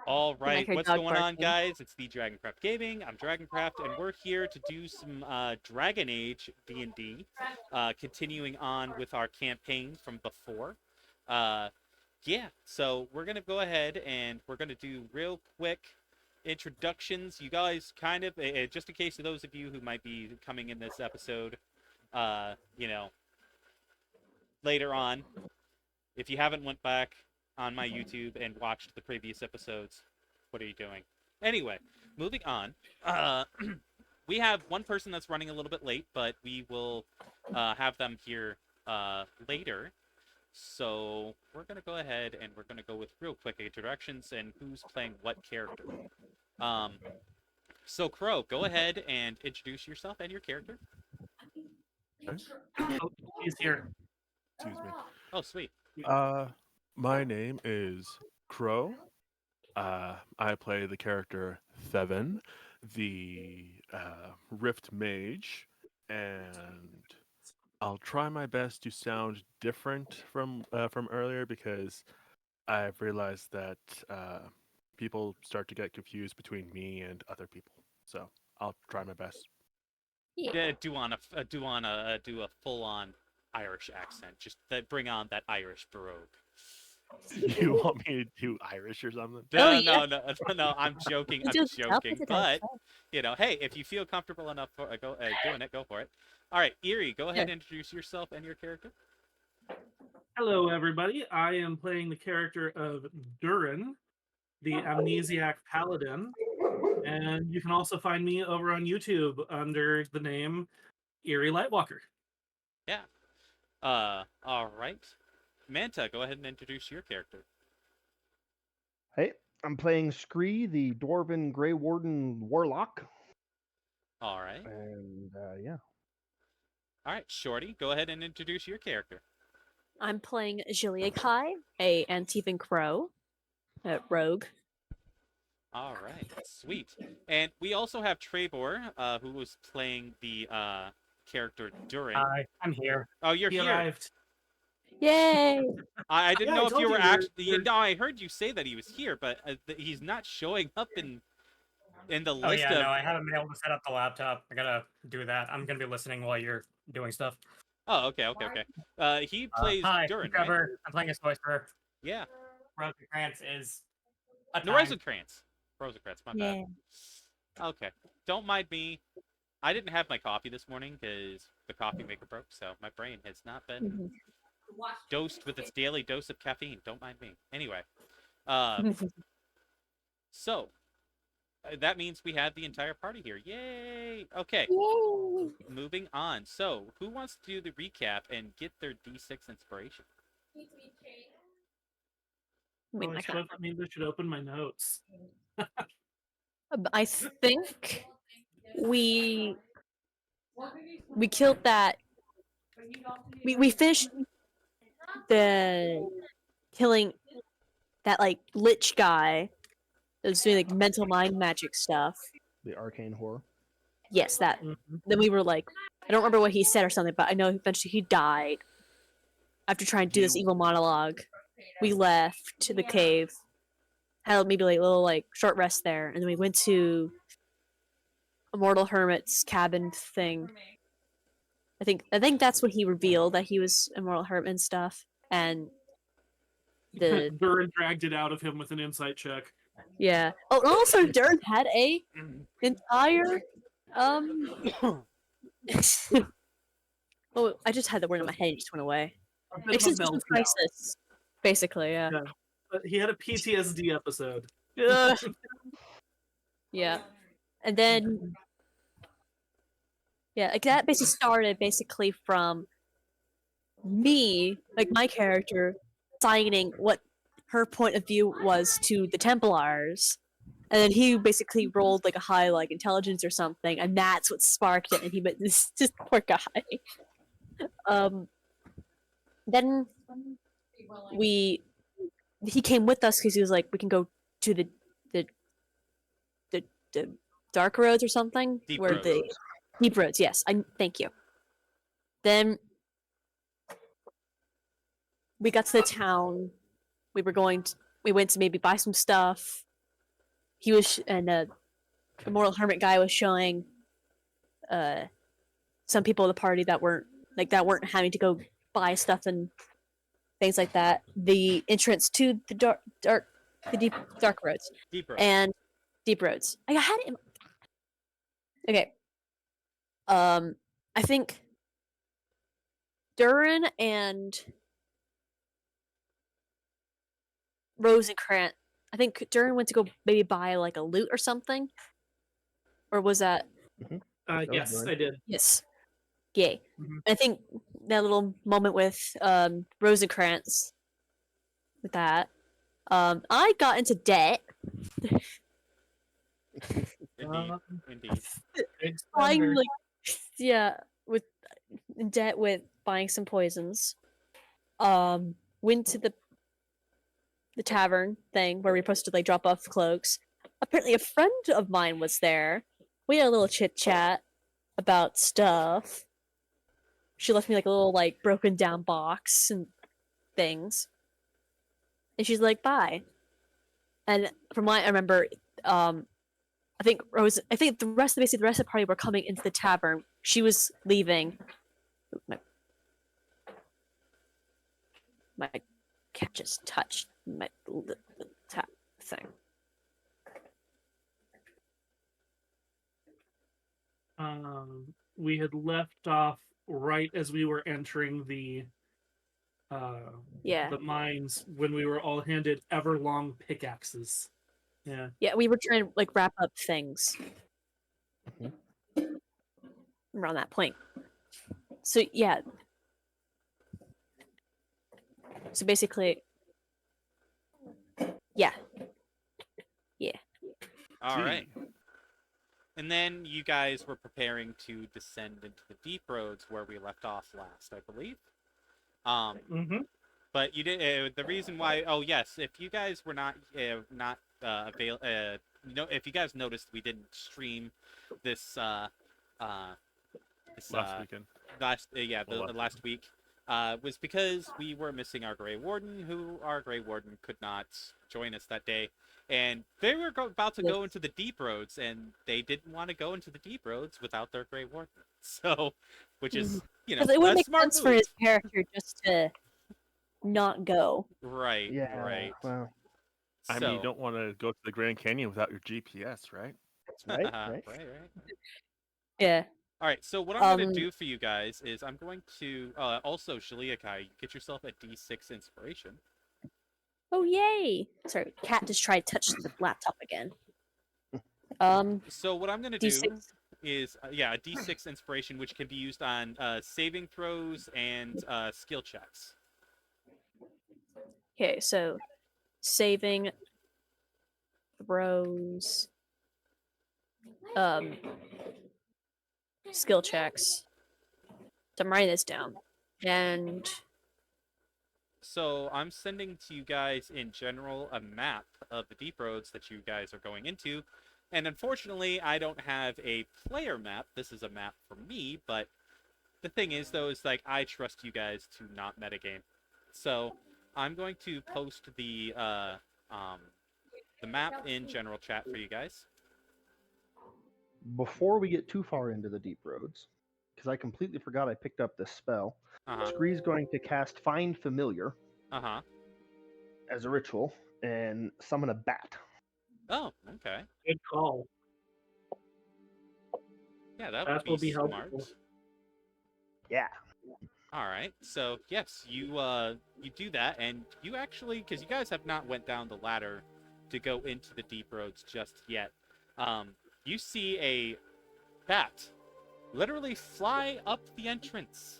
All I right, heard what's dog going on, barking. guys? It's the Dragoncraft Gaming. I'm Dragoncraft, and we're here to do some Dragon Age D&D, continuing on with our campaign from before. Yeah, so we're gonna go ahead and we're gonna do real quick introductions. You guys kind of, just in case of those of you who might be coming in this episode, you know, later on, if you haven't went back on my YouTube and watched the previous episodes, what are you doing? Anyway, moving on. We have one person that's running a little bit late, but we will have them here later. So we're going to go ahead and we're going to go with real quick introductions and who's playing what character. So Crow, go ahead and introduce yourself and your character. Oh, he's here. Excuse me. Oh, sweet. My name is Crow. I play the character Thevin, the Rift Mage, and I'll try my best to sound different from earlier because I've realized that people start to get confused between me and other people. So I'll try my best. Do a full-on Irish accent. Just bring on that Irish brogue. You want me to do Irish or something? No, yeah. no, I'm joking. You I'm just jump joking. into that But stuff. you know, hey, if you feel comfortable enough for doing it, go for it. All right, Eerie, go ahead and introduce yourself and your character. Hello, everybody. I am playing the character of Duren, the Amnesiac Paladin. And you can also find me over on YouTube under the name Eerie Lightwalker. Yeah. All right. Manta, go ahead and introduce your character. Hey, I'm playing Scree, the Dwarven Grey Warden Warlock. All right. And yeah. All right, Shorty, go ahead and introduce your character. I'm playing Jialai, a Antivan Crow, rogue. All right, sweet. And we also have Trebor, who was playing the character Duren. Hi, I'm here. Oh, you're He here. arrived. Yay! I didn't Yeah, know I if you told were you actually. we're- No, I heard you say that he was here, but he's not showing up in the Oh list yeah, of. no, I haven't been able to set up the laptop. I gotta do that. I'm gonna be listening while you're doing stuff. Oh, okay. He plays Hi, Duren, right? Trevor. I'm playing a sorcerer. Yeah. Rosencrantz is a No, time. Rosencrantz, my bad. Okay. Don't mind me. I didn't have my coffee this morning because the coffee maker broke, so my brain has not been dosed with its daily dose of caffeine. Don't mind me. Anyway. So, that means we have the entire party here. Yay! Okay. Yay! Moving on. So, who wants to do the recap and get their D6 inspiration? Wait, Oh, my God. maybe I should open my notes. I think we killed that. We finished the killing that like lich guy that was doing like mental mind magic stuff. The Arcane Horror. Yes, that. Mhm. Then we were like, I don't remember what he said or something, but I know eventually he died after trying to do this evil monologue. We left to the cave, had maybe like a little like short rest there, and then we went to Immortal Hermit's cabin thing. I think that's when he revealed that he was Immortal Hermit and stuff, and the Duren dragged it out of him with an insight check. yeah. Oh, and also Duren had a entire Oh, I just had the word in my head, it just went away. A bit of a Existential meltdown. crisis, basically, yeah. But he had a PTSD episode. Ugh. Yeah, and then yeah, like that basically started from me, like my character, signing what her point of view was to the Templars, and then he basically rolled like a high like intelligence or something, and that's what sparked it. And he went, this poor guy. Then he came with us because he was like, we can go to the dark roads or something. Deep where roads. the deep roads, yes. Thank you. Then we got to the town. We went to maybe buy some stuff. He was and the Immortal Hermit guy was showing some people at the party that weren't having to go buy stuff and things like that. The entrance to the deep dark roads Deep road. and deep roads. I had it. Okay. I think Duren and Rosencrantz. I think Duren went to go maybe buy like a loot or something, or was that? Yes, Duren. I did. Yes. Yay. Mhm. I think that little moment with Rosencrantz with that. I got into debt. Indeed. Indeed. Big Buying spender. like yeah, with in debt with buying some poisons. Went to the tavern thing where we were supposed to like drop off cloaks. Apparently a friend of mine was there. We had a little chit chat about stuff. She left me like a little like broken down box and things. And she's like, bye. And from what I remember, I think the rest of the party were coming into the tavern. She was leaving. My cat just touched my tap thing. We had left off right as we were entering the Yeah. the mines when we were all handed everlong pickaxes. Yeah. Yeah, we were trying to like wrap up things Mhm. around that point. So yeah. So basically, yeah. All Gee. right. And then you guys were preparing to descend into the deep roads where we left off last, I believe. Mm-hmm. But you did the reason why. Oh yes, if you guys were not if you guys noticed, we didn't stream this Last weekend. last week. Was because we were missing our Grey Warden, our Grey Warden could not join us that day. And they were about to go into the deep roads, and they didn't want to go into the deep roads without their Grey Warden. So, which is, Because it would a make smart sense move. for his character just to not go. Right, Yeah. right. Well, I mean, you don't want to go to the Grand Canyon without your GPS, right? right. right. Yeah. All right, so what I'm going to do for you guys is I'm going to also Shaliakai, get yourself a D6 inspiration. Oh yay! Sorry, cat just tried to touch the laptop again. So what I'm going to D6. do is a D6 inspiration, which can be used on saving throws and skill checks. Okay, so saving throws, skill checks. So I'm writing this down, and So I'm sending to you guys in general a map of the deep roads that you guys are going into. And unfortunately, I don't have a player map. This is a map for me, but the thing is, though, is like I trust you guys to not metagame. So I'm going to post the map in general chat for you guys. Before we get too far into the deep roads, because I completely forgot I picked up this spell, Scree's going to cast Find Familiar as a ritual and summon a bat. Oh, okay. Good call. Yeah, that That would will be be smart. helpful. Yeah. All right. So yes, you do that, and you actually, because you guys have not went down the ladder to go into the deep roads just yet. You see a bat literally fly up the entrance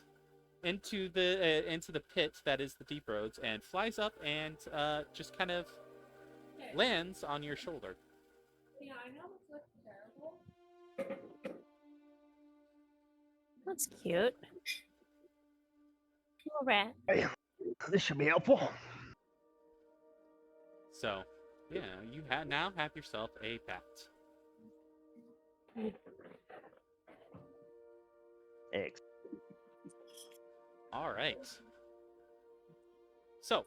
into the pit that is the deep roads, and flies up and just kind of lands on your shoulder. that's cute. All right. Hey, this should be helpful. So, yeah, you now have yourself a bat. Eggs. All right. So,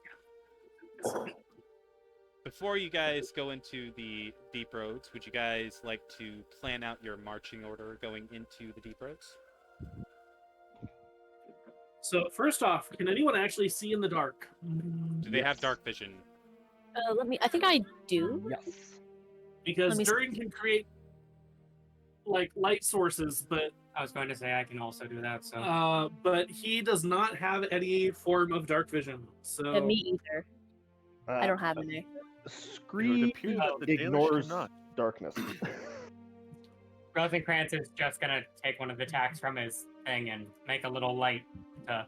before you guys go into the deep roads, would you guys like to plan out your marching order going into the deep roads? So first off, can anyone actually see in the dark? Do they have dark vision? I think I do. Yes. Because Let me see. Duren can create like light sources, but I was going to say I can also do that. So but he does not have any form of dark vision. So Me either. I don't have any. Scree appears that the Dalish do ignores not. darkness. Rosencrantz is just gonna take one of the tacks from his thing and make a little light to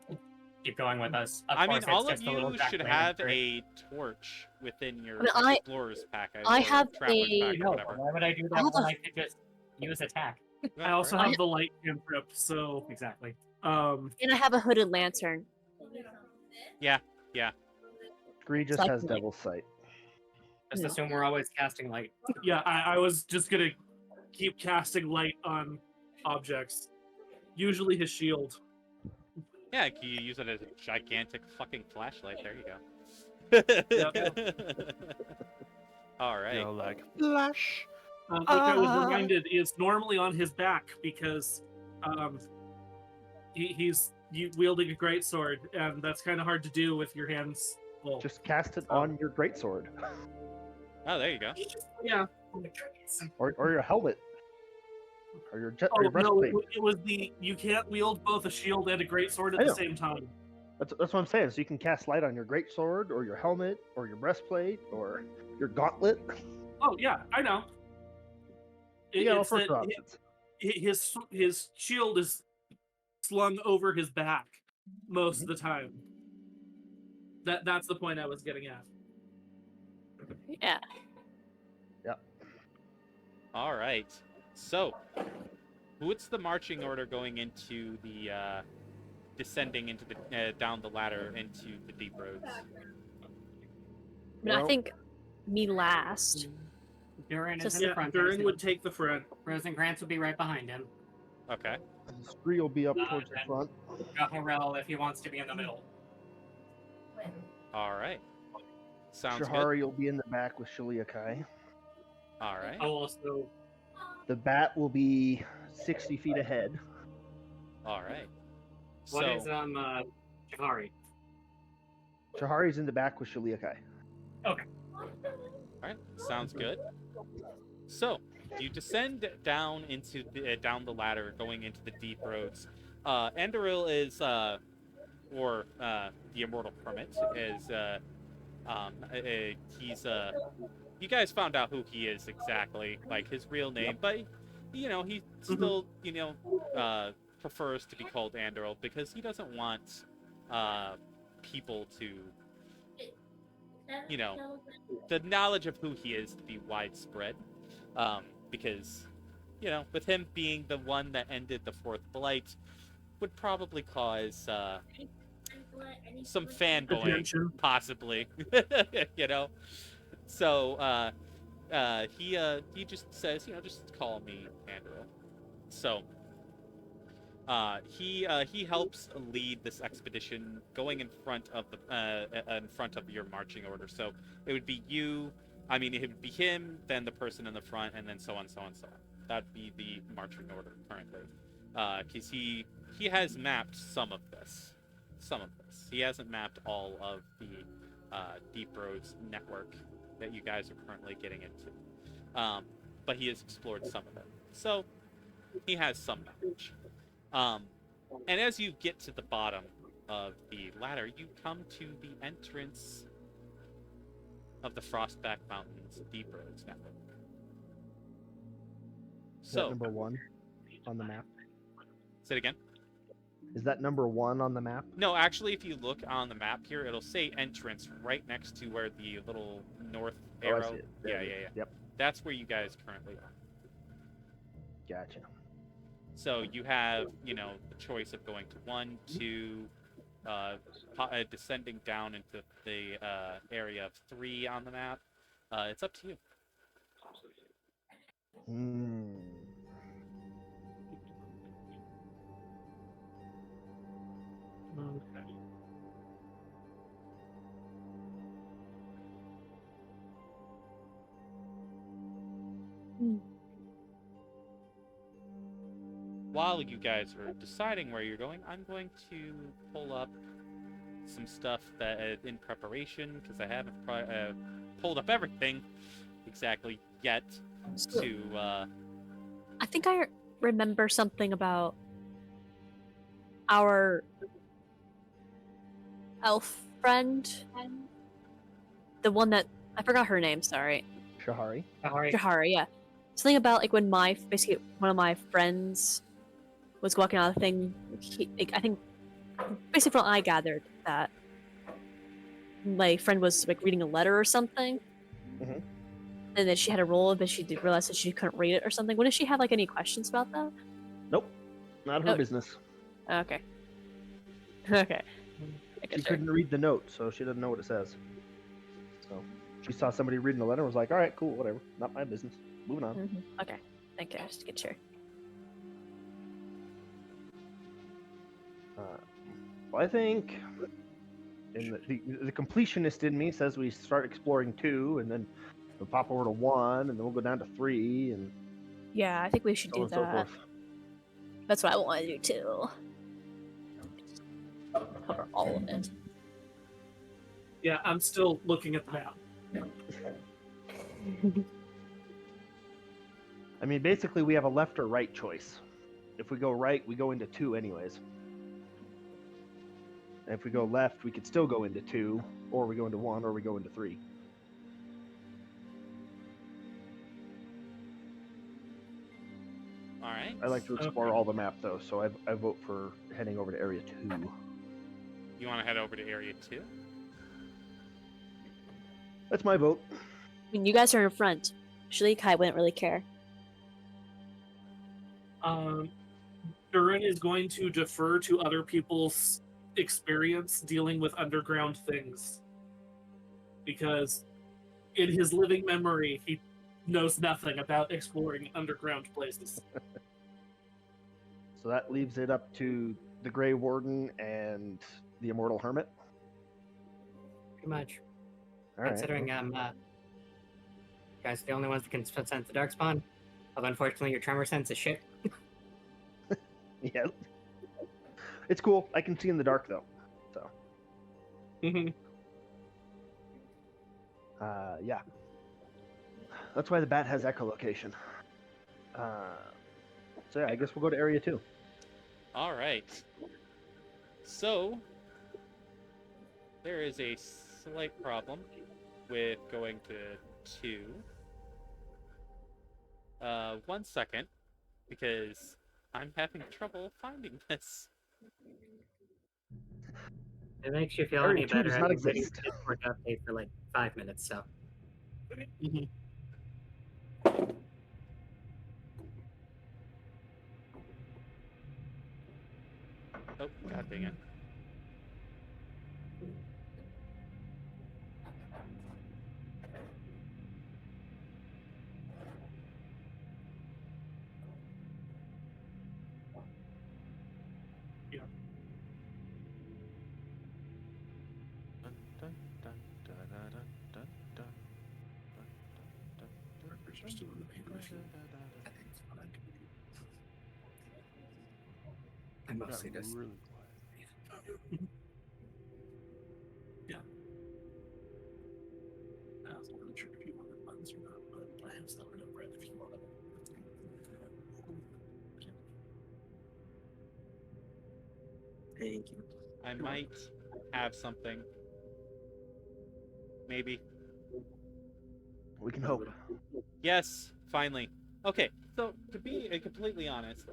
keep going with us. Of I mean, course, it's all of just a little you jack should lantern have for it. a torch within your I mean, explorer's pack. I or have traveler's a- pack or No, whatever. why would I do I that have when a- I could just use attack? I also Right. have the light cantrip. So Exactly. And I have a hooded lantern. Scree just Like has light. devil's sight. Just Yeah. assume we're always casting light. yeah, I was just gonna keep casting light on objects. Usually his shield. Yeah, you use it as a gigantic fucking flashlight. There you go. All right. You know, like flash. Which I was reminded is normally on his back because he's wielding a greatsword, and that's kind of hard to do with your hands full. Just cast it on your greatsword Oh, there you go. Yeah. or your helmet or your jet or Oh your no, breastplate. it was the you can't wield both a shield and a greatsword I at the know. same time. That's what I'm saying. So you can cast light on your greatsword or your helmet or your breastplate or your gauntlet. Oh yeah, I know. You got all It's sorts that of options. his shield is slung over his back most of the time. That's the point I was getting at. Yeah. All right. So, what's the marching order going into the descending into the down the ladder into the deep roads? I mean, I Well- think me last. Duren is Just- in the Yeah, front. Duren would take the front. Rosencrantz would be right behind him. Okay. Scree will be up towards the front. Shahar, if he wants to be in the middle. All right. Sounds good. Shahoari will be in the back with Shiliakai. All right. I'll also The bat will be 60 feet ahead. All right. what So, is Shahoari? Shahoari's in the back with Shiliakai. all right. Sounds good. So, you descend down into the down the ladder, going into the deep roads. Andril is, or the Immortal Hermit is, he's you guys found out who he is exactly, like his real name, but you know he still prefers to be called Andril because he doesn't want people to the knowledge of who he is to be widespread, because with him being the one that ended the Fourth Blight would probably cause some fanboying, Attention. possibly. So he just says, just call me Andril. So he helps lead this expedition, going in front of your marching order. So it would be you. I mean, it would be him, then the person in the front, and then so on, so on, so on. That'd be the marching order currently, because he has mapped some of this. He hasn't mapped all of the Deep Roads network that you guys are currently getting into, but he has explored some of it. So he has some knowledge. And as you get to the bottom of the ladder, you come to the entrance of the Frostback Mountains Deep Roads network. Is that So, number 1 on the map? say it again. Is that number 1 on the map? No, actually, if you look on the map here, it'll say entrance right next to where the little north Oh, I arrow. see it. Yeah. Yep. That's where you guys currently are. Gotcha. So you have, the choice of going to 1, 2, descending down into the area of 3 on the map. It's up to you. while you guys are deciding where you're going, I'm going to pull up some stuff that in preparation, because I haven't pulled up everything exactly yet. So- To I think I remember something about our elf friend. The one that I forgot her name, sorry. Shahari. Shahara, yeah. Something about like when basically one of my friends was walking out of the thing. I think basically from what I gathered that my friend was like reading a letter or something, Mhm. and then she had a roll, but she did realize that she couldn't read it or something. Wouldn't she have like any questions about that? Nope. Not her Oh. business. Okay. Okay. I She guess couldn't read the note, so she doesn't know what it says. So she saw somebody reading the letter and was like, all right, cool, whatever. Not my business. Moving on. Okay. Thank you. Just to get sure. Well, I think in the completionist in me says we start exploring 2, and then we'll pop over to 1, and then we'll go down to 3, and Yeah, I think we should so on do and so that. forth. That's what I want to do too. Cover all of it. Yeah, I'm still looking at the map. I mean, basically, we have a left or right choice. If we go right, we go into 2 anyways. And if we go left, we could still go into 2, or we go into 1, or we go into 3. all right. I like to explore all the map, though, so I vote for heading over to Area 2. You want to head over to Area 2? That's my vote. I mean, you guys are in front. Shly Kai wouldn't really care. Duren is going to defer to other people's experience dealing with underground things. Because in his living memory, he knows nothing about exploring underground places. So that leaves it up to the Grey Warden and the Immortal Hermit. Pretty much. All right. Considering you guys are the only ones that can sense the darkspawn. Although unfortunately your tremor sense is shit. Yeah. It's cool. I can see in the dark, though. So, yeah. That's why the bat has echolocation. So, yeah, I guess we'll go to Area 2. All right. So there is a slight problem with going to 2. 1 second, because I'm having trouble finding this. It makes you feel Area any 2 better. does I've not been waiting exist. for Discord to update for like 5 minutes, so. Oh, god dang it. I mostly just. Really quiet. Yeah. I was not sure if you wanted buttons or not, but I have some no bread if you want it. Thank you. I might have something. Maybe. We can hope. Yes, finally. Okay, so to be completely honest,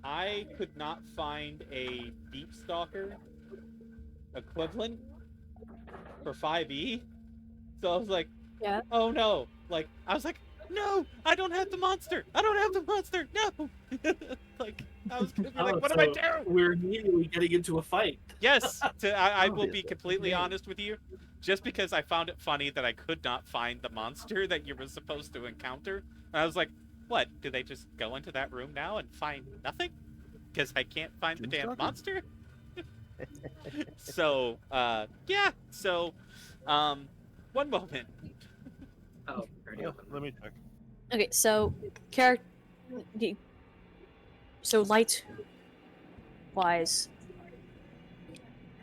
I could not find a Deep Stalker equivalent for 5e. So I was like, Yeah. oh no. Like, I was like, no, I don't have the monster. I don't have the monster. No. Like, I was gonna be like, what am I doing? We're immediately getting into a fight. Yes, I will be Obviously. completely honest with you. Just because I found it funny that I could not find the monster that you were supposed to encounter. And I was like, what? Do they just go into that room now and find nothing? Because I can't find the damn Doomstalker? monster? So, yeah. So, one moment. Oh, already Yeah, open. let me check. Okay, so character So light wise,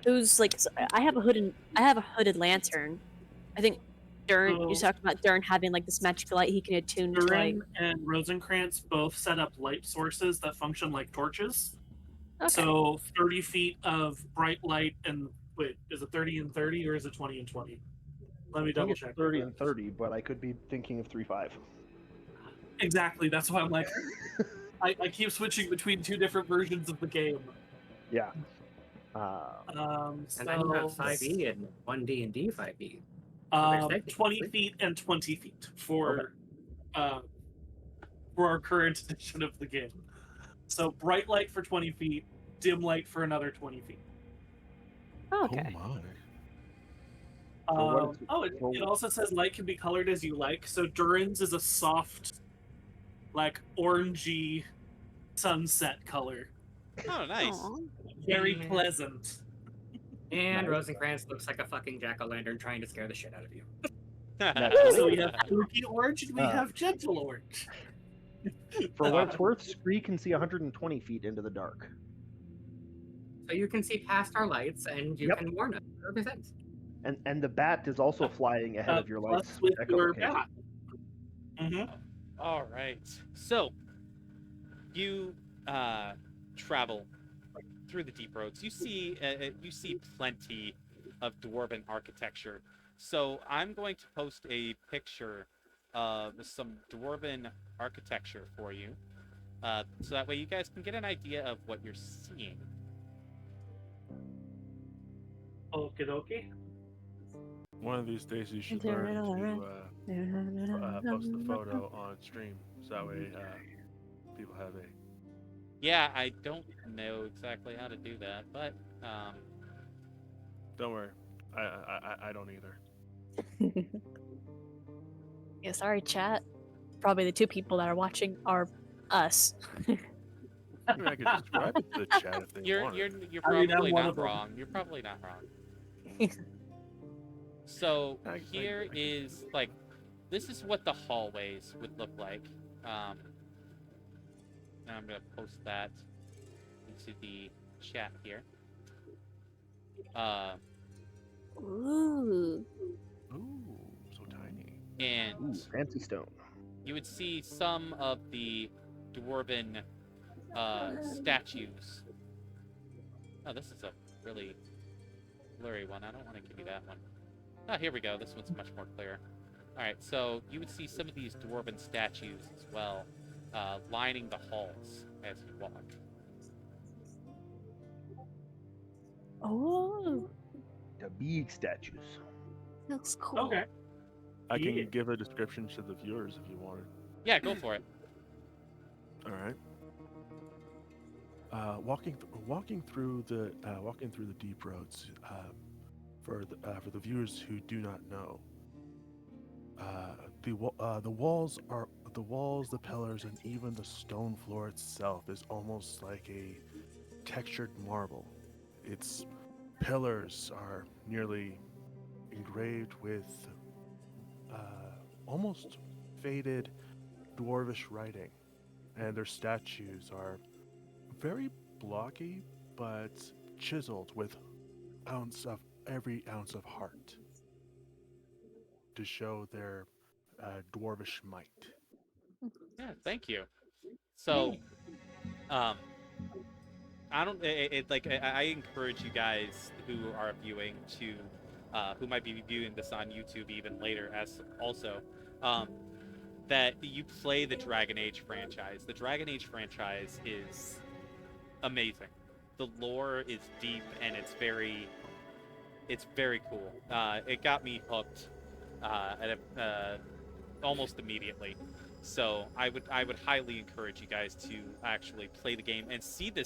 who's like? I have a hooded lantern. I think Duren. You So- talked about Duren having like this magical light he can attune to. Like, Duren and Rosencrantz both set up light sources that function like torches. okay. So 30 feet of bright light and wait, is it 30 and 30 or is it 20 and 20? Let me I think double it's check. 30 and 30, but I could be thinking of 3-5. Exactly. That's why I'm like, I keep switching between two different versions of the game. Yeah. And then you have 5e and 1 D&D 5e. there's 20 feet and 20 feet for our current edition of the game. So bright light for 20 feet, dim light for another 20 feet. Okay. Oh my. It also says light can be colored as you like. So Duren's is a soft, like orangey sunset color. Oh, nice. Aw. Very Yeah. pleasant. And Nice. Rosencrantz looks like a fucking jack-o'-lantern trying to scare the shit out of you. So we have spooky orange and we have gentle orange. For what it's worth, Scree can see 120 feet into the dark. So you can see past our lights and you Yep. can warn us of everything. And the bat is also flying ahead of your Plus lights. with Echo your location. bat. Mm-hmm. All right. So you travel through the deep roads. You see plenty of dwarven architecture. So I'm going to post a picture of some dwarven architecture for you, so that way you guys can get an idea of what you're seeing. Okie dokie. One of these days you should learn to post the photo on stream, so that way people have a. Yeah, I don't know exactly how to do that, but Don't worry, I don't either. Yeah, sorry, chat. Probably the two people that are watching are us. I mean, I could describe it to the chat if they you're want. you're I mean, probably I'm one not of them. wrong. You're probably not wrong. So here is like, this is what the hallways would look like. And I'm gonna post that into the chat here. Ooh. Ooh, so tiny. And Ooh, fancy stone. you would see some of the dwarven statues. Oh, this is a really blurry one. I don't want to give you that one. Oh, here we go. This one's much more clear. All right, so you would see some of these dwarven statues as well, lining the halls as you walk. Oh, The big statues. looks cool. Okay. I can Yeah. give a description to the viewers if you wanted. Yeah, go for it. All right. Walking through the deep roads. For the viewers who do not know, the walls, the pillars, and even the stone floor itself is almost like a textured marble. Its pillars are nearly engraved with almost faded dwarvish writing, and their statues are very blocky but chiseled with every ounce of heart to show their dwarvish might. Yeah, thank you. So, I don't. I encourage you guys who are viewing to, who might be viewing this on YouTube even later, as also, that you play the Dragon Age franchise. The Dragon Age franchise is amazing. The lore is deep and it's very cool. It got me hooked almost immediately. So I would highly encourage you guys to actually play the game and see the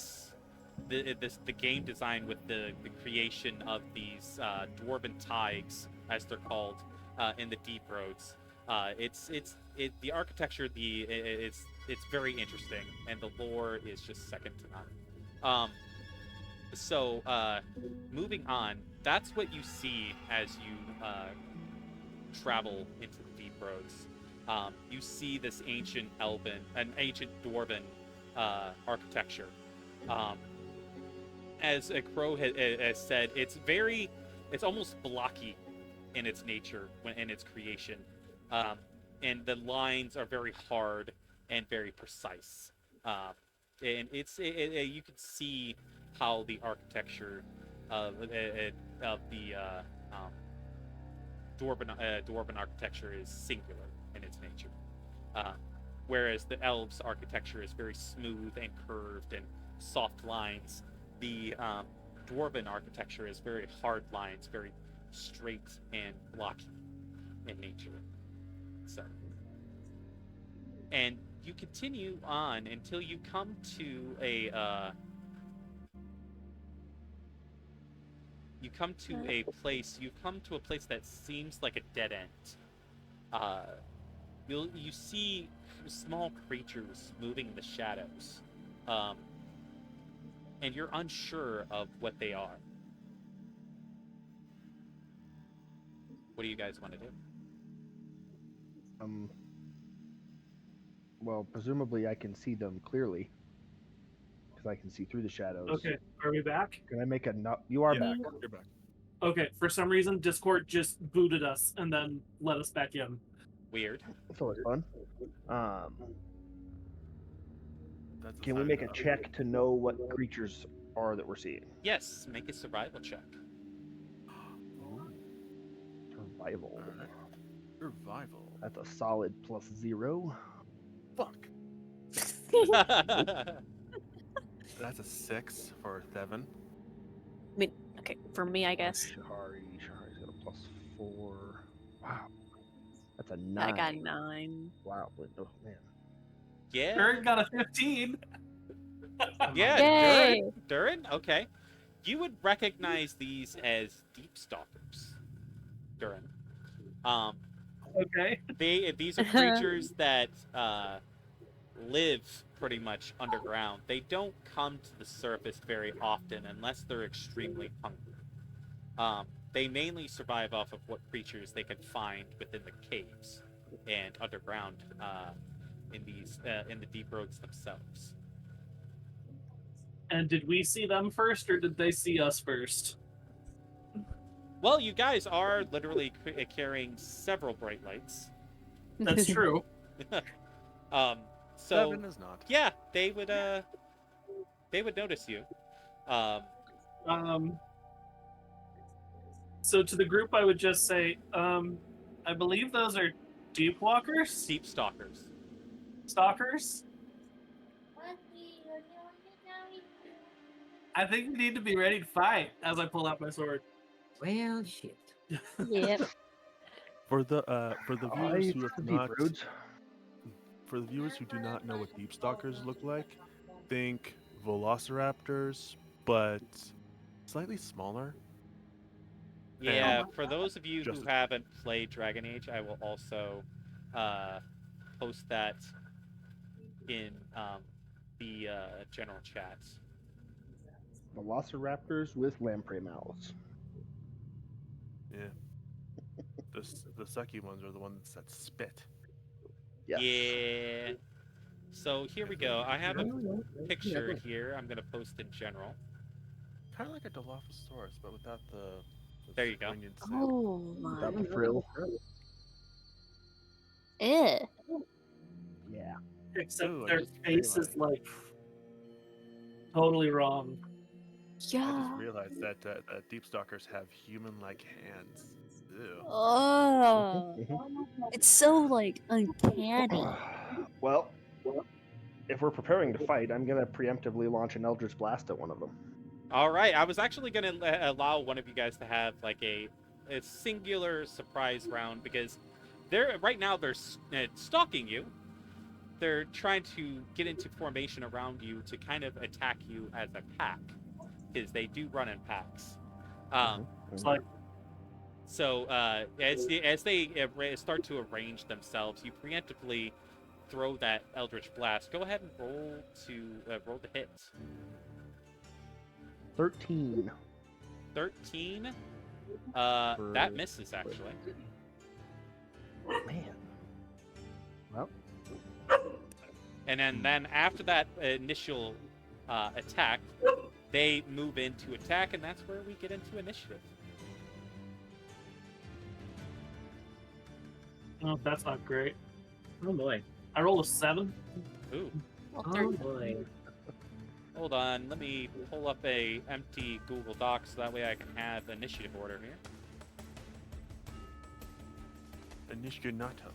game design with the creation of these dwarven tigers, as they're called, in the deep roads. The architecture, it's very interesting, and the lore is just second to none. So moving on, that's what you see as you travel into the deep roads. You see this ancient dwarven architecture. As Crow has said, it's almost blocky in its nature in its creation, and the lines are very hard and very precise. And you can see how the architecture of the Dwarven architecture is singular in its nature, whereas the elves' architecture is very smooth and curved and soft lines. The Dwarven architecture is very hard lines, very straight and blocky in nature. So, and you continue on until you come to a place that seems like a dead end. You see small creatures moving in the shadows, and you're unsure of what they are. What do you guys want to do? Well, presumably I can see them clearly because I can see through the shadows. Okay, are we back? Can I make a no? You are back. You're back. Okay, for some reason Discord just booted us and then let us back in. Weird. So it's fun. That's Can we make a check to know what creatures are that we're seeing? Yes, make a survival check. Survival. Alright. Survival. That's a solid +0. Fuck. That's a 6 for Thevin. I mean, okay, for me, I guess. Shahoari's got a +4. Wow. That's a 9. I got 9. Wow. Oh, man. Yeah. Eric got a 15. Yeah. Yay! Duren. Okay. You would recognize these as Deep Stalkers. Duren. Okay. These are creatures that live pretty much underground. They don't come to the surface very often unless they're extremely hungry. They mainly survive off of what creatures they can find within the caves and underground in the deep roads themselves. And did we see them first, or did they see us first? Well, you guys are literally carrying several bright lights. That's true. So Thevin is not. yeah, they would notice you. So to the group, I would just say, I believe those are Deep Walkers? Deep Stalkers. Stalkers? I think we need to be ready to fight as I pull out my sword. Well, shit. Yep. For the viewers who have Deep not, roads. for the viewers who do not know what Deep Stalkers look like, think Velociraptors, but slightly smaller. Yeah, And for those of you who just- haven't played Dragon Age, I will also post that in the general chat. Velociraptors with lamprey mouths. Yeah. The sucky ones are the ones that spit. Yes. Yeah. So here we go. I have a picture here. I'm gonna post in general. Kind of like a Dilophosaurus, but without the There you go. poignant scent. Oh Without my. the frill. Eh. Yeah. Except Ooh, I their just face is like totally wrong. I Yeah. just realized that Deep Stalkers have human-like hands. Ew. Oh. It's so like uncanny. Well, if we're preparing to fight, I'm gonna preemptively launch an Eldritch Blast at one of them. All right. I was actually gonna allow one of you guys to have like a singular surprise round because they're stalking you. They're trying to get into formation around you to kind of attack you as a pack, because they do run in packs. It's like, So as they start to arrange themselves, you preemptively throw that Eldritch Blast. Go ahead and roll the hit. 13. 13. That misses actually. Man. Well, And then after that initial attack, they move into attack, and that's where we get into initiative. Oh, that's not great. Oh boy. I rolled a 7. Ooh. Well, Oh boy. Hold on, let me pull up a empty Google Doc so that way I can have initiative order here. Initiative Nato.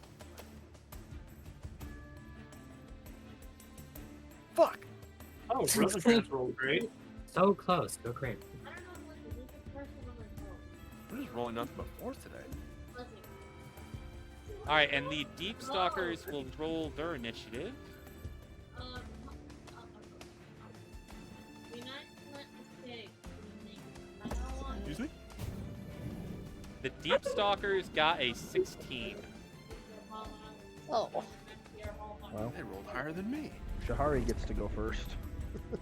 Fuck! Oh, Rosencrantz rolled great. So close. Go great. I'm just rolling nothing but 4s today. All right, and the Deep Stalkers will roll their initiative. Excuse me? The Deep Stalkers got a 16. Oh. Well, They rolled higher than me. Shahoari gets to go first.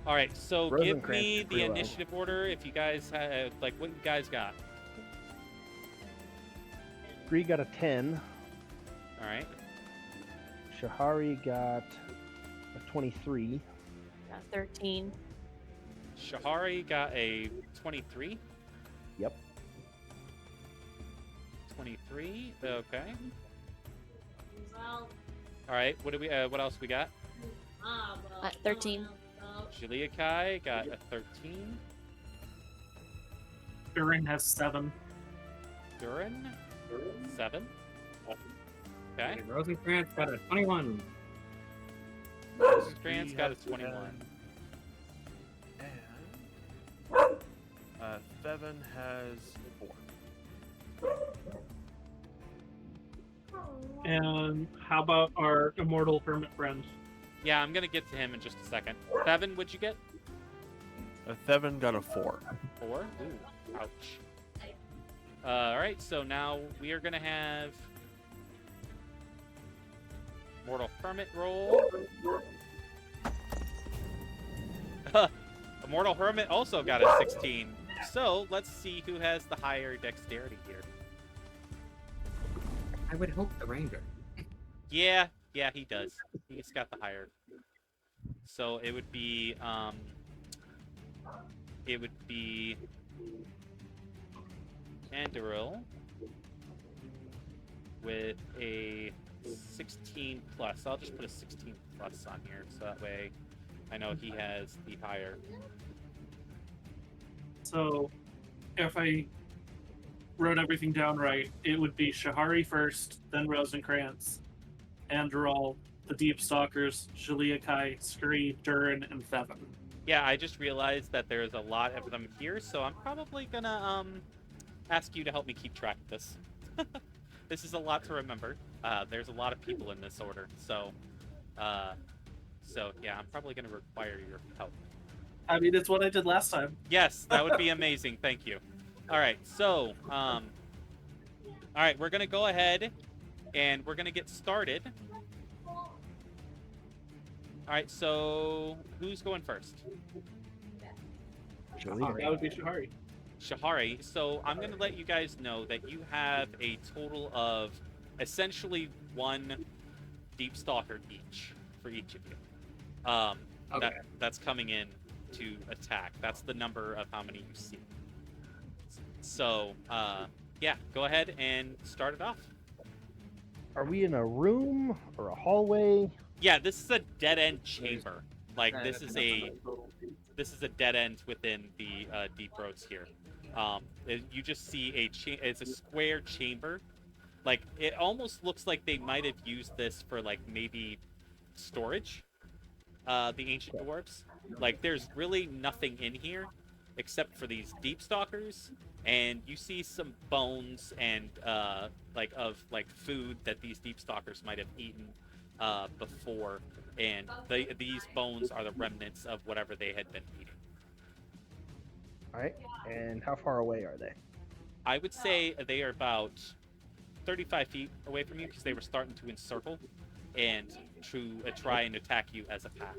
All right, so give Rosencrantz me did the pretty well. initiative order if you guys have, like, what you guys got. Scree got a 10. All right. Shahari got a 23. Got 13. Shahoari got a 23. Yep. 23. Okay. All right. What do we? What else we got? 13. Jialai got a 13. Duren has 7. Duren 7. Okay. Rosencrantz got a 21. Rosencrantz got a 21. And Thevin has 4. And how about our immortal hermit friend? Yeah, I'm gonna get to him in just a second. Thevin, what'd you get? Thevin got a 4. 4. Ooh, ouch. All right, so now we are gonna have Mortal Hermit roll. Immortal Hermit also got a 16. So let's see who has the higher dexterity here. I would hope the ranger. Yeah, he does. He's got the higher. So it would be Andril with a 16 plus. I'll just put a 16 plus on here so that way I know he has the higher. So, if I wrote everything down right, it would be Shahoari first, then Rosencrantz, Andril, the Deep Stalkers, Jialai, Scree, Duren, and Thevin. Yeah, I just realized that there's a lot of them here, so I'm probably gonna ask you to help me keep track of this. This is a lot to remember. There's a lot of people in this order, so yeah, I'm probably gonna require your help. I mean, it's what I did last time. Yes, that would be amazing. Thank you. All right, so all right, we're gonna go ahead and we're gonna get started. All right, so who's going first? That would be Shahoari. Shahoari. So I'm going to let you guys know that you have a total of essentially 1 Deep Stalker each for each of you. Okay. That's coming in to attack. That's the number of how many you see. So, yeah, go ahead and start it off. Are we in a room or a hallway? Yeah, this is a dead-end chamber. Like, this is a dead end within the deep roads here. You just see it's a square chamber. Like, it almost looks like they might have used this for, like, maybe storage, the ancient dwarves. Like, there's really nothing in here except for these Deep Stalkers, and you see some bones and, of food that these Deep Stalkers might have eaten before, and these bones are the remnants of whatever they had been eating. All right. And how far away are they? I would say they are about 35 feet away from you because they were starting to encircle and to try and attack you as a pack.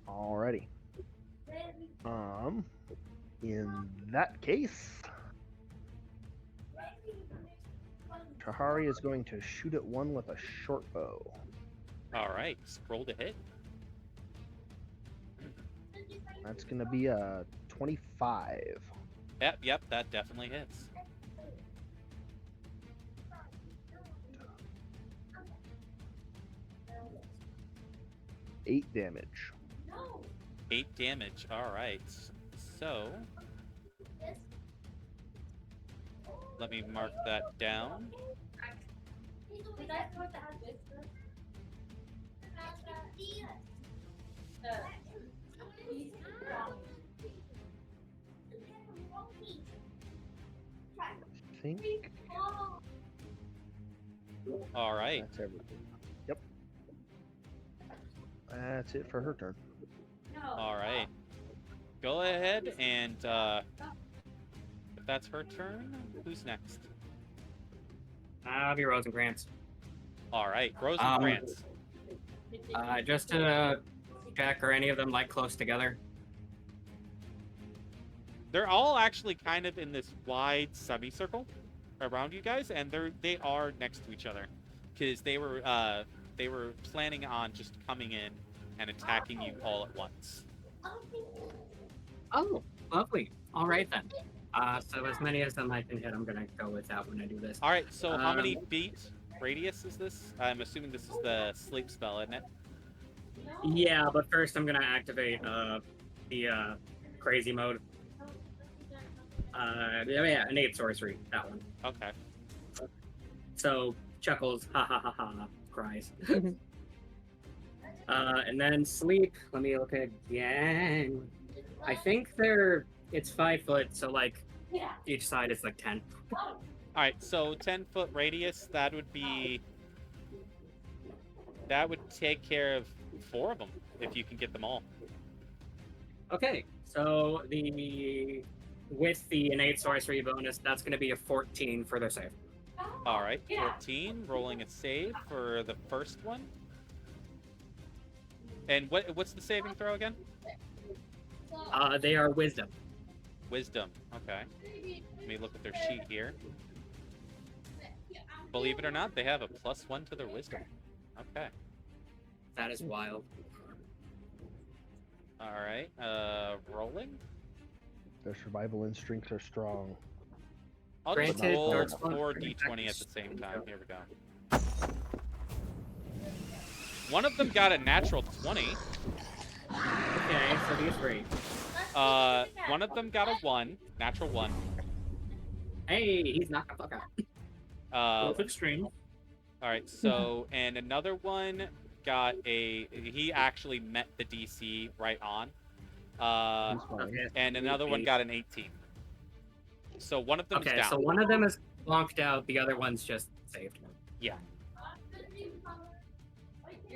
Alrighty. In that case, Shahari is going to shoot at one with a short bow. All right, scroll to hit. That's going to be a 25. Yep, that definitely hits. Eight damage. 8 damage. All right. So let me mark that down. I think All right. that's everything. Yep. That's it for her turn. All right. Go ahead and if that's her turn, who's next? I'll be Rosencrantz. All right, Rosenkrantz. Just to check, are any of them like close together? They're all actually kind of in this wide semicircle around you guys, and they are next to each other because they were planning on just coming in and attacking you all at once. Oh, lovely. All right then. So as many as them I can hit, I'm gonna go with that when I do this. All right, so how many feet radius is this? I'm assuming this is the sleep spell, isn't it? Yeah, but first I'm gonna activate the crazy mode. Yeah, innate sorcery, that one. Okay. So chuckles, ha ha ha ha, cries. And then sleep. Let me look again. I think it's 5 foot, so like each side is like 10. All right, so 10-foot radius. That would take care of 4 of them if you can get them all. Okay, so with the innate sorcery bonus, that's going to be a 14 for their save. All right, 14. Rolling a save for the first one. And what's the saving throw again? They are wisdom. Wisdom. Okay. Let me look at their sheet here. Believe it or not, they have a +1 to their wisdom. Okay. That is wild. All right. Rolling. Their survival instincts are strong. I'll just Granted, roll Dark Spawn- 4 d20 at the same time. Here we go. One of them got a natural 20. Okay, so these 3. One of them got a 1, natural 1. Hey, he's not gonna fuck up. Both extreme. All right, so, and another one got he actually met the DC right on. He's fine. Okay. And another one got an 18. So one of them's Okay, down. so one of them is blonked out, the other one's just saved. Yeah.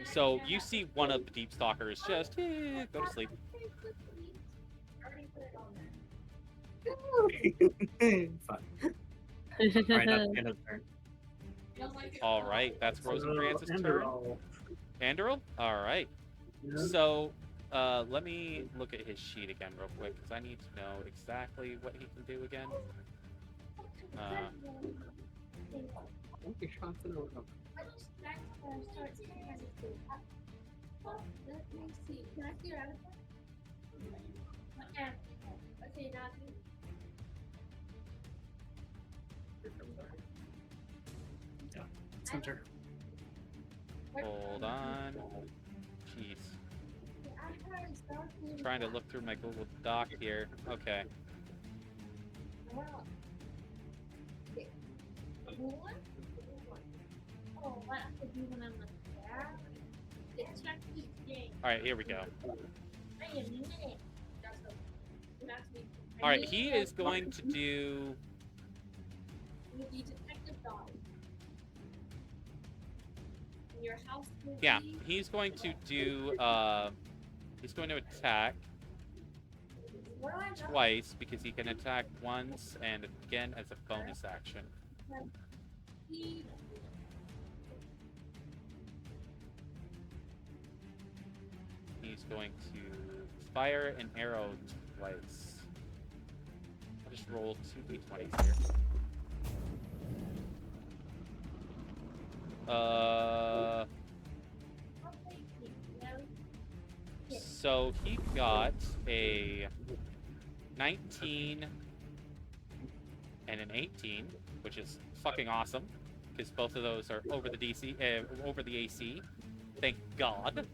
So you see one of the Deep Stalkers just go to sleep. Fun. Alright, that's the end of the turn. All right, that's Rosencrantz's turn. Andril? All right. So let me look at his sheet again real quick because I need to know exactly what he can do again. Center. Hold on. Jeez. Trying to look through my Google Doc here. Okay. All right, here we go. All right, he is going to do. Yeah, he's going to do. He's going to attack twice because he can attack once and again as a bonus action. He's going to fire an arrow twice. I'll just roll 2 d20s here. So he got a 19 and an 18, which is fucking awesome, because both of those are over the DC, over the AC. Thank God.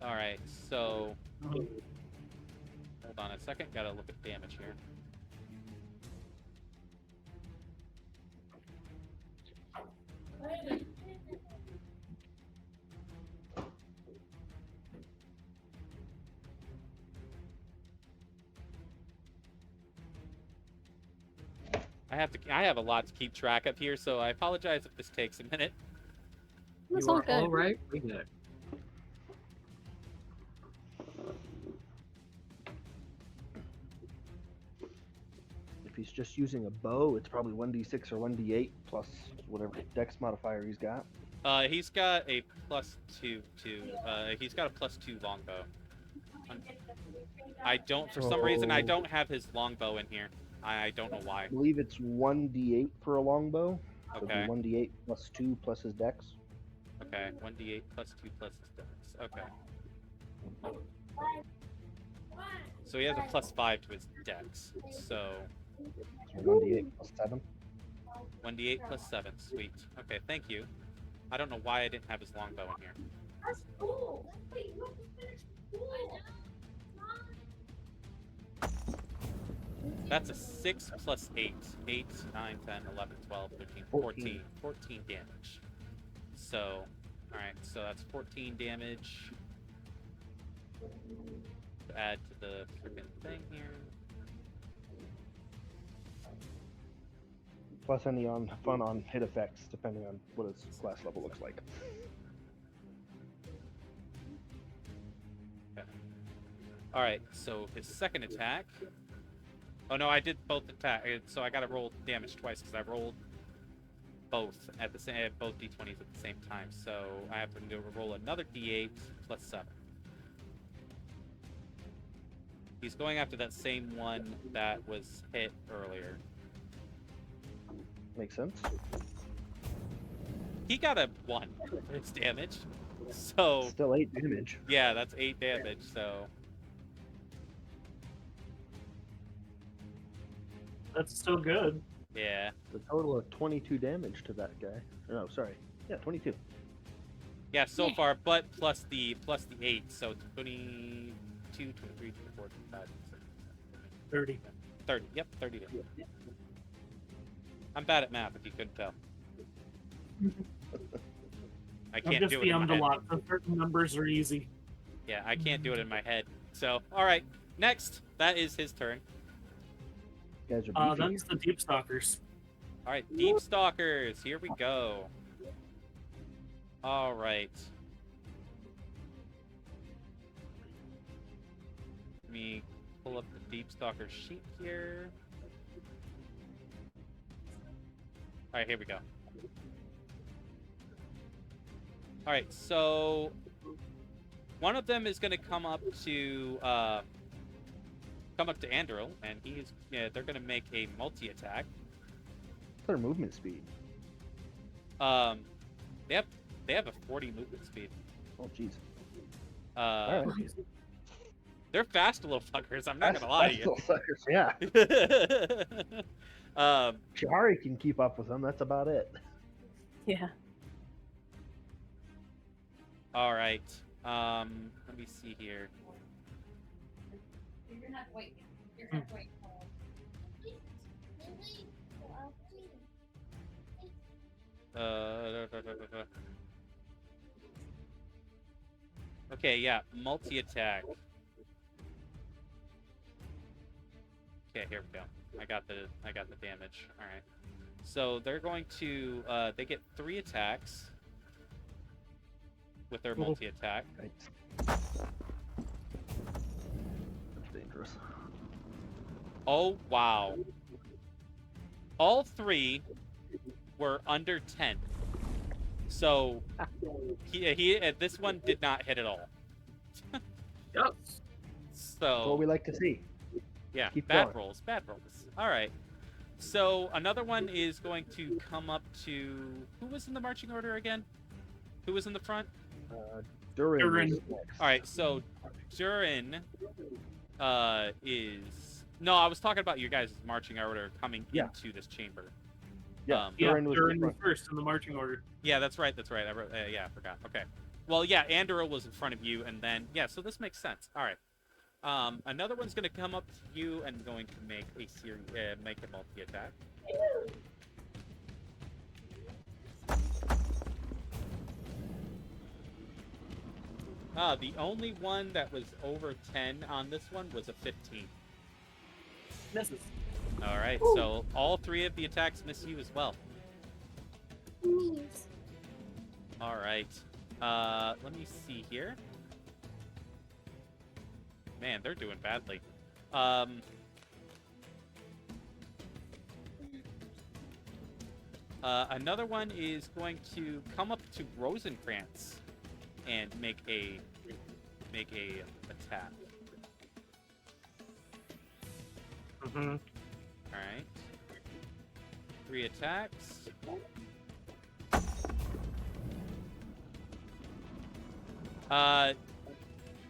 All right, so hold on a second. Gotta look at damage here. I have a lot to keep track of here, so I apologize if this takes a minute. That's You all are good. all right. We get it. If he's just using a bow, it's probably 1d6 or 1d8 plus whatever dex modifier he's got. He's got a +2 to he's got a +2 longbow. I don't, for some reason, I don't have his longbow in here. I don't know why. I believe it's 1d8 for a longbow. So Okay. 1d8 plus 2 plus his dex. Okay, 1d8 +2 plus his dex. Okay. So he has a +5 to his dex. So So 1d8 plus 7. 1d8 plus 7. Sweet. Okay, thank you. I don't know why I didn't have his longbow in here. That's a 6 plus 8. 8, 9, 10, 11, 12, 13, 14. 14 damage. So, alright, so that's 14 damage. Add to the freaking thing here. Plus any fun on hit effects, depending on what his class level looks like. Okay. Alright, so his second attack. Oh no, I did both attack, so I gotta roll damage twice because I rolled both at the same, both d20s at the same time. So I have to roll another d8 plus 7. He's going after that same one that was hit earlier. Makes sense. He got a 1 for his damage. So Still 8 damage. yeah, that's 8 damage, so That's still good. yeah. The total of 22 damage to that guy. No, sorry. Yeah, 22. Yeah, so far, but plus the 8, so 22, 23, 24, 25, 30. 30. Yep, 30 damage. I'm bad at math, if you couldn't tell. I I've can't just do it in my DM'd a head. lot, so certain numbers are easy. Yeah, I can't do it in my head. So, all right, next, that is his turn. You guys are beefy. That's the Deep Stalkers. All right, Deep Stalkers, here we go. All right. Let me pull up the Deep Stalker sheet here. All right, here we go. All right, so one of them is going to come up to Andril, and they're going to make a multi-attack. What's their movement speed? They have a 40 movement speed. Oh, jeez. All right. They're fast little fuckers. I'm not gonna lie to you. Suckers, yeah. Shahari can keep up with them. That's about it. Yeah. All right. Let me see here. Okay, yeah, multi-attack. Okay, here we go. I got the damage. All right. So they're going to they get 3 attacks with their multi-attack. Right. That's dangerous. Oh wow! All 3 were under 10. So this one did not hit at all. Yep. That's what So we like to see. yeah, Keep bad going. rolls, bad rolls. All right. So another one is going to come up to who was in the marching order again? Who was in the front? Duren. Duren. was next. All right, so Duren is... No, I was talking about your guys' marching order coming Yeah. into this chamber. Yeah, Yeah, Duren was Duren in was front. first in the marching order. Yeah, that's right. I wrote, yeah, I forgot. Okay. Well, yeah, Andril was in front of you, and then... Yeah, so this makes sense. All right. Another one's going to come up to you and going to make a multi-attack. The only one that was over 10 on this one was a 15. Misses. All right, so all 3 of the attacks miss you as well. All right. Let me see here. Man, they're doing badly. Another one is going to come up to Rosencrantz and make a attack. Mm-hmm. All right. 3 attacks.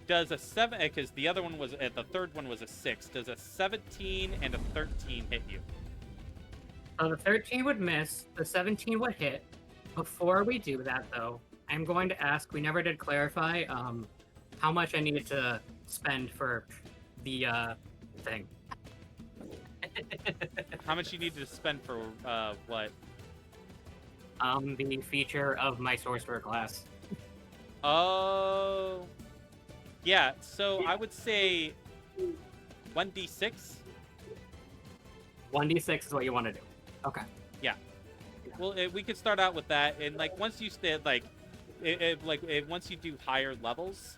Does a 7? Because the other one was the third one was a 6. Does a 17 and a 13 hit you? The 13 would miss. The 17 would hit. Before we do that, though, I'm going to ask. We never did clarify how much I needed to spend for the thing. How much you need to spend for what? The feature of my sorcerer class. Oh. Yeah, so I would say 1d6. 1d6 is what you want to do. Okay. Well, we could start out with that, and like once you once you do higher levels,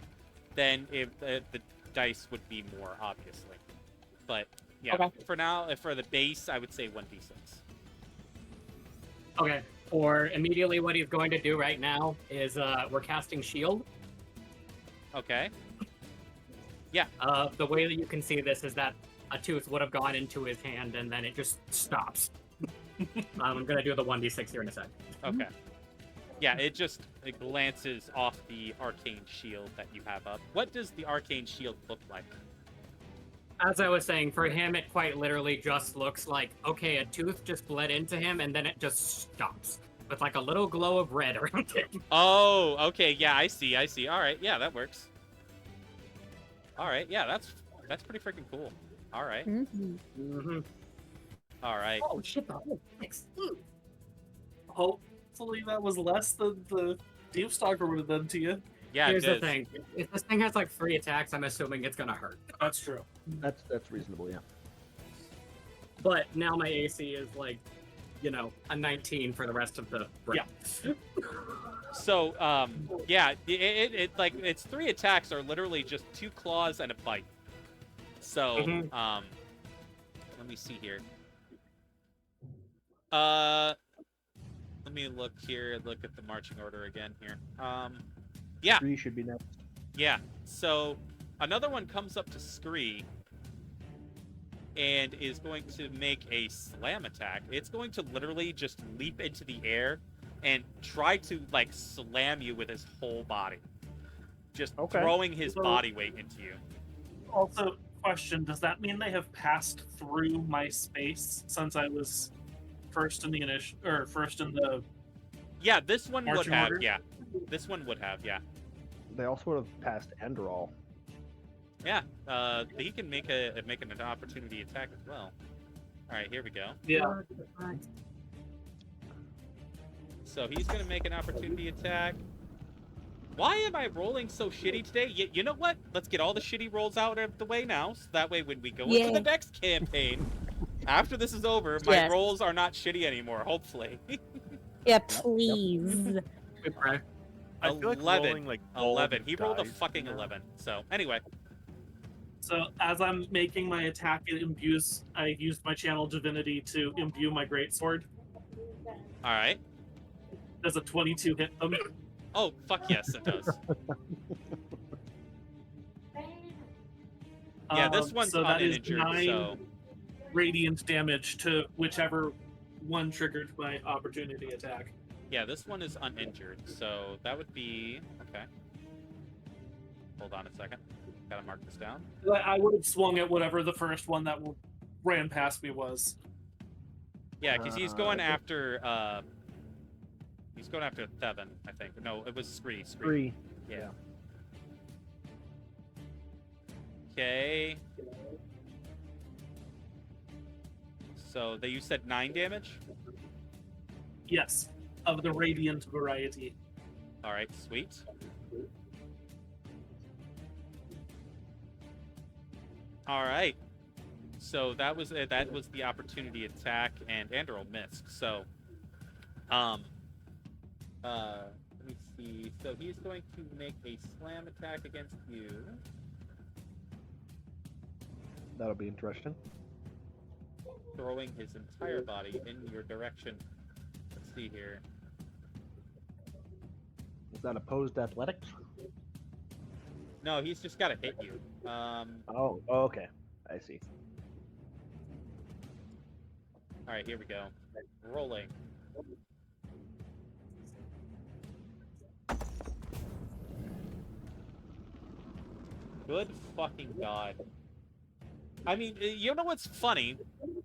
then the dice would be more, obviously. But yeah, Okay. for now, for the base, I would say 1d6. Okay. For immediately, what he's going to do right now is we're casting shield. Okay. The way that you can see this is that a tooth would have gone into his hand and then it just stops. I'm gonna do the 1d6 here in a sec. Okay. Yeah, it glances off the arcane shield that you have up. What does the arcane shield look like? As I was saying, for him, it quite literally just looks like, okay, a tooth just bled into him and then it just stops with like a little glow of red around it. Oh, okay. Yeah, I see. All right. Yeah, that works. All right. Yeah, that's pretty freaking cool. All right. Mm-hmm. All right. Oh shit! Oh, thanks. Hopefully that was less than the Deep Stalker would have done to you. Yeah, Here's it the is. thing: if this thing has like 3 attacks, I'm assuming it's gonna hurt. That's true. That's reasonable, yeah. But now my AC is like, a 19 for the rest of the round. Yeah. So, yeah, it like its 3 attacks are literally just 2 claws and a bite. So, Mhm. Let me see here. Let me look here. Look at the marching order again here. Yeah. Scree should be next. Yeah. So another one comes up to Scree and is going to make a slam attack. It's going to literally just leap into the air and try to like slam you with his whole body. Just throwing his body weight into you. Also, question, does that mean they have passed through my space since I was first in the Yeah, this one would marching have, order? yeah. This one would have, yeah. They also would have passed Andril. Yeah, he can make an opportunity attack as well. All right, here we go. Yeah. So he's gonna make an opportunity attack. Why am I rolling so shitty today? You know what? Let's get all the shitty rolls out of the way now, so that way when we go into the next campaign, after this is over, my rolls are not shitty anymore. Hopefully. Yeah, please. Good try. I feel like 11. rolling, like, all 11. the He rolled a dice, fucking 11. So anyway. So as I'm making my attack, I used my channel divinity to imbue my greatsword. All right. Does a 22 hit them? Oh, fuck yes, it does. Yeah, this one's so that is uninjured, 9 so... radiant damage to whichever one triggered my opportunity attack. Yeah, this one is uninjured, so that would be okay. Hold on a second. Gotta mark this down. I would have swung at whatever the first one that ran past me was. Yeah, because he's going after Thevin, I think. No, it was Scree. Scree. Yeah. Okay. So you said 9 damage? Yes, of the radiant variety. All right, sweet. All right. So that was the opportunity attack, and Andril missed. So, let me see. So he's going to make a slam attack against you. That'll be interesting. Throwing his entire body in your direction. Let's see here. Is that opposed athletics? No, he's just got to hit you. Oh, okay. I see. All right, here we go. Rolling. Good fucking god. I mean, you know what's funny?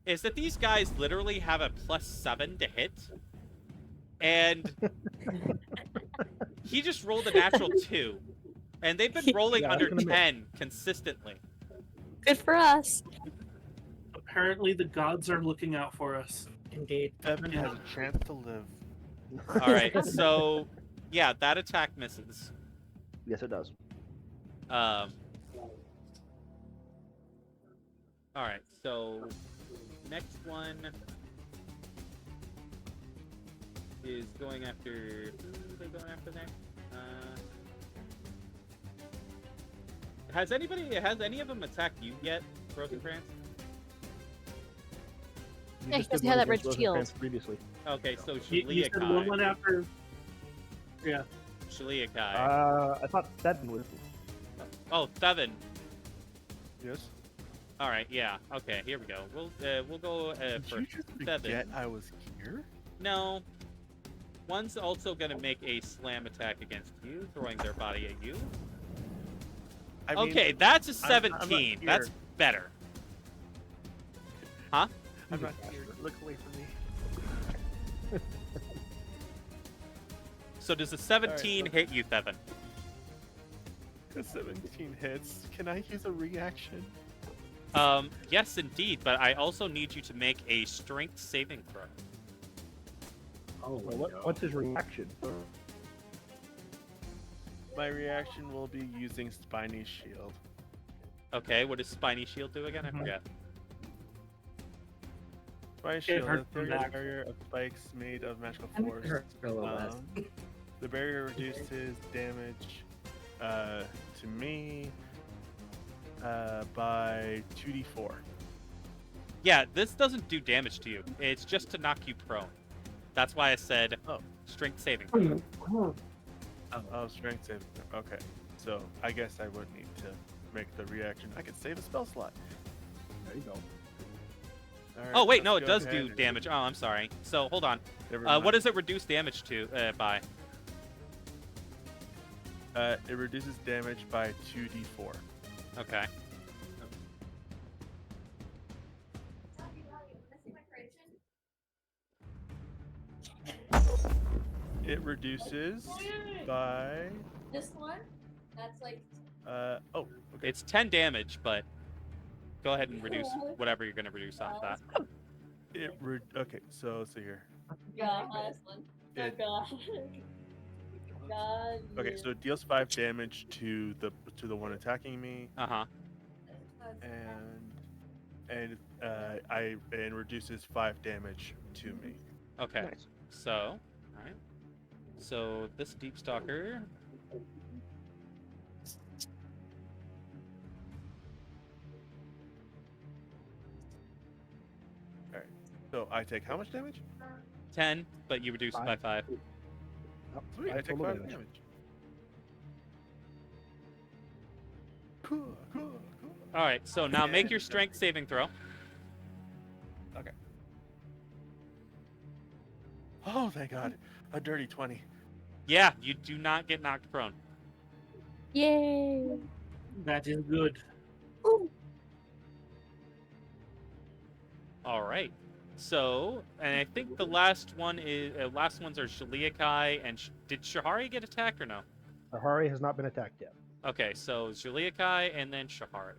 Is that these guys literally have a +7 to hit. And he just rolled a natural 2. And they've been rolling under 10 consistently. Good for us. Apparently, the gods are looking out for us. Indeed. Thevin has a chance to live. All right, so yeah, that attack misses. Yes, it does. All right, so next one is going after. Who are they going after next? Has any of them attacked you yet, Rosencrantz? You Yeah, just because did he had one that against red shield. Rosencrantz previously. Okay, so You said one went after. Yeah. Shaliakai. I thought Thedin was. Oh, Thevin. Yes. All right, yeah. Okay, here we go. We'll go Did for you just Thevin. forget I was here? No. One's also gonna make a slam attack against you, throwing their body at you. I mean, Okay, that's a I'm not 17. here. That's better. Huh? I'm not here. Look away from me. So does a 17 hit you, Thevin? A 17 hits. Can I use a reaction? Yes, indeed, but I also need you to make a strength saving throw. Oh, well, what's his reaction? My reaction will be using Spiny Shield. Okay, what does Spiny Shield do again? I forget. Spiny Shield, hurts a from back. barrier of spikes made of magical I think it force. hurts for a little bit. The barrier reduces damage to me by 2d4. Yeah, this doesn't do damage to you. It's just to knock you prone. That's why I said strength saving throw. Oh, strength saving throw. Okay, so I guess I would need to make the reaction. I could save a spell slot. There you go. All right, Oh wait, no, let's it go does ahead do and- damage. Oh, I'm sorry. So hold on. Never What mind. does it reduce damage to by? It reduces damage by 2d4. Okay. It reduces by This one? That's like. oh, okay. It's 10 damage, but go ahead and reduce whatever you're gonna reduce off that. Okay, so here. God, last one. It- God. God. Okay, so it deals 5 damage to the one attacking me, Uh-huh. and reduces 5 damage to me. Okay. Nice. So, alright. So this Deep Stalker. So I take how much damage? 10, but you reduce it by 5. Oh, Sweet, I take total 5 damage. Cool. Alright, so now make your strength saving throw. Okay. Oh, thank God. A dirty 20. Yeah, you do not get knocked prone. Yay! That is good. Ooh. All right. So, and I think the last ones are Shaliakai and did Shahoari get attacked or no? Shahari has not been attacked yet. Okay, so Shaliakai and then Shahar.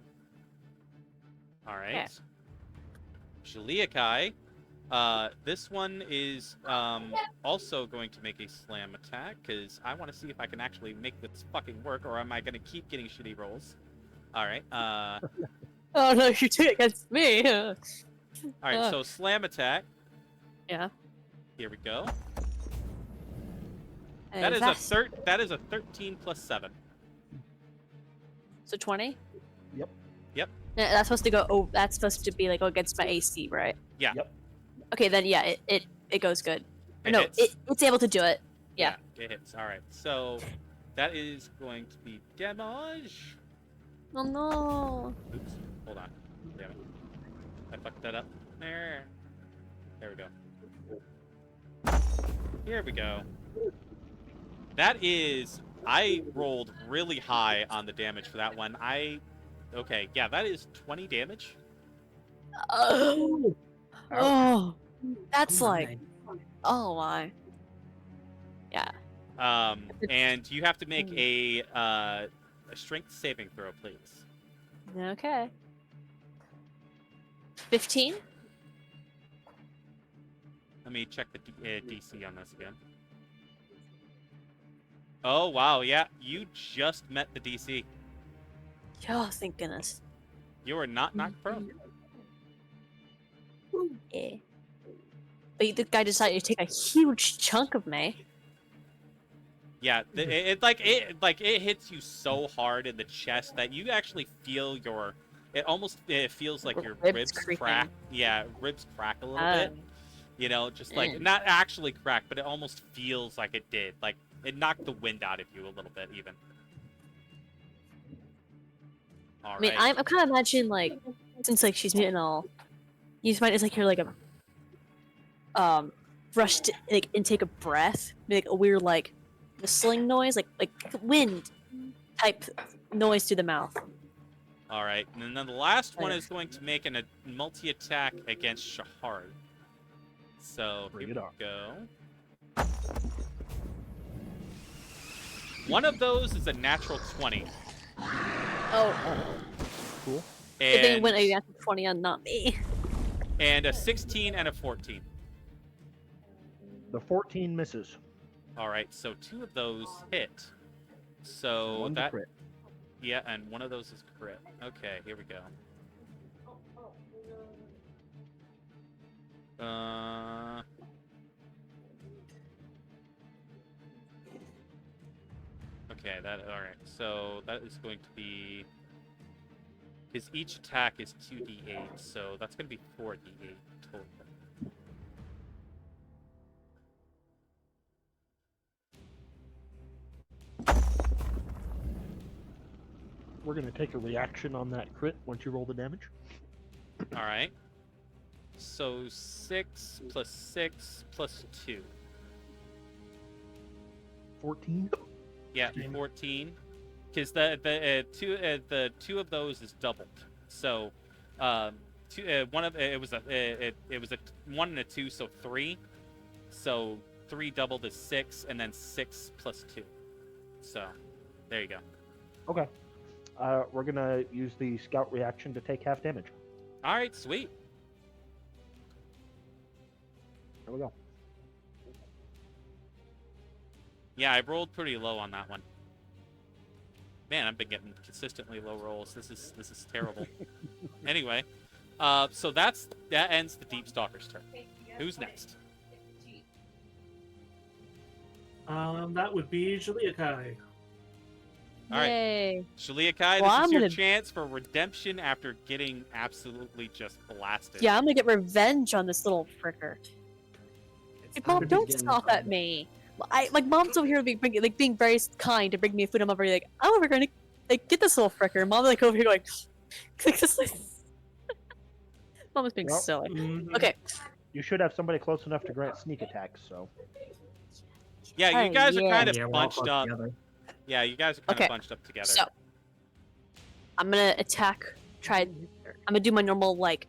All right. Shaliakai. This one is also going to make a slam attack because I want to see if I can actually make this fucking work, or am I going to keep getting shitty rolls? All right. Oh no, you took it against me. All right. So slam attack. Yeah. Here we go. Hey, That is a 13 plus 7. So 20. Yep. Yep. Yeah, that's supposed to go. Oh, that's supposed to be like against my AC, right? Yeah. Yep. Okay, then yeah, it goes good. It No, hits. it's able to do it. Yeah. It hits. All right. So that is going to be damage. Oh no. Oops. Hold on. Damn it. I fucked that up. There. There we go. Here we go. That is... I rolled really high on the damage for that one. Okay, yeah, that is 20 damage. Oh, that's Oh like... Oh my. Yeah. And you have to make a strength saving throw, please. Okay. 15? Let me check the DC on this again. Oh, wow, yeah. You just met the DC. Oh, thank goodness. You are not knocked prone. Yeah. But the guy decided to take a huge chunk of me. Yeah, it hits you so hard in the chest that you actually feel it feels like your ribs creaking. crack. Yeah, ribs crack a little bit. You know, just like not actually crack, but it almost feels like it did. Like it knocked the wind out of you a little bit, even. All I mean, right. I'm kind of imagining like, since like she's mutant and all, you just might just like hear like a rushed like intake of breath, like a weird like whistling noise, like wind type noise through the mouth. All right, and then the last one is going to make a multi-attack against Shahar. So Bring here it we on. go. One of those is a natural 20. Oh, Cool. if they And, went a natural 20 on not me. and a 16 and a 14. The 14 misses. All right, so 2 of those hit. So One's a that crit. yeah, and one of those is crit. Okay, here we go. Okay, all right. So that is going to be because each attack is 2d8, so that's going to be 4d8 total. We're going to take a reaction on that crit once you roll the damage. All right. So 6 plus 6 plus 2. 14. Yeah, 14. Because the two of those is doubled. So, one of it was a 1 and a 2, so 3. So 3 doubled is 6, and then 6 plus 2. So, there you go. Okay. We're going to use the scout reaction to take half damage. All right, sweet. There we go. Yeah, I rolled pretty low on that one. Man, I've been getting consistently low rolls. This is terrible. Anyway, so that ends the Deep Stalker's turn. Who's next? That would be Jialai. All right. Yay. Shaliakai, Well, this is your gonna- chance for redemption after getting absolutely just blasted. Yeah, I'm gonna get revenge on this little fricker. Like, Mom, don't stop at me. Like Mom's over here being very kind to bring me food. I'm over here like, I'm over gonna like get this little fricker. Mom like over here going, Mom is being Well, silly. Mhm. Okay, You should have somebody close enough to grant sneak attacks, so. Yeah, you guys are kind of Yeah, we're all bunched close up. together. Yeah, you guys are kind Okay. of bunched up together. So, I'm gonna attack. I'm gonna do my normal like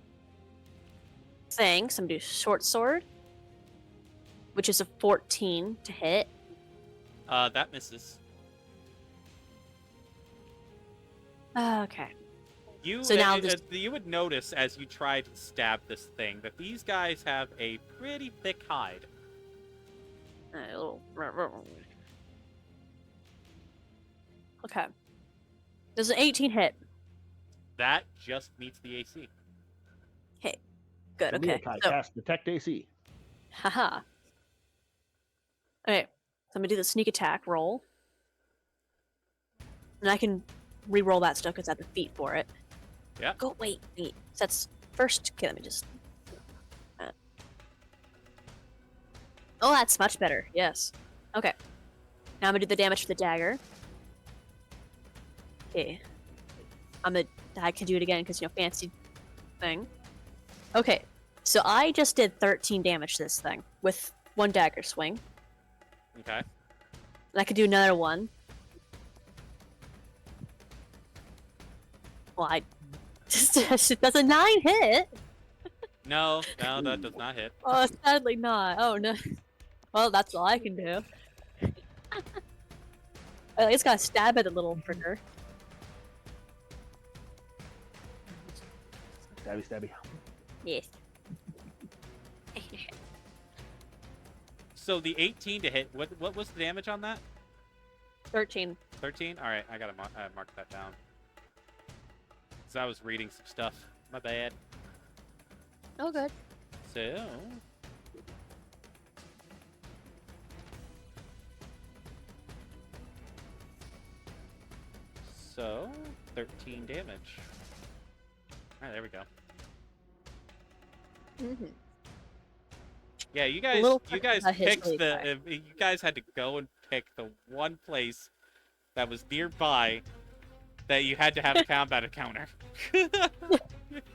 thing. So I'm gonna do short sword, which is a 14 to hit. That misses. Okay. You So now you would notice as you try to stab this thing that these guys have a pretty thick hide. Okay. Does an 18 hit? That just meets the AC. Good. Okay. Kai So, cast Detect AC. haha. Okay. So I'm gonna do the sneak attack roll, and I can re-roll that stuff because I have the feet for it. Yeah. Go. Wait. So that's first. Okay. Let me just. Oh, that's much better. Yes. Okay. Now I'm gonna do the damage for the dagger. Okay. I can do it again because fancy thing. Okay. So I just did 13 damage to this thing with one dagger swing. Okay. And I could do another one. Well, that's a 9 hit. No, that does not hit. Oh, sadly not. Oh no. Well, that's all I can do. I just gotta stab at the little fricker. Stabby. Yes. So the 18 to hit, what was the damage on that? 13. 13? Alright, I gotta mark that down. Because I was reading some stuff. My bad. Oh, good. So 13 damage. Alright, there we go. Mm-hmm. Yeah, you guys picked you guys had to go and pick the one place that was nearby that you had to have a combat encounter.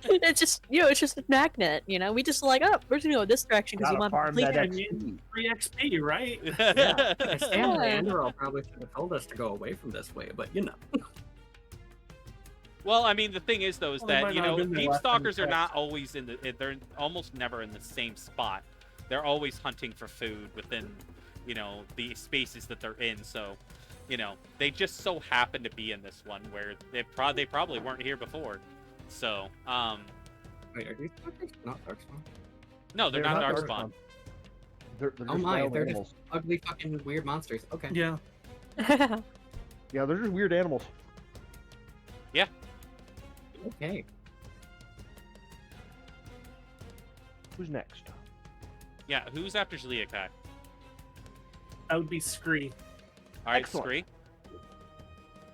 It's just it's just a magnet. We just like, oh, we're just gonna go this direction because we Gotta want farm to complete that it. XP. Free XP, right? I stand Andril probably should have told us to go away from this way, but Well, I mean, the thing is, though, is Well, they that, might not have been there Deep last time Stalkers we are checked. not always they're almost never in the same spot. They're always hunting for food within, the spaces that they're in. So, they just so happen to be in this one where they probably weren't here before. So, Wait, are these Stalkers not Darkspawn? no, they're not Darkspawn. They're just Oh my, wild they're animals. just ugly fucking weird monsters. Okay. Yeah. Yeah, they're just weird animals. Okay. Who's next? Yeah, who's after Jialai? That would be Scree. All right, Excellent. Scree.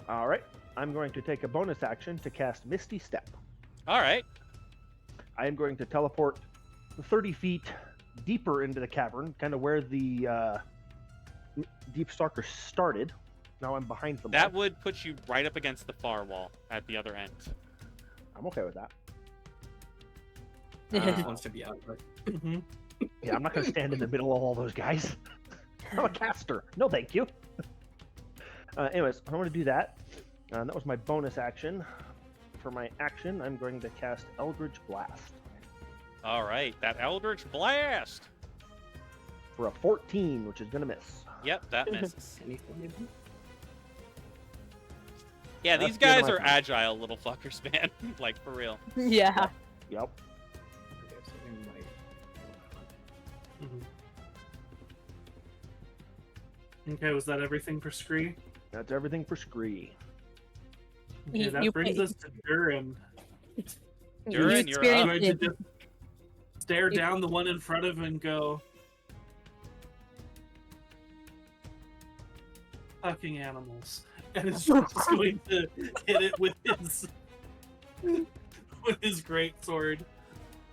All right. I'm going to take a bonus action to cast Misty Step. All right. I am going to teleport 30 feet deeper into the cavern, kind of where the Deep Stalker started. Now I'm behind them. That would put you right up against the far wall at the other end. I'm okay with that. Just wants to be out. Mm-hmm. Yeah, I'm not going to stand in the middle of all those guys. I'm a caster. No, thank you. Anyways, I'm going to do that. That was my bonus action. For my action, I'm going to cast Eldritch Blast. All right, that Eldritch Blast. For a 14, which is going to miss. Yep, that misses. Anything? Yeah, That's these the end guys of are my agile little fuckers, man. Like, for real. Yeah. Yep. Okay, so we might- Okay, was that everything for Scree? That's everything for Scree. Okay, that brings us to Duren. Duren, you're I'm up. going to just stare down the one in front of him and go, fucking animals. And it's just going to hit it with his great sword.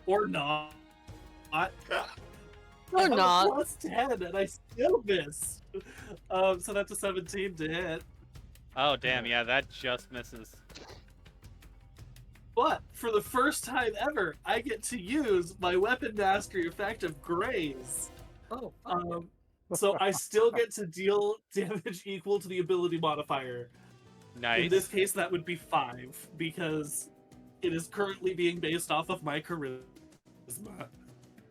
Or not. I Or have a not. plus 10 and I still miss. So that's a 17 to hit. Oh, damn, yeah, that just misses. But for the first time ever, I get to use my weapon mastery effect of Graze. Oh, So I still get to deal damage equal to the ability modifier. Nice. In this case, that would be 5, because it is currently being based off of my charisma.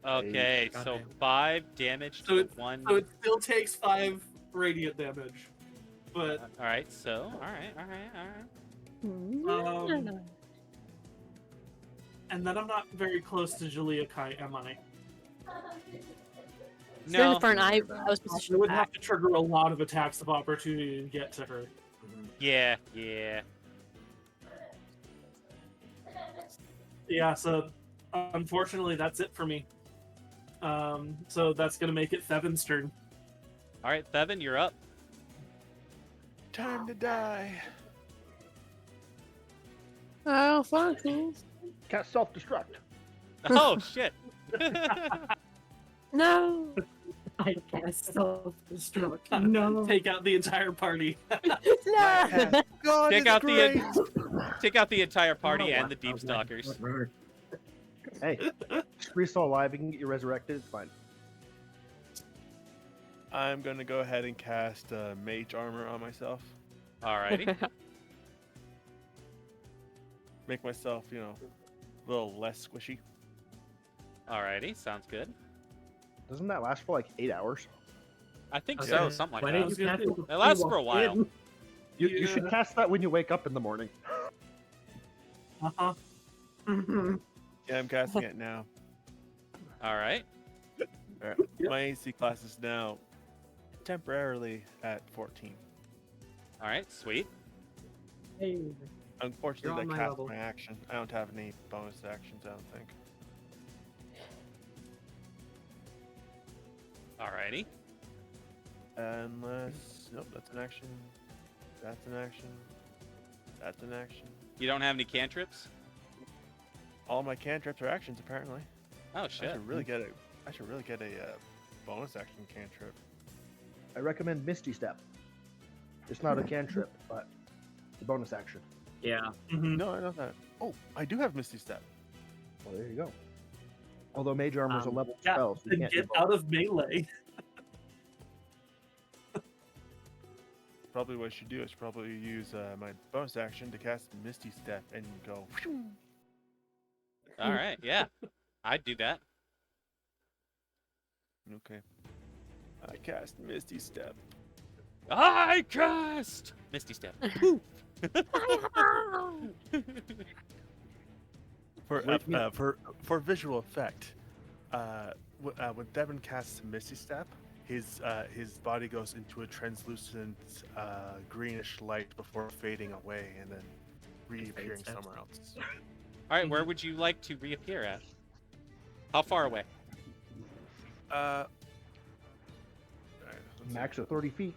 Okay, Got so it. 5 damage So to it, 1. so it still takes 5 radiant damage. But All right, so all right. and then I'm not very close to Jialai, am I? No. For an I was I positioned would back. have to trigger a lot of attacks of opportunity to get to her. Yeah. Yeah, so unfortunately that's it for me. So that's gonna make it Thevin's turn. All right, Thevin, you're up. Time to die. Oh, fuck. Cast self-destruct. Oh shit. No. I cast self-destruct. No. Take out the entire party. No. God, Take it's out great. Take out the entire party Oh, and the Deep Stalkers. Hey, Scree's still alive. You can get you resurrected. It's fine. I'm gonna go ahead and cast mage armor on myself. Alrighty. Make myself, a little less squishy. Alrighty, sounds good. Doesn't that last for like 8 hours? I think Okay. so, something like Why that. didn't you cast it It lasts for a before you while. walked You should cast that when you wake up in the morning. Uh-huh. in? Yeah, I'm casting it now. Alright. All right. Yep. My AC class is now temporarily at 14. Alright, sweet. Hey. Unfortunately, You're on that my cast level. my action. I don't have any bonus actions, I don't think. Alrighty. Unless... Nope, that's an action. That's an action. That's an action. You don't have any cantrips? All my cantrips are actions, apparently. Oh I shit. should really get a bonus action cantrip. I recommend Misty Step. It's not a cantrip, but it's a bonus action. Yeah. Mhm. No, I know that. Oh, I do have Misty Step. Well, there you go. Although Mage Armor is a level Yeah, spell, so you then can't do get both. out of melee. Probably what I should do is probably use my bonus action to cast Misty Step and go. Whew. Alright, yeah. I'd do that. Okay. I cast Misty Step. I cast Misty Step. Woo. For visual effect, when Devin casts Misty Step, his body goes into a translucent greenish light before fading away and then reappearing Fades out. somewhere else. Alright, where would you like to reappear at? How far away? Alright, let's see. Max of 30 feet.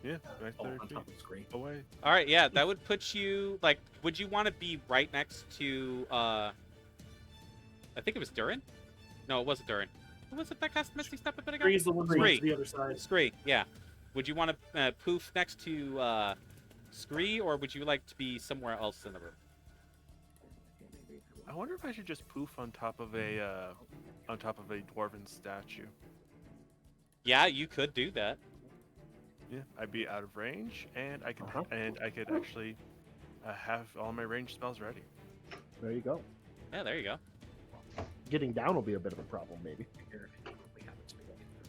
Yeah, right Oh, 30 on feet top of Scree. away. Alright, yeah, that would put you, like, would you want to be right next to, I think it was Duren? No, it wasn't Duren. Who was it that cast Misty Step a bit ago? Scree's the one who Scree. went to the other side. Scree, yeah. Would you want to poof next to Scree, or would you like to be somewhere else in the room? I wonder if I should just poof on top of a dwarven statue. Yeah, you could do that. Yeah, I'd be out of range, and I could Uh-huh. actually have all my range spells ready. There you go. Yeah, there you go. Getting down will be a bit of a problem, maybe.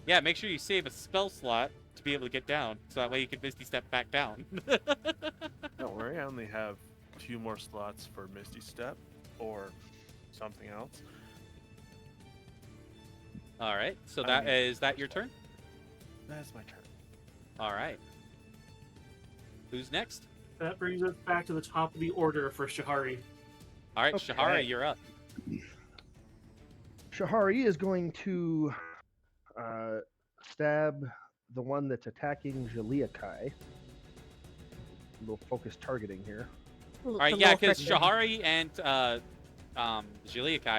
Yeah, make sure you save a spell slot to be able to get down, so that way you can Misty Step back down. Don't worry, I only have 2 more slots for Misty Step or something else. Alright, so I that mean- is that your turn? That's my turn. Alright. Who's next? That brings us back to the top of the order for Shahoari. Alright, Okay. Shahara, you're up. Shahoari is going to stab the one that's attacking Jialai. A little focused targeting here. Alright, yeah, because Shahoari and Jialai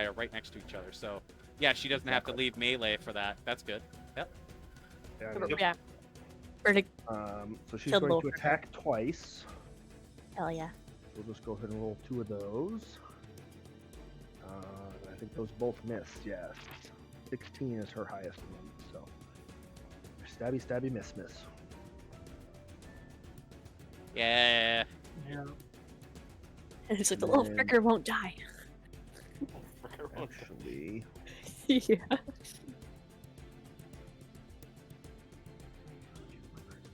are right next to each other, so yeah, she doesn't have to leave melee for that. That's good. Yep. Yeah. Or to, So she's Kill going both to of them. attack twice. hell yeah. We'll just go ahead and roll 2 of those. I think those both missed, yes. 16 is her highest one, so. Stabby, stabby, miss, miss. Yeah. Yeah. It's like the little Man. fricker won't die. Actually, Yeah.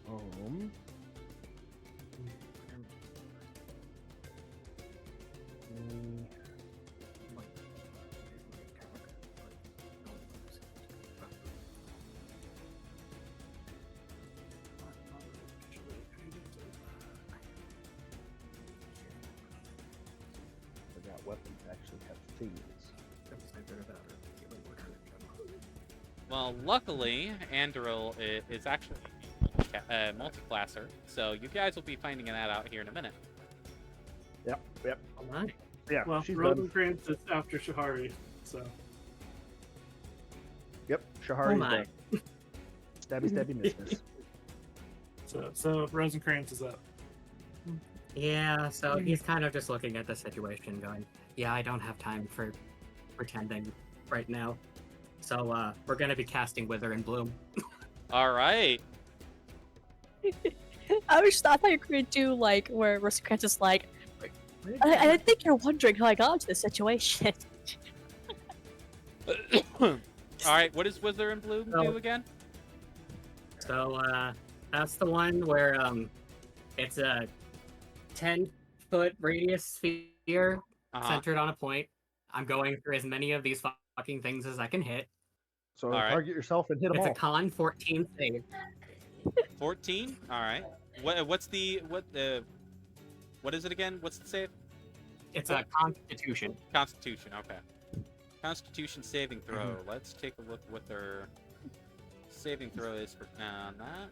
um, mm, forgot weapons actually have things. Well, luckily, Andril is actually a multi-classer, so you guys will be finding that out here in a minute. Yep. Alright. Yeah, Well, she's done. Rosencrantz is after Shahari, so. Yep, Oh Shahari's my. done. Stabby, stabby, miss, miss. So Rosencrantz is up. Yeah, so he's kind of just looking at the situation going, yeah, I don't have time for pretending right now. So we're going to be casting Wither and Bloom. All right. I thought you were going to do like where Rosencrantz is like, I think you're wondering how I got into this situation. All right. What does Wither and Bloom So- do again? So that's the one where it's a 10-foot radius sphere centered on a point. I'm going for as many of these fucking things as I can hit. So All right. target yourself and hit them It's a all. con 14 save. 14. All right. What is it again? What's the save? It's a Constitution. Constitution. Okay. Constitution saving throw. Let's take a look what their saving throw is for on that.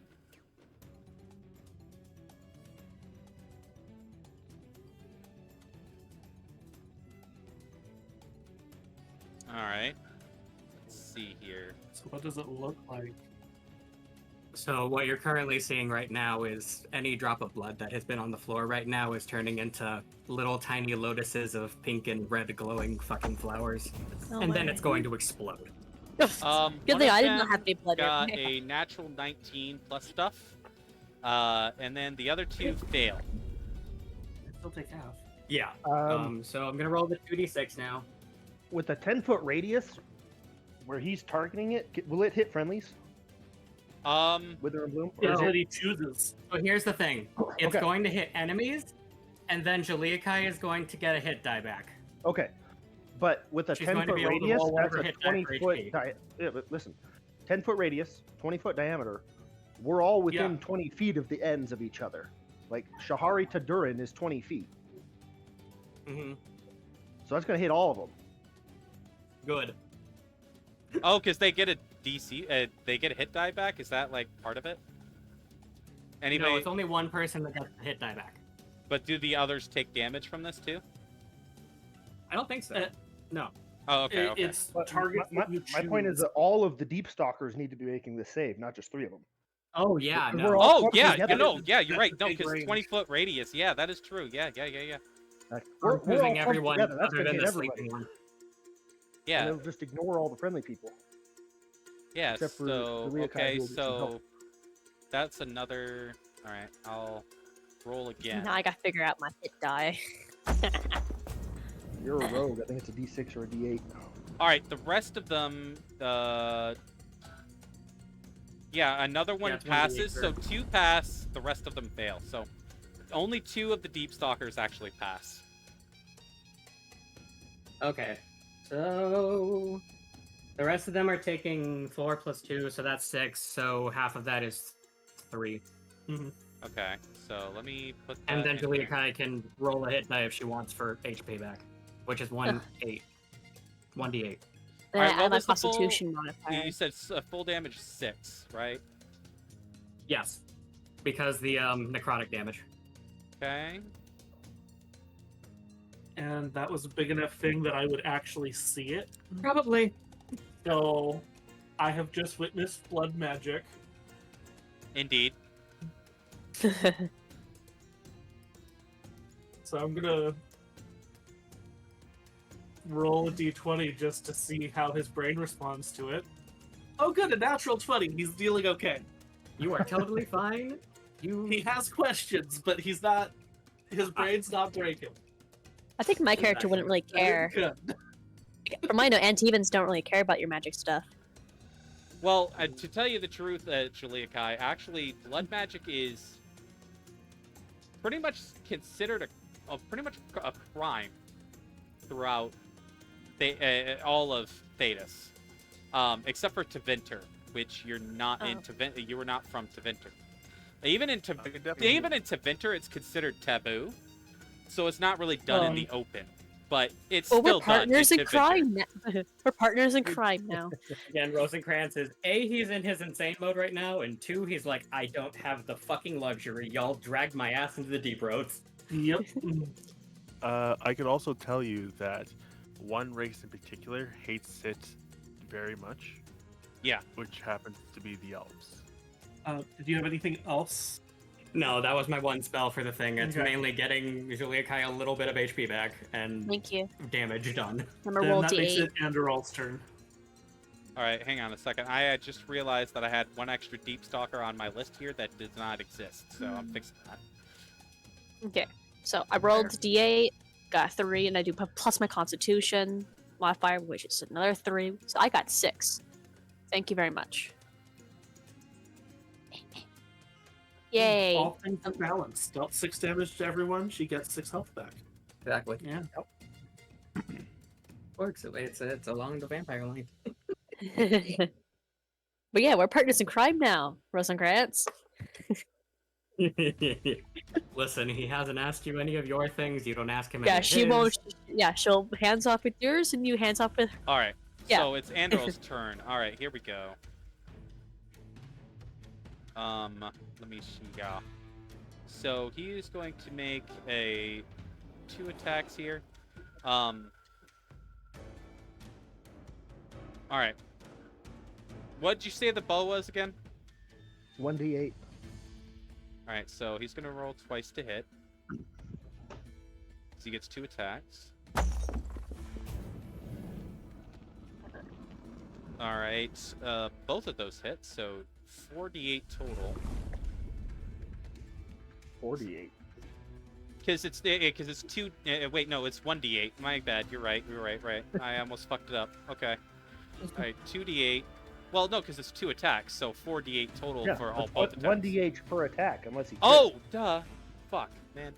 All right. Let's see here. So what does it look like? So what you're currently seeing right now is any drop of blood that has been on the floor right now is turning into little tiny lotuses of pink and red glowing fucking flowers. Oh And my then it's going to explode. Good One thing of I did them not have any blood. got in a natural 19 plus stuff, and then the other two fail. I still take half. Yeah. So I'm gonna roll the 2d6 now. With a 10-foot radius, where he's targeting it, will it hit friendlies? Wither and Bloom? Or It's is it- what he chooses. So here's the thing. It's Okay. going to hit enemies, and then Jialai is going to get a hit die back. Okay, but with a She's going to 10-foot be able to radius, roll that's over a hit die for 20-foot. HP. Yeah, but listen, 10-foot radius, 20-foot diameter. We're all within Yeah. 20 feet of the ends of each other. Like Shahoari to Duren is 20 feet, Mm-hmm. so that's gonna hit all of them. Good. Oh, because they get a DC, they get a hit die back. Is that like part of it? Anybody? No, it's only one person that gets the hit die back. But do the others take damage from this too? I don't think so. No. Oh, okay. Okay. It's But target. my point is that all of the Deep Stalkers need to be making this save, not just 3 of them. Oh yeah, We're no. all Oh clumped yeah, together. you're right. No, Big because range. 20-foot radius. Yeah, that is true. Yeah. Like, We're all moving clumped everyone together. That's other gonna than hit the everybody. sleeping one. Yeah. And it'll just ignore all the friendly people. Yeah. except for So the Leokai okay, who will get some so help. that's another. All right, I'll roll again. Now I gotta figure out my hit die. You're a rogue. I think it's a D6 or a D8. All right, the rest of them. Yeah, another one Yeah, it's 1d8 passes. So for- 2 pass. The rest of them fail. So only 2 of the Deep Stalkers actually pass. Okay. So the rest of them are taking 4 plus 2, so that's 6. So half of that is 3. Okay, so let me put that. And then in here. Jialai can roll a hit die if she wants for HP back, which is 1d8. 1d8. Then Alright, I what add my was the full- Constitution modifier. You said full damage 6, right? Yes, because the necrotic damage. Okay. And that was a big enough thing that I would actually see it. Probably. So I have just witnessed blood magic. Indeed. So I'm gonna roll a d20 just to see how his brain responds to it. Oh, good, a natural 20. He's dealing okay. You are totally fine. He has questions, but he's not. His brain's not breaking. I think my character wouldn't really care. Good. From what I know, Antevans don't really care about your magic stuff. Well, to tell you the truth, Jialai, actually, blood magic is pretty much considered a crime throughout all of Thedas, except for Tevinter, which you're not in. You were not from Tevinter. Even in Tevinter, it's considered taboo, so it's not really done in the open. But it's still we're partners done in crime now. We're partners in crime now. Again, Rosencrantz is A, he's in his insane mode right now, and 2, he's like, I don't have the fucking luxury. Y'all dragged my ass into the deep roads. Yep. I could also tell you that one race in particular hates it very much. Yeah. Which happens to be the elves. Did you have anything else? No, that was my one spell for the thing. It's Okay. mainly getting Jialai a little bit of HP back and Thank you. damage done. I'm gonna Then roll that makes D8. it Andrel's turn. All right, hang on a second. I had just realized that I had one extra Deep Stalker on my list here that does not exist, so I'm fixing that. Okay, so I rolled D8, got 3, and I do plus my Constitution modifier, which is another 3. So I got 6. Thank you very much. Yay! All things are balanced. Dealt 6 damage to everyone. She gets 6 health back. Exactly. Yeah. Works. It's along the vampire line. But yeah, we're partners in crime now, Rosencrantz. Listen, he hasn't asked you any of your things. You don't ask him. Yeah, any of she his. won't. Yeah, she'll hands off with yours, and you hands off with. All right, Yeah. so it's Andrel's turn. All right, here we go. Let me see. Yeah. So he's going to make 2 attacks here. All right. What did you say the bow was again? 1d8. All right, so he's gonna roll twice to hit. So he gets 2 attacks. All right, both of those hit, so 4d8 total. 48. Because it's 2. Wait, no, it's 1d8. My bad. You're right. Right. I almost fucked it up. Okay. All right, 2d8. Well, no, because it's 2 attacks, so 4d8 total Yeah, for all but both attacks. 1d8 per attack, unless he. Oh, duh. Fuck, man.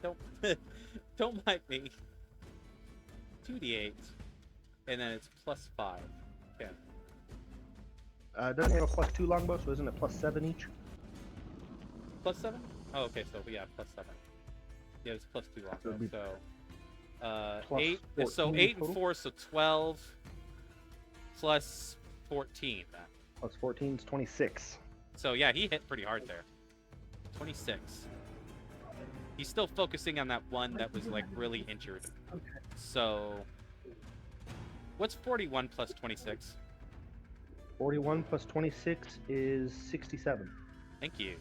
Don't mind me. 2d8, and then it's plus 5. Okay. Doesn't he have a +2 longbow, so isn't it +7 each? Plus 7? Oh, okay. So yeah, plus 7. Yeah, it's plus 2 So it'd also. be So plus 8. So 14 8 and total? 4, so 12 plus 14. Then. +14 is 26. So yeah, he hit pretty hard there. 26. He's still focusing on that one that was like really injured. So what's 41 plus 26? 41 plus 26 is 67. Thank you.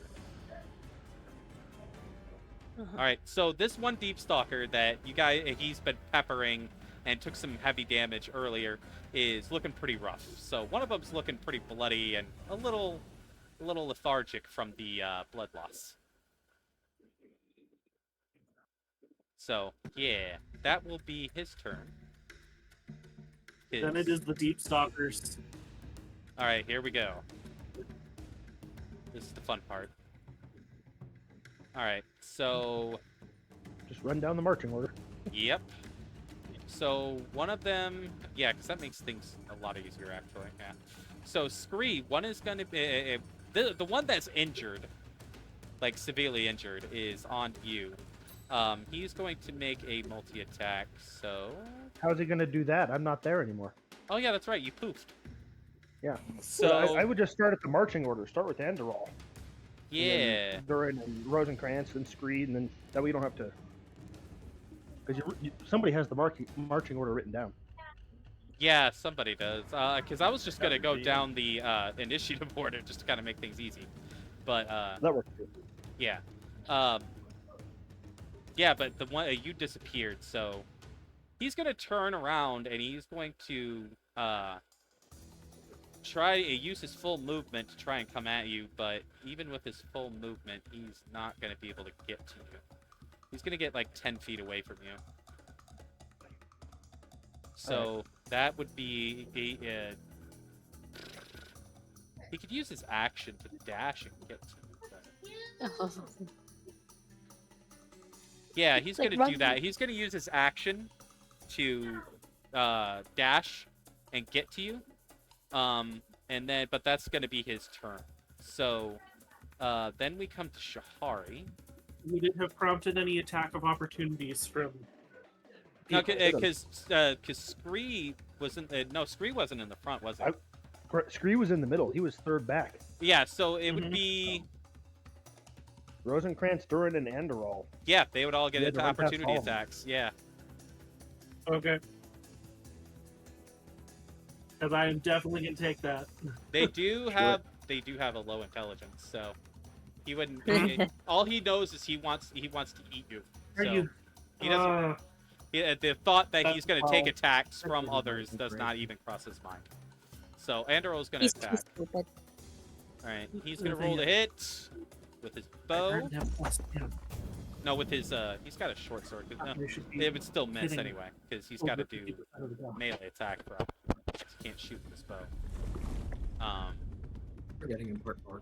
All right, so this one Deep Stalker that he's been peppering and took some heavy damage earlier is looking pretty rough. So one of them's looking pretty bloody and a little lethargic from the blood loss. So yeah, that will be his turn. Then it is the Deep Stalkers. All right, here we go. This is the fun part. All right, so Just run down the marching order. yep. So one of them, yeah, because that makes things a lot easier actually. Yeah. So Scree, one is going to be the one that's injured, like severely injured, is on you. He's going to make a multi-attack. So. How's he going to do that? I'm not there anymore. Oh yeah, that's right. You poofed. Yeah. So I would just start at the marching order. Start with Andril. yeah. Duren and Rosencrantz and Scree, and then that way you don't have to. Because somebody has the marching order written down. Yeah, somebody does. Because I was just gonna go down the initiative order just to kind of make things easy, but That works too. yeah, yeah. But the one you disappeared, so he's gonna turn around and he's going to use his full movement to try and come at you, but even with his full movement, he's not going to be able to get to you. He's going to get like 10 feet away from you. So that would be he could use his action to dash and get to you. But... Yeah, he's Like, going to run- do that. He's going to use his action to dash and get to you. But that's going to be his turn. So then we come to Shahoari. We didn't have prompted any attack of opportunities from. Because Scree wasn't. No, Scree wasn't in the front, was it? Scree was in the middle. He was third back. Yeah, so it would be. Rosencrantz, Duren, and Andril. Yeah, they would all get Yeah, into to run past opportunity all of them. attacks. Yeah. Okay. Because I am definitely gonna take that. They do have a low intelligence, so he wouldn't. All he knows is he wants to eat you. Are So you? he doesn't. The thought that he's going to take That's attacks from others does not even cross his mind. So Andril's going to He's attack. stupid. All right, he's going to roll to hit with his bow. No, with his he's got a short sword. It would still miss hitting anyway because he's got to do 50% of the damage. melee attack for. He can't shoot with his bow. We're getting important part.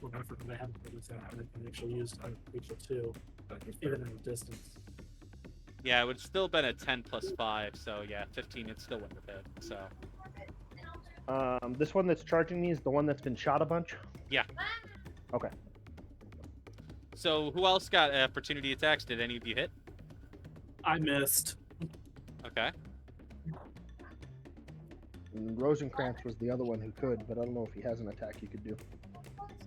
Well, I forgot I haven't put this out. I haven't actually used Rachel 2, even in the distance. Yeah, it would still been a 10 plus 5, so yeah, 15. It still wouldn't have hit. So This one that's charging me is the one that's been shot a bunch? yeah. Okay. So who else got opportunity attacks? Did any of you hit? I missed. Okay. And Rosencrantz was the other one who could, but I don't know if he has an attack you could do.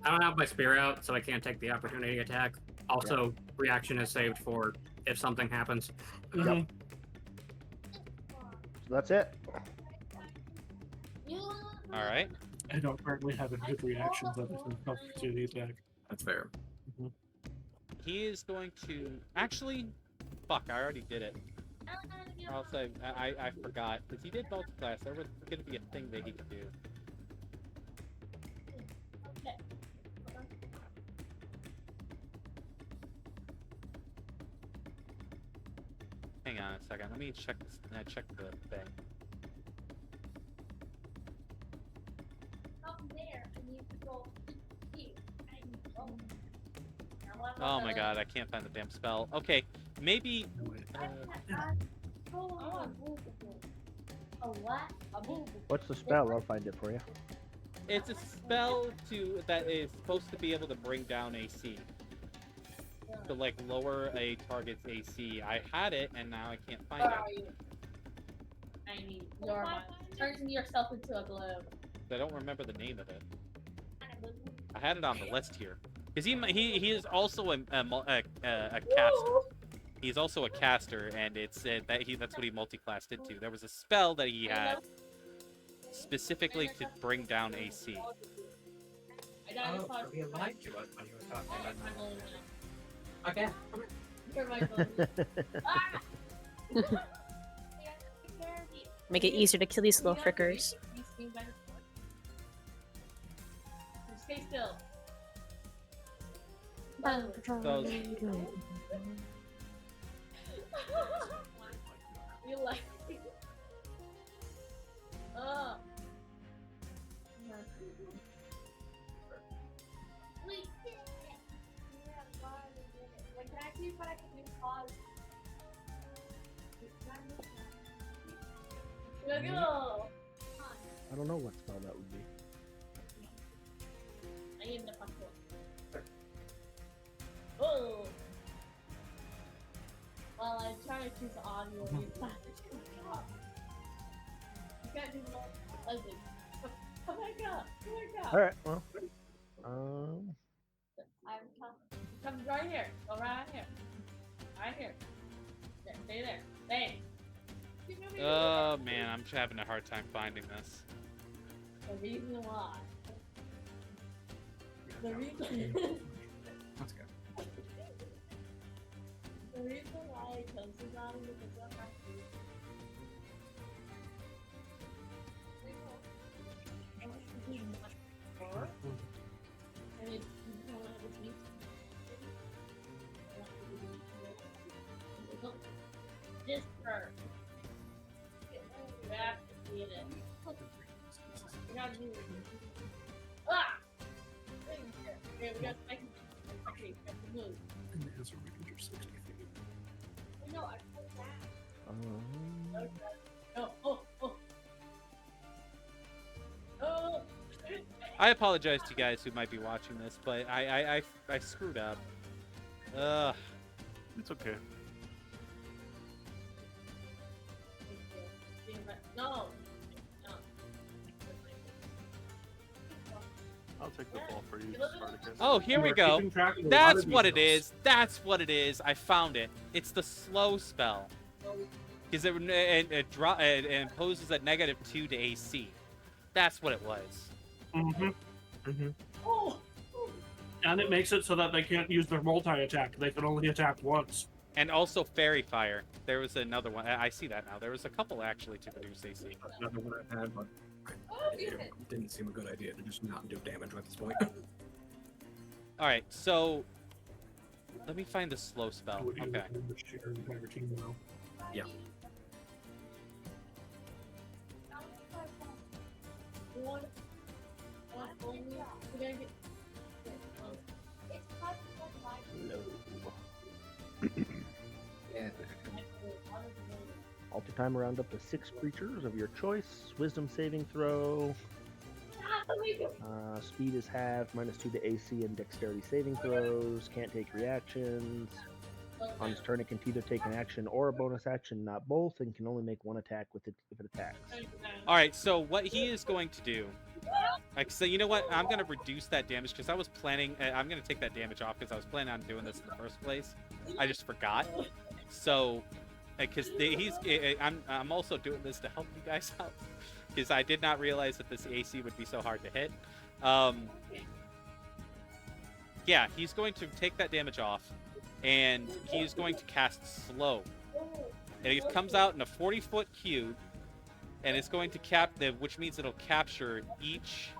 I don't have my spear out, so I can't take the opportunity attack. Also, reaction is saved for if something happens. Mhm. So that's it. All right. I don't currently have any good reactions other than opportunity attack. That's fair. He is going to actually. Fuck! I already did it. Also, I forgot because he did multi-class. There was going to be a thing that he could do. Hang on a second. Let me check this. Check the thing. Oh my god, I can't find the damn spell. Okay, maybe. What's the spell? I'll find it for you. It's a spell that is supposed to be able to bring down AC. To like lower a target's AC. I had it and now I can't find it. I mean, you're turning yourself into a globe. I don't remember the name of it. I had it on the list here. Because he is also a caster. He's also a caster, and it's that's what he multi-classed into. There was a spell that he had specifically to bring down AC. Oh, we lied to us when you were talking about Okay. You're my globe. Make it easier to kill these little frickers. Stay still. Those- You like oh. We did it. Like, can I see if I can do pause? Look at all. I don't know what spell that would be. I need the puzzle. Oh. Well, I try to choose audio. You can't do more. Leslie, come back up. Come back up. All right. Well. I'm come right here. Go right here. Right here. There, stay there. Stay. Oh man, I'm having a hard time finding this. The reason why. The reason. Let's go. The reason why This hurt. You have to see it. You gotta do it. Ah! Okay, we got to make it. Okay, we have to move. And it has a range of 60 feet. No, I put that. Um, Oh. Oh. I apologize to you guys who might be watching this, but I screwed up. Ugh. It's okay. No. I'll take the ball for you, Spartacus. Oh, here we You are go. keeping track of a lot That's of what it details. is. That's what it is. I found it. It's the slow spell. Because it imposes a -2 to AC. That's what it was. Oh. And it makes it so that they can't use their multi-attack. They can only attack once. And also Fairy Fire. There was another one. I see that now. There was a couple actually to reduce AC. Another one I've had, but Oh, it didn't seem a good idea to just not do damage at this point. Alright, so let me find the slow spell. Would you Okay. recommend the share entire team now? Yeah. Yeah. Alter time around up to 6 creatures of your choice. Wisdom saving throw. Speed is halved, -2 to AC and dexterity saving throws. Can't take reactions. On its turn, it can either take an action or a bonus action, not both, and can only make one attack with it if it attacks. Alright, so what he is going to do... So you know what? I'm going to reduce that damage because I was planning... I'm going to take that damage off because I was planning on doing this in the first place. I just forgot. So... Because I'm also doing this to help you guys out. Because I did not realize that this AC would be so hard to hit. Yeah, he's going to take that damage off. And he's going to cast Slow. And it comes out in a 40-foot cube. And it's going to which means it'll capture each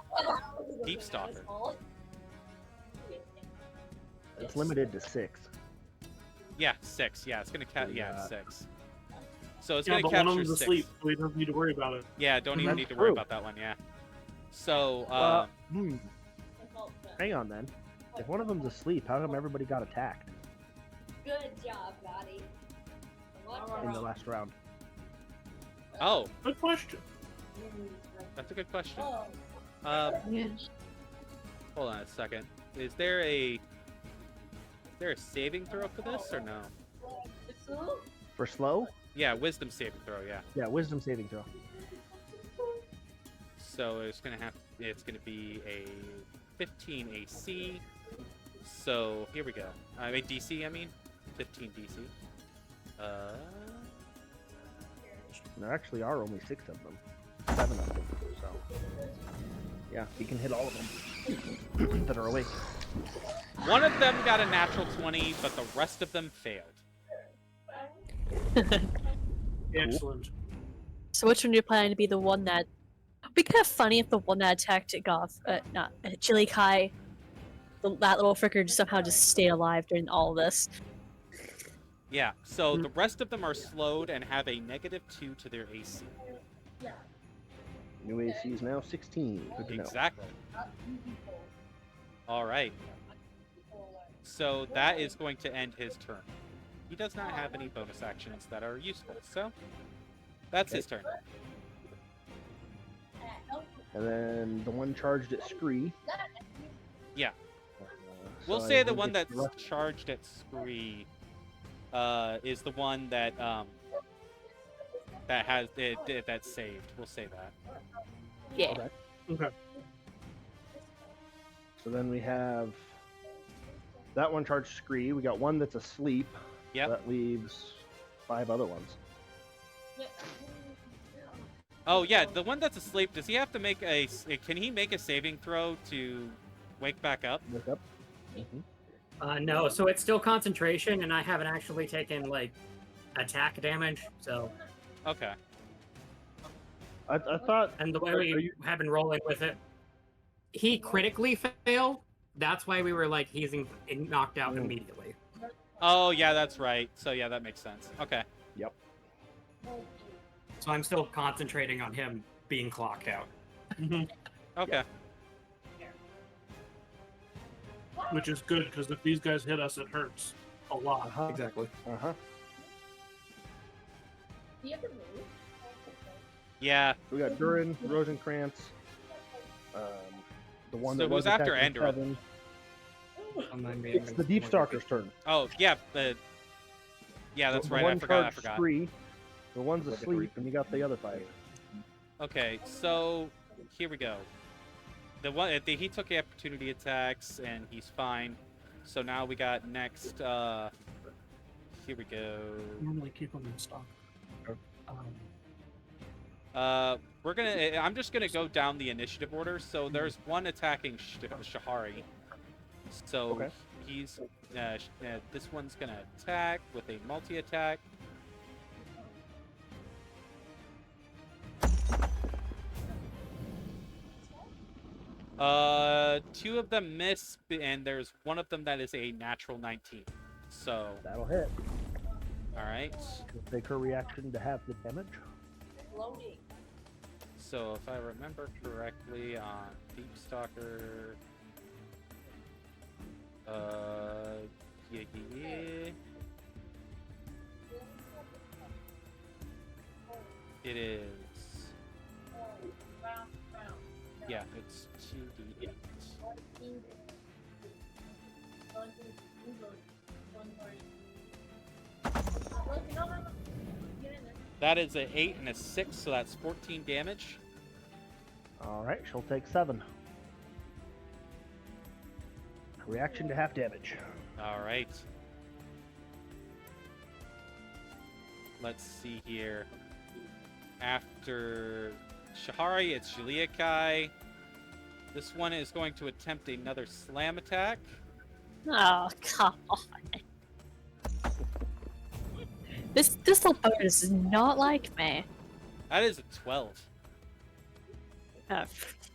Deep Stalker. It's limited to 6. Yeah, 6. Yeah, it's gonna yeah, 6. So it's Yeah, gonna but capture one of them's 6. asleep, so we don't need to worry about it. Yeah, don't even That's need to worry true. about that one. Yeah. So Hang on then. If one of them's asleep, how come everybody got attacked Good job, Gotti. in the last round? oh, Good question. that's a good question. Oh. Yeah. Hold on a second. Is there a saving throw for this or no? For slow? Yeah, wisdom saving throw. Yeah. Yeah, wisdom saving throw. So it's gonna be a 15 AC. So here we go. I mean DC. I mean 15 DC. There actually are only 6 of them. 7 of them. So yeah, he can hit all of them that are awake. One of them got a natural 20, but the rest of them failed. Excellent. So which one do you plan to be the one that... It'd be kind of funny if the one that attacked Chili Kai, that little fricker somehow just stayed alive during all this. Yeah, so the rest of them are slowed and have a -2 to their AC. New AC is now 16. Good to know. Exactly. All right. So that is going to end his turn. He does not have any bonus actions that are useful, so that's his turn. And then the one charged at Scree. Yeah. So We'll I say the will one get that's the rest- charged at Scree is the one that that's saved. We'll say that. Yeah. Okay. Okay. So then we have that one charged Scree. We got one that's asleep. Yep. That leaves 5 other ones. Oh yeah, the one that's asleep. Does he have to make Can he make a saving throw to wake back up? Wake up. No, so it's still concentration, and I haven't actually taken like attack damage. So, Okay. I thought. and the way Are we you- have been rolling with it, he critically failed. That's why we were like, he's knocked out immediately. Oh, yeah, that's right. So, yeah, that makes sense. Okay. Yep. So I'm still concentrating on him being clocked out. Okay. Which is good because if these guys hit us, it hurts a lot. Uh-huh. Exactly. Uh-huh. Do you have to move? Yeah. We got Duren, Rosencrantz, the one So that who's was after attacking Andril? Thevin. I'm not It's the Deep Stalker's turn. Oh, yeah. Yeah, that's The right. one I forgot. charged Scree, the one's asleep, and you got the other 5. Okay, so here we go. He took opportunity attacks and he's fine. So now we got next. Here we go. Normally keep them in stock. I'm just gonna go down the initiative order. So there's one attacking Shahoari. So Okay. he's this one's gonna attack with a multi-attack. Two of them miss, and there's one of them that is a natural 19. So, That'll hit. all right. Take her reaction to have the damage. Loading. So if I remember correctly, on Deep Stalker, yeah. It is. Yeah, it's 2d8. That is an 8 and a 6, so that's 14 damage. All right, she'll take 7. Reaction to half damage. All right. Let's see here. After Shahoari, it's Jialai. This one is going to attempt another slam attack. Oh, come on. This little bugger does not like me. That is a 12. Oh,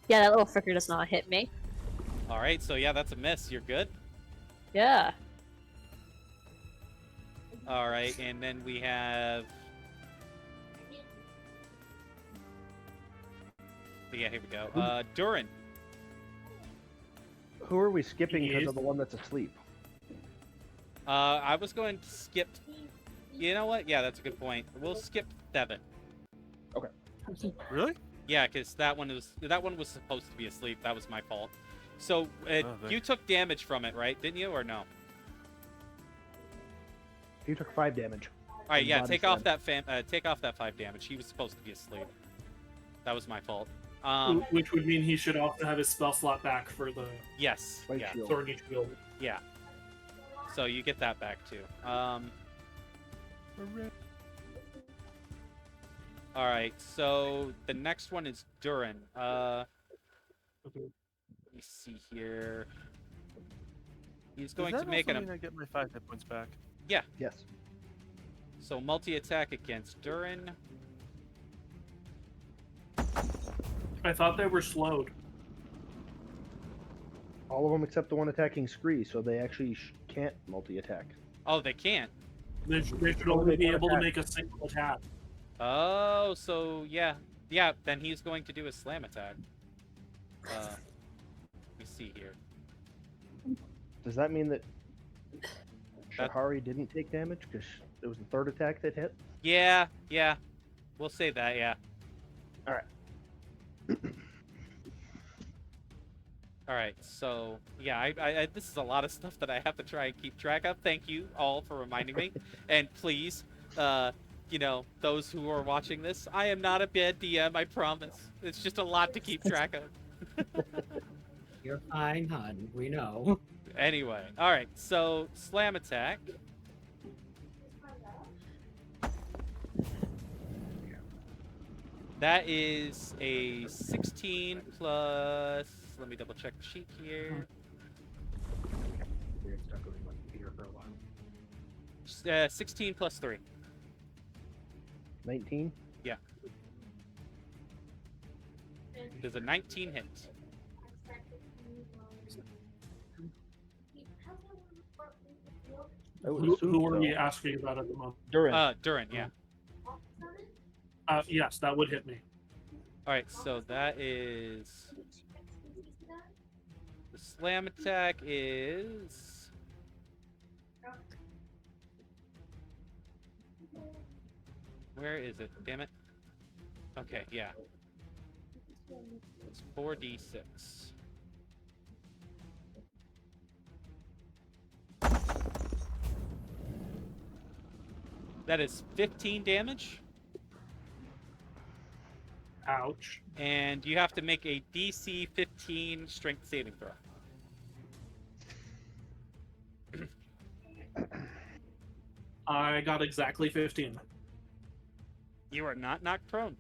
yeah, that little fricker does not hit me. All right, so yeah, that's a miss. You're good. Yeah. All right, and then we have. Yeah, here we go. Duren. Who are we skipping because Yes. of the one that's asleep? I was going to skip. You know what? Yeah, that's a good point. We'll skip Thevin. Really? Yeah, because that one was supposed to be asleep. That was my fault. So there. you took damage from it, right? Didn't you, or no? He took 5 damage. All right, yeah. Body Take slam. off that 5 damage. He was supposed to be asleep. That was my fault. Which would mean he should also have his spell slot back for the Yes. Right Yeah. shield. Thorny Shield. Yeah. So you get that back too. All right. So the next one is Duren. Let me see here. He's going Does to that make also an. mean I get my 5 hit points back? Yes. So multi-attack against Duren. I thought they were slowed. All of them except the one attacking Scree, so they actually can't multi-attack. Oh, they can't. They should only be able to make a single attack. Oh, so yeah. Then he's going to do a slam attack. Let me see here. Does that mean that Shahoari didn't take damage because it was the 3rd attack that hit? Yeah. We'll say that. Yeah. All right. All right, so yeah, I this is a lot of stuff that I have to try and keep track of. Thank you all for reminding me, and please, those who are watching this, I am not a bad DM. I promise. It's just a lot to keep track of. You're fine, hon. We know. Anyway, all right, so slam attack. That is a 16 plus. Let me double check the sheet here. We're stuck with one here for a while. 16 plus 3. 19? Yeah. Does a 19 hit? I would Who assume are we so. asking about at the moment? Duren. Duren, yeah. Yes, that would hit me. Alright, so that is... The slam attack is... Where is it? Damn it. Okay, yeah. It's 4d6. That is 15 damage. Ouch. And you have to make a DC 15 strength saving throw. I got exactly 15. You are not knocked prone.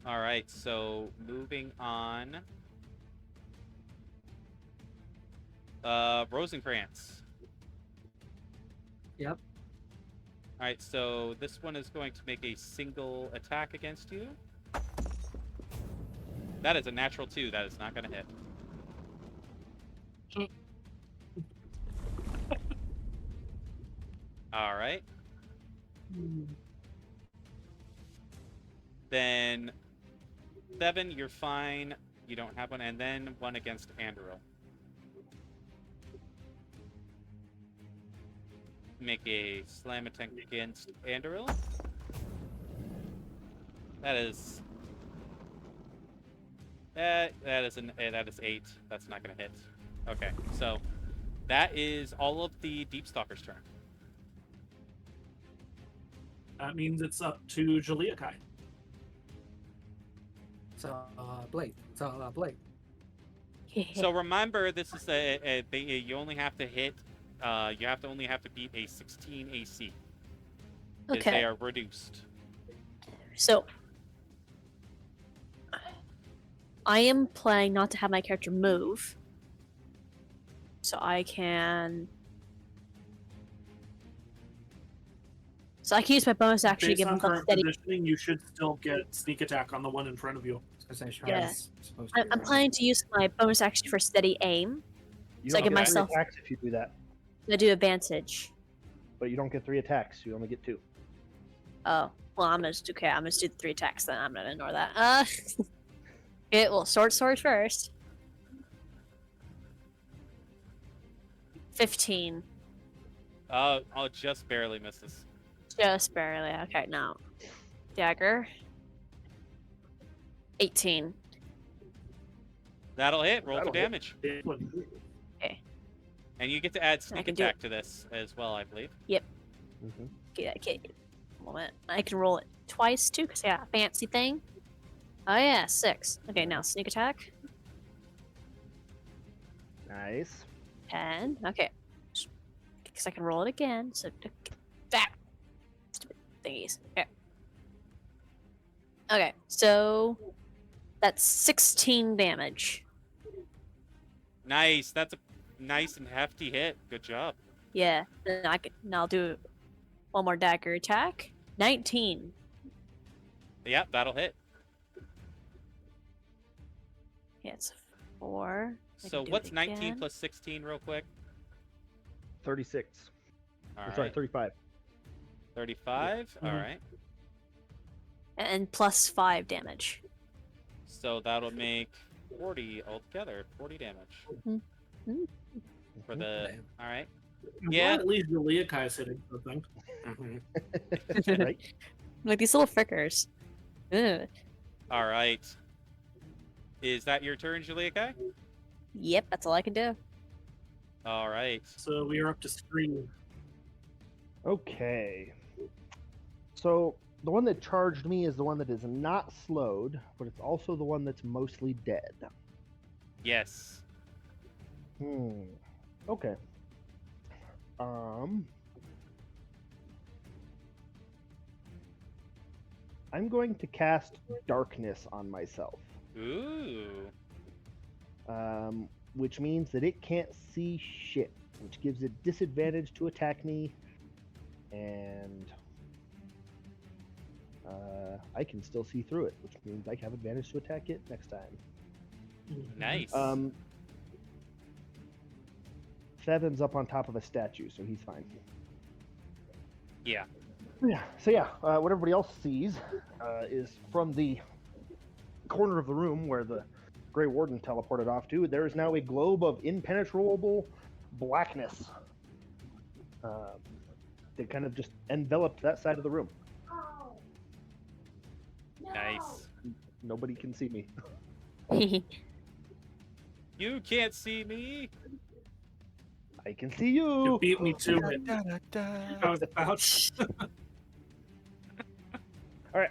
Alright, so moving on. Rosencrantz. Yep. Alright, so this one is going to make a single attack against you. That is a natural 2. That is not going to hit. Alright. Then 7, you're fine. You don't have one. And then 1 against Andril. Make a slam attack against Andril. That is... that is 8. That's not going to hit. Okay, so that is all of the Deep Stalkers' turn. That means it's up to Jialai. So, Blake. So remember, this is you only have to hit. You only have to beat a 16 AC. Because Okay. they are reduced. So I am planning not to have my character move. So I can use my bonus action to Based give on myself current steady. positioning, you should still get sneak attack on the one in front of you. Yeah. I'm planning to use my bonus action for steady aim. You So I don't give get 3 myself- attacks if you do that, I do advantage. but you don't get 3 attacks. You only get 2. Oh, well, I'm gonna do the 3 attacks then. I'm gonna ignore that. Okay, well, sword first. 15. Oh, just barely misses. Just barely. Okay, now. Dagger. 18. That'll hit. Roll That'll for hit. damage. It would- And you get to add sneak can do attack to this as well, I believe. Mm-hmm. Okay, moment. I can roll it twice too, because I got a fancy thing. Oh yeah, 6. Okay, now sneak attack. Nice. 10. Okay. Because I can roll it again. So that stupid thingies. Okay. Okay, so that's 16 damage. Nice. That's a nice and hefty hit. Good job. Yeah. Then I'll do one more dagger attack. 19. Yep, that'll hit. Yeah, it's 4. I So can do what's it 19 again. plus 16 real quick? 36. All Or right. sorry, 35. 35. All Mhm. right. And plus 5 damage. So that'll make 40 altogether. 40 damage. For the... All right. I'm Yeah. glad at least Jialai is hitting something. Right? Like these little frickers. Ugh. All right. Is that your turn, Jialai? Yep, that's all I can do. All right. So we are up to Scree. Okay. So the one that charged me is the one that is not slowed, but it's also the one that's mostly dead. Yes. Okay. I'm going to cast darkness on myself. Ooh. which means that it can't see shit, which gives it disadvantage to attack me, and I can still see through it, which means I have advantage to attack it next time. Nice. Seven's up on top of a statue, so he's fine. Yeah. Yeah. So yeah, what everybody else sees is from the corner of the room where the Grey Warden teleported off to. There is now a globe of impenetrable blackness that kind of just enveloped that side of the room. Nice. Nobody can see me. You can't see me. I can see You you. beat me to it. I was about. All right.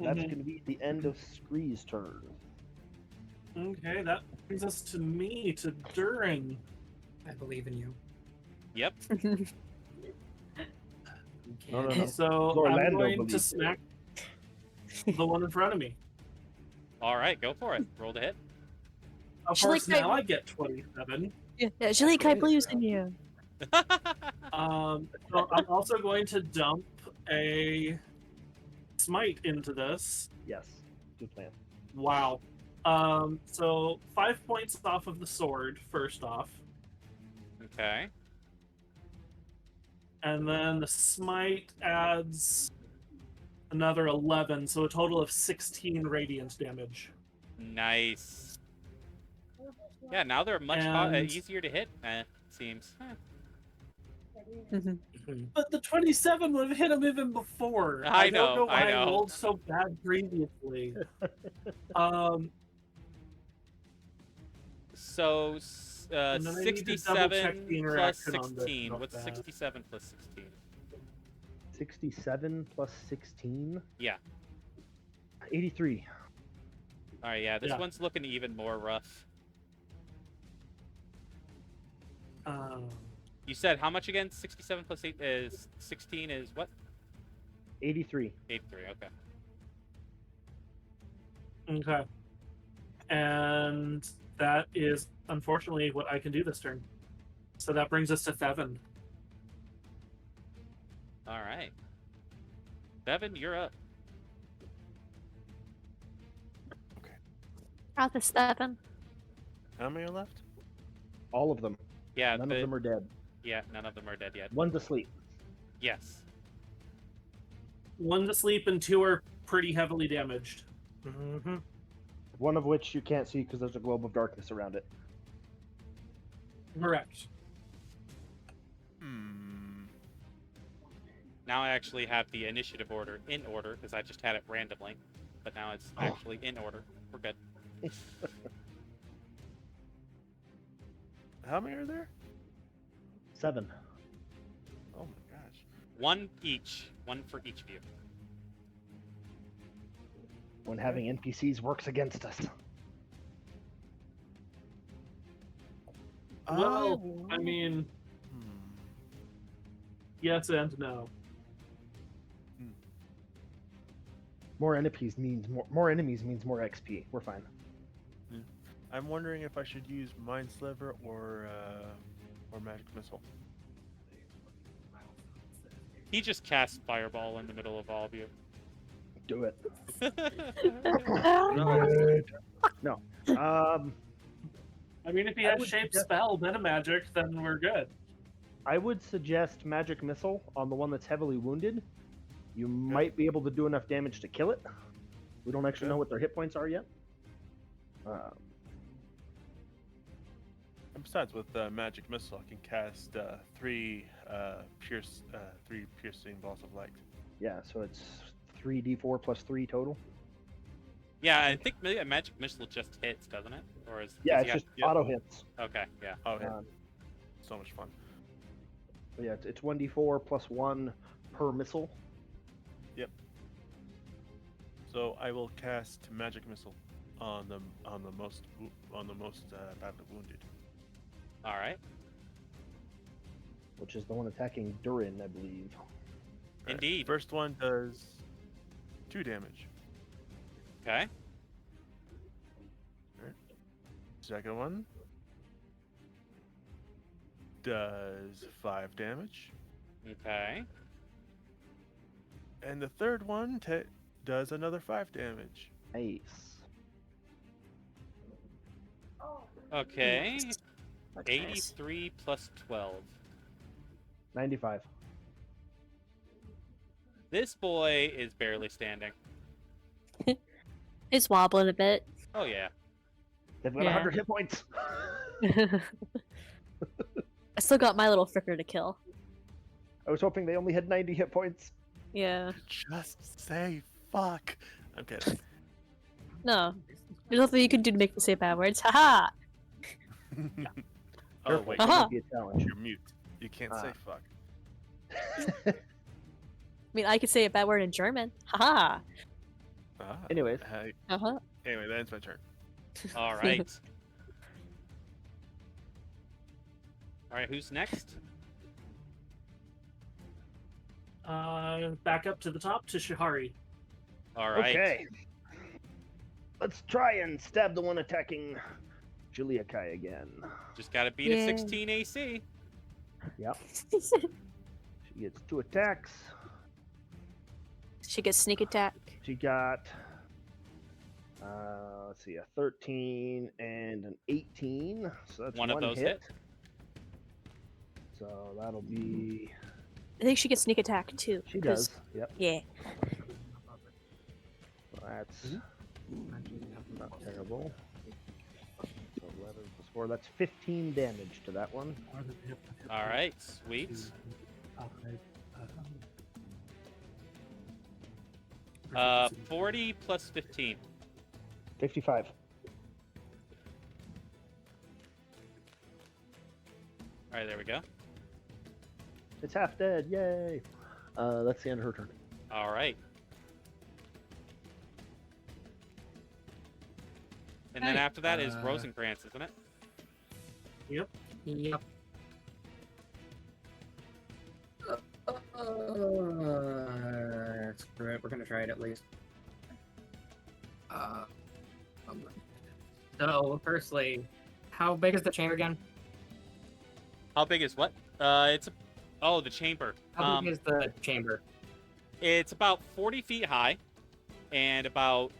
That's going to be the end of Scree's turn. Okay, that brings us to me, to Duren. I believe in you. Yep. You No, no, can't- no. So Orlando I'm going to believes smack the one in front of me. All right, go for it. Roll to hit. Of Shall I course, now try- I get 27. Yeah, Jialai, I believes in you. So I'm also going to dump a smite into this. Yes. Good plan. Wow. So 5 points off of the sword, first off. Okay. And then the smite adds another 11, so a total of 16 radiant damage. Nice. Yeah, now they're much And- easier to hit. Seems. But the 27 would have hit him even before. I don't know, know why I know. rolled so bad previously. So, And then I need to double check 67 the plus interaction on this 16. real What's fast. 67 plus 16? 67 plus 16. Yeah. 83. All right, yeah, this Yeah. one's looking even more rough. You said how much again? 67 plus 8 is 16 is what? 83. 83, okay. Okay. And that is unfortunately what I can do this turn. So that brings us to Thevin. All right. Devin, you're up. Out the Stefan. How many are left? All of them. Yeah, None of them are dead. yeah, none of them are dead yet. One's asleep. Yes. One's asleep and two are pretty heavily damaged. Mm-hmm. One of which you can't see because there's a globe of darkness around it. Correct. Now I actually have the initiative order in order because I just had it randomly, but now it's actually in order. We're good. How many are there? 7. Oh my gosh. One each. One for each of you. When having NPCs works against us. Well, I mean, yes and no. More enemies means more enemies means more XP. We're fine. I'm wondering if I should use Mind Sliver or Magic Missile. He just cast Fireball in the middle of all of you. Do it. No. I mean, if he I has would shape suggest- spell, meta magic, then we're good. I would suggest Magic Missile on the one that's heavily wounded. You might be able to do enough damage to kill it. We don't actually know what their hit points are yet. And besides, with Magic Missile, I can cast three piercing balls of light. Yeah, so it's 3d4 plus 3 total. Yeah, I think maybe a Magic Missile just hits, doesn't it? Or is Yeah, does it's he just Yep. auto hits. Okay, yeah. Oh, yeah. Um, So much fun. but yeah, it's 1d4 plus 1 per missile. So I will cast Magic Missile on the most badly wounded. All right. Which is the one attacking Duren, I believe. Alright, Indeed. First one does 2 damage. Okay. Second one does 5 damage. Okay. And the third one does another 5 damage. Nice. Okay. Nice. That's nice. 83 plus 12. 95. This boy is barely standing. It's wobbling a bit. Oh yeah. They've got Yeah. 100 hit points. I still got my little fricker to kill. I was hoping they only had 90 hit points. Yeah. Just say fuck. I'm kidding. No. There's nothing you can do to make me say bad words. Haha! Oh Careful, wait, that Uh-huh. might be a challenge. you're mute. You can't say fuck. I mean, I could say a bad word in German. Haha! Ah, Anyways. Uh-huh. Anyway, that ends my turn. All right. All right. Who's next? Back up to the top to Shahoari. All right. Okay. Let's try and stab the one attacking Jialai again. Just gotta beat Yeah. a 16 AC. Yep. She gets 2 attacks. She gets sneak attack. She got, let's see, a 13 and an 18. So that's One of those hit. hit. So that'll be. I think she gets sneak attack too. She 'cause- does. Yep. Yeah. So that's not terrible. So 11 plus 4. That's 15 damage to that one. All right. Sweet. 40 plus 15. 55. All right. There we go. It's half dead. Yay. That's the end of her turn. All right. And then Hey, after that is Rosencrantz, isn't it? Yep. Screw it. We're gonna try it at least. So, firstly, how big is the chamber again? How big is what? The chamber. How big is the chamber? It's about 40 feet high, and about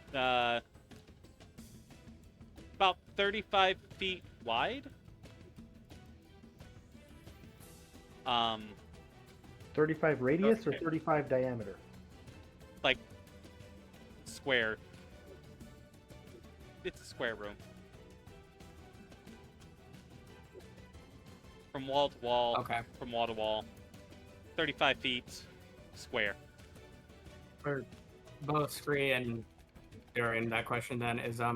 35 feet wide. 35 radius or Okay. 35 diameter? Like square. It's a square room. From wall to wall. Okay. From wall to wall. 35 feet square. For both Scree and Duren, that question then is a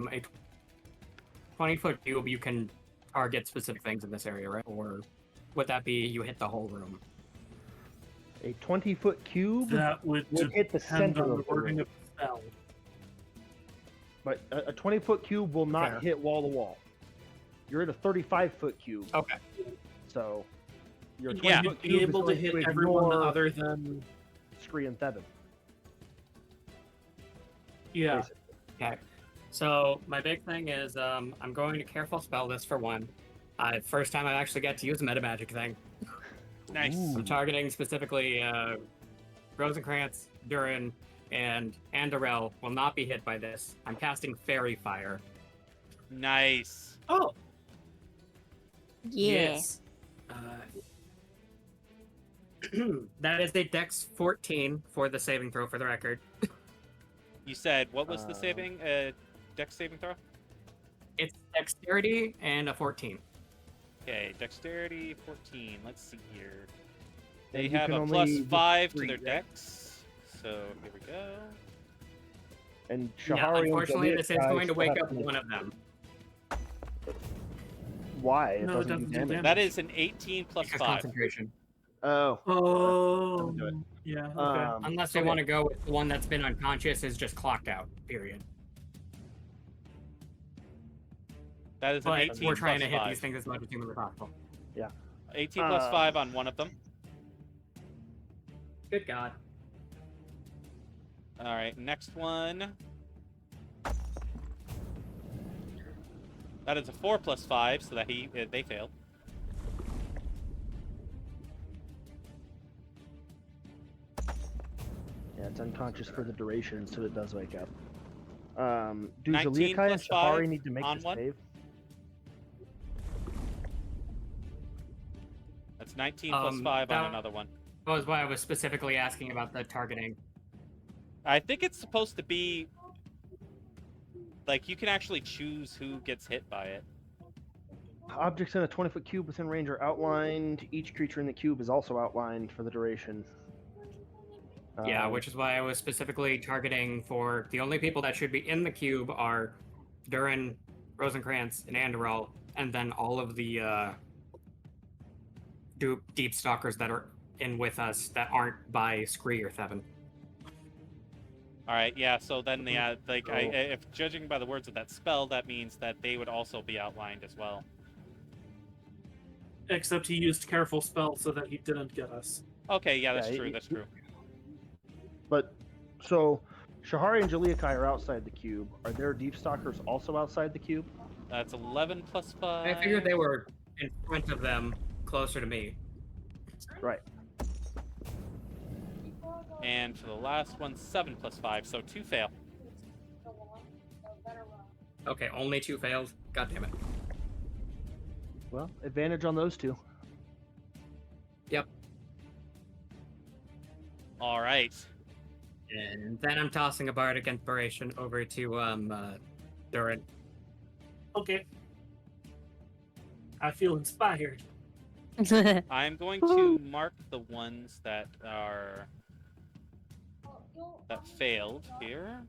20-foot cube. You can target specific things in this area, right? Or would that be you hit the whole room? A 20-foot cube That would hit the depend center on the of the wording room. of the spell. But a 20-foot cube will not Fair. hit wall to wall. You're at a 35-foot cube. Okay. So your Yeah. 20-foot Be cube able to is hit going everyone ignore other than Scree and Thevin. yeah. basically. Okay. So my big thing is I'm going to careful spell this for one. First time I actually get to use a meta magic thing. Nice. I'm targeting specifically Rosencrantz, Duren, and Andril will not be hit by this. I'm casting Fairy Fire. Nice. Oh, Yeah. Yes. That is a Dex 14 for the saving throw, for the record. You said what was the Um, saving? Dex saving throw? It's Dexterity and a 14. Okay, dexterity 14. Let's see here. And They you have can a only plus do 5 to 3, their right? dex. So here we go. And Yeah, Shahari and unfortunately, Joliet this is guys going to still wake have up one of them. Why? It No, it doesn't do doesn't do damage. damage. That is an 18 plus Because 5. concentration. Oh. Oh, do it. yeah. Okay. Unless they okay. want to go with the one that's been unconscious is just clocked out, period. That is an But 18 we're trying to plus hit 5. these things as much as humanly possible. 18 plus 5 on one of them. Good God. All right, next one. That is a 4 plus 5, so that they failed. Yeah, it's unconscious for the duration, so it does wake up. Do 19 Jialai and plus 5 Shahoari need to make on this one? save? That's 19 plus 5 on another one. That was why I was specifically asking about the targeting. I think it's supposed to be... Like, you can actually choose who gets hit by it. Objects in a 20-foot cube within range are outlined. Each creature in the cube is also outlined for the duration. Yeah, which is why I was specifically targeting for the only people that should be in the cube are Duren, Rosencrantz, and Andril, and then all of the Deep Stalkers that are in with us that aren't by Scree or Thevin. All right, yeah. So then, if judging by the words of that spell, that means that they would also be outlined as well. Except he used careful spell so that he didn't get us. Okay, yeah, that's Yeah, true. That's true. But, so, Shahari and Jialai are outside the cube. Are there Deep Stalkers also outside the cube? That's 11 plus 5. I figured they were in front of them, closer to me. Right. And for the last one, 7 plus 5, so 2 fail. Okay, only 2 failed. God damn it. Well, advantage on those two. Yep. All right. And then I'm tossing a Bardic Inspiration over to Duren. Okay. I feel inspired. I'm going to mark the ones that failed here.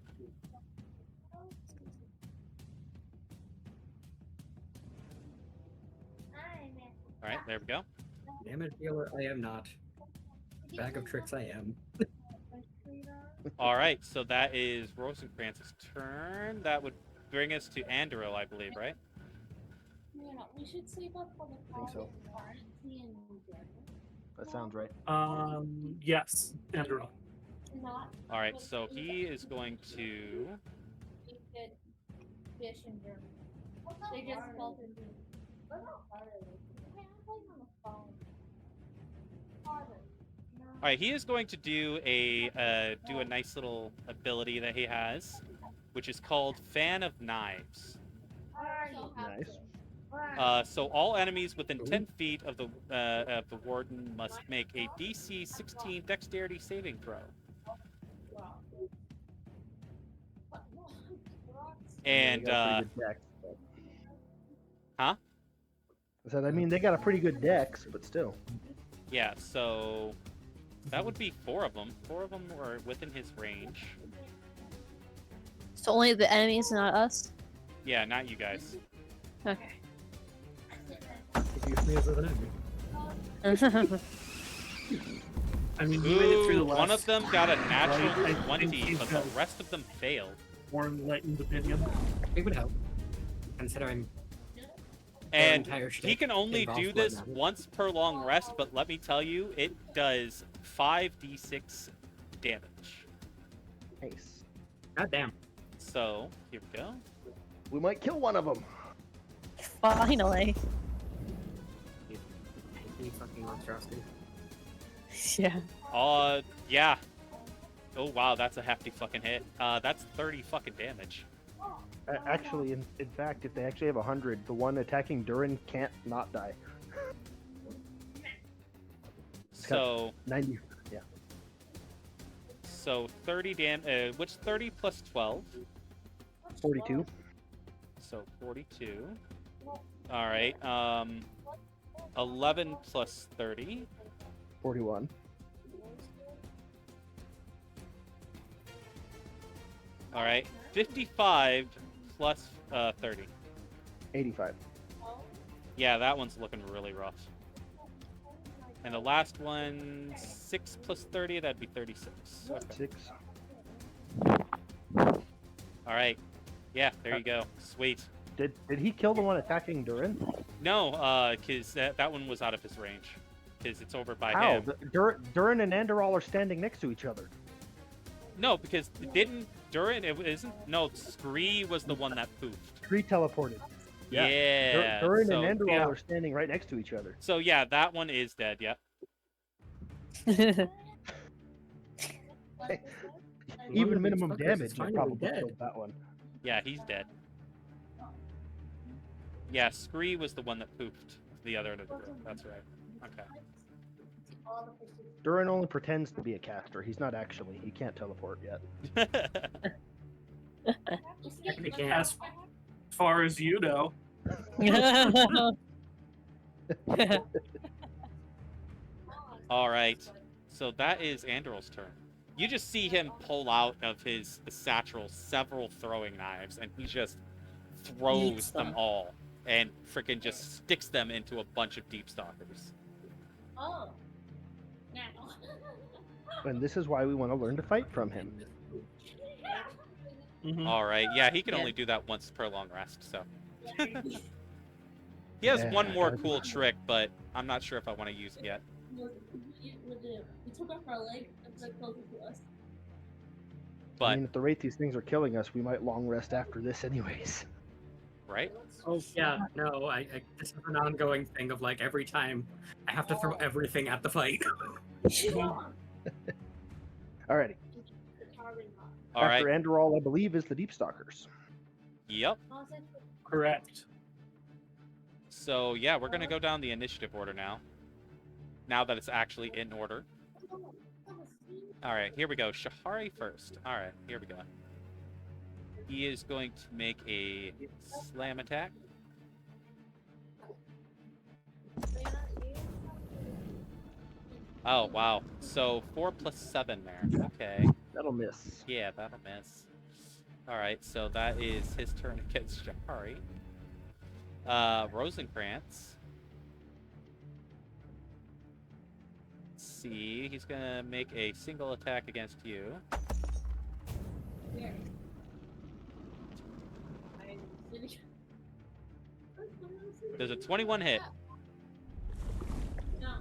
All right, there we go. Damage dealer, I am not. Bag of tricks, I am. All right, so that is Rosencrantz's turn. That would bring us to Andril, I believe, right? Yeah, we should save up for the I think so. quarantine. That sounds right. Yes, Andril. Not All right, so he is going to... fish and German. They just felt into. All right, he is going to do a nice little ability that he has, which is called Fan of Knives. Nice. So all enemies within 10 feet of the warden must make a DC 16 Dexterity saving throw. And They got a pretty good dex, but- huh? I said, I mean, they got a pretty good dex, but still. Yeah, so that would be 4 of them. 4 of them were within his range. So only the enemies, not us? Yeah, not you guys. Okay. Confuse me as an enemy. I mean, we made it through the last. One of them got a natural I think 20, he's but got the rest of them failed. more enlightened opinion. It would help, considering And entire he shtick can only involves do this blood magic. once per long rest, but let me tell you, it does 5d6 damage. Nice. God damn. So, here we go. We might kill one of them. Finally. Any fucking monstrosity. Yeah. Yeah. Oh, wow, that's a hefty fucking hit. That's 30 fucking damage. Actually, in fact, if they actually have 100, the one attacking Duren can't not die. So, 90. Yeah. so 30 which 30 plus 12? 42. So 42. All right. 11 plus 30. 41. All right. 55 plus 30. 85. Yeah, that one's looking really rough. And the last one, 6 plus 30, that'd be 36. Okay. 6. All right. Yeah, there you go. Sweet. Did he kill the one attacking Duren? No, because that one was out of his range. Because it's over by How? him. Duren and Andril are standing next to each other. No, because didn't Duren? It isn't. No, Scree was the one that poofed. Scree teleported. Yeah. Duren so, and Andril yeah. are standing right next to each other. So yeah, that one is dead. Yep. Even minimum Fuckers is damage, I finally probably dead. killed that one. Yeah, he's dead. Yeah, Scree was the one that pooped the other end of the group. That's right. Okay. Duren only pretends to be a caster. He's not actually. He can't teleport yet. Technically can't. As far as you know. All right. So that is Andril's turn. You just see him pull out of his satchel several throwing knives, and he just throws Eats them them. all and freaking just sticks them into a bunch of Deep Stalkers. Oh. Now. And this is why we want to learn to fight from him. Mhm. All right. Yeah, he can Yeah. only do that once per long rest, so. He has Yeah, one more that'd be cool fun. trick, but I'm not sure if I want to use it yet. We took off our leg and put it closer to us. But, I mean, at the rate these things are killing us, we might long rest after this anyways. right? Oh yeah, no, this is an ongoing thing of like every time I have to throw everything at the fight. Alrighty. All right. After Andril, I believe, is the Deep Stalkers. Yep. Correct. So, yeah, we're going to go down the initiative order now. Now that it's actually in order. All right, here we go. Shahoari first. All right, here we go. He is going to make a slam attack. Oh, wow. So 4 plus 7 there. Okay. That'll miss. Yeah, that'll miss. Alright, so that is his turn against Shahoari. Rosencrantz. Let's see. He's gonna make a single attack against you. Where? There's a 21 hit. No.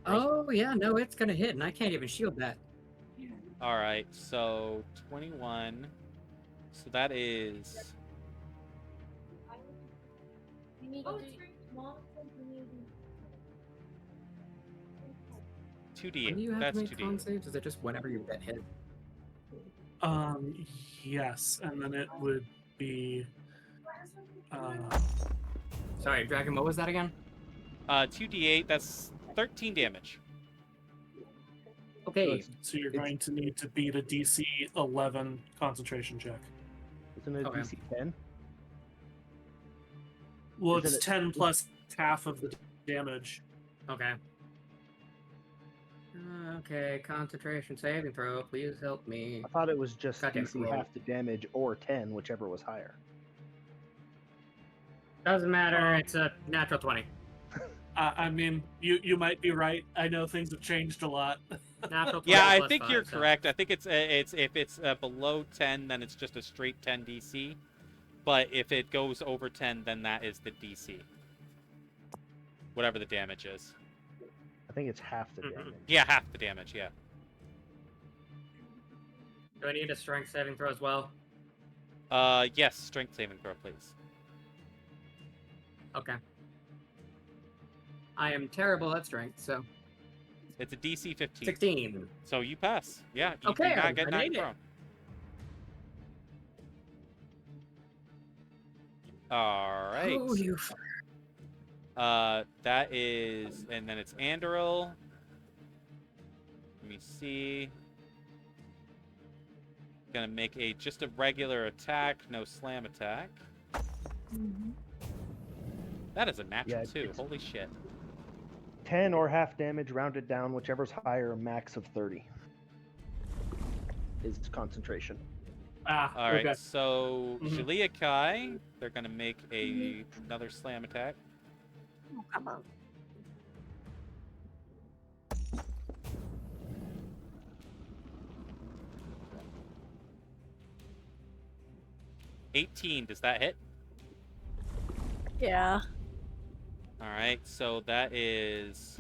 Oh yeah, no, it's gonna hit, and I can't even shield that. Alright, so 21. So that is You need to do small When do you 2d8. have That's to make con 2d8. saves? Is it just whenever you get hit? Yes, and then it would be. Sorry, Dragon, what was that again? 2d8, that's 13 damage. Okay, So you're going to need to beat a DC 11 concentration check. Isn't it Okay. DC 10? Well, Isn't it's it- 10 plus half of the damage. okay. Okay, concentration saving throw. Please help me. I thought it was just Goddamn DC roll. half the damage or 10, whichever was higher. Doesn't matter. It's a natural 20. I mean, you might be right. I know things have changed a lot. Natural 20 Yeah, I plus think 5, you're so- correct. I think it's if it's below 10, then it's just a straight 10 DC. But if it goes over 10, then that is the DC. Whatever the damage is. I think it's half the Mhm. damage. Yeah, half the damage. Yeah. Do I need a strength saving throw as well? Yes. Strength saving throw, please. Okay. I am terrible at strength, so It's a DC 15. 16. So you pass. Yeah. You Okay, do not I get made knocked it. prone. All right. Oh, you. That is, and then it's Andril. Let me see. Gonna make just a regular attack, no slam attack. That is a natural Yeah, too. it's- Holy shit. 10 or half damage, rounded down, whichever's higher, max of 30 is concentration. Ah, All right. okay. So Mhm. Jialai, they're gonna make another slam attack. Oh, come on. $18. Does that hit? Yeah. All right. So that is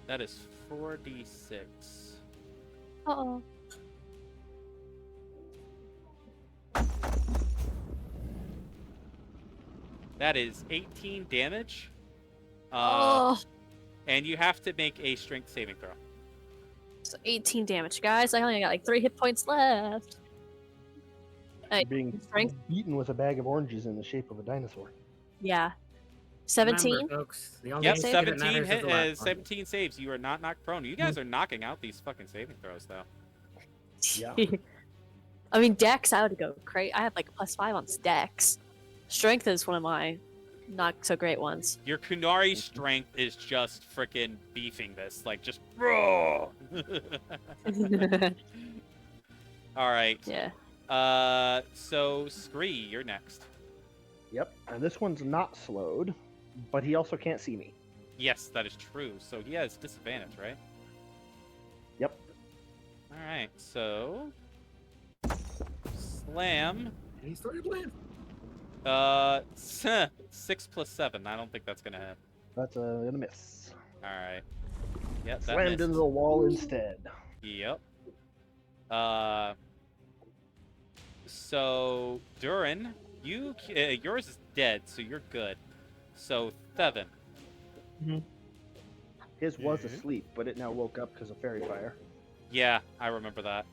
4d6. Uh-oh. That is 18 damage. Oh, And you have to make a strength saving throw. so 18 damage, guys. I only got like 3 hit points left. Being strength? beaten with a bag of oranges in the shape of a dinosaur. Yeah. 17? Remember, folks, the only Yep, save that 17 matters is the last one. 17 saves. You are not knocked prone. You guys are knocking out these fucking saving throws, though. Yeah. I mean, Dex, I would go crazy. I have like +5 on Dex. Strength is one of my not so great ones. Your Kunari strength is just freaking beefing this. Like, just raw. All right. Yeah. So Scree, you're next. Yep. And this one's not slowed, but he also can't see me. Yes, that is true. So he has disadvantage, right? Yep. All right. So slam. And he started playing. 6 plus 7. I don't think that's gonna hit. That's gonna miss. All right. Yep. That Slammed missed. into the wall instead. Yep. So Duren, yours is dead, so you're good. So Thevin. His was asleep, but it now woke up because of fairy fire. Yeah, I remember that.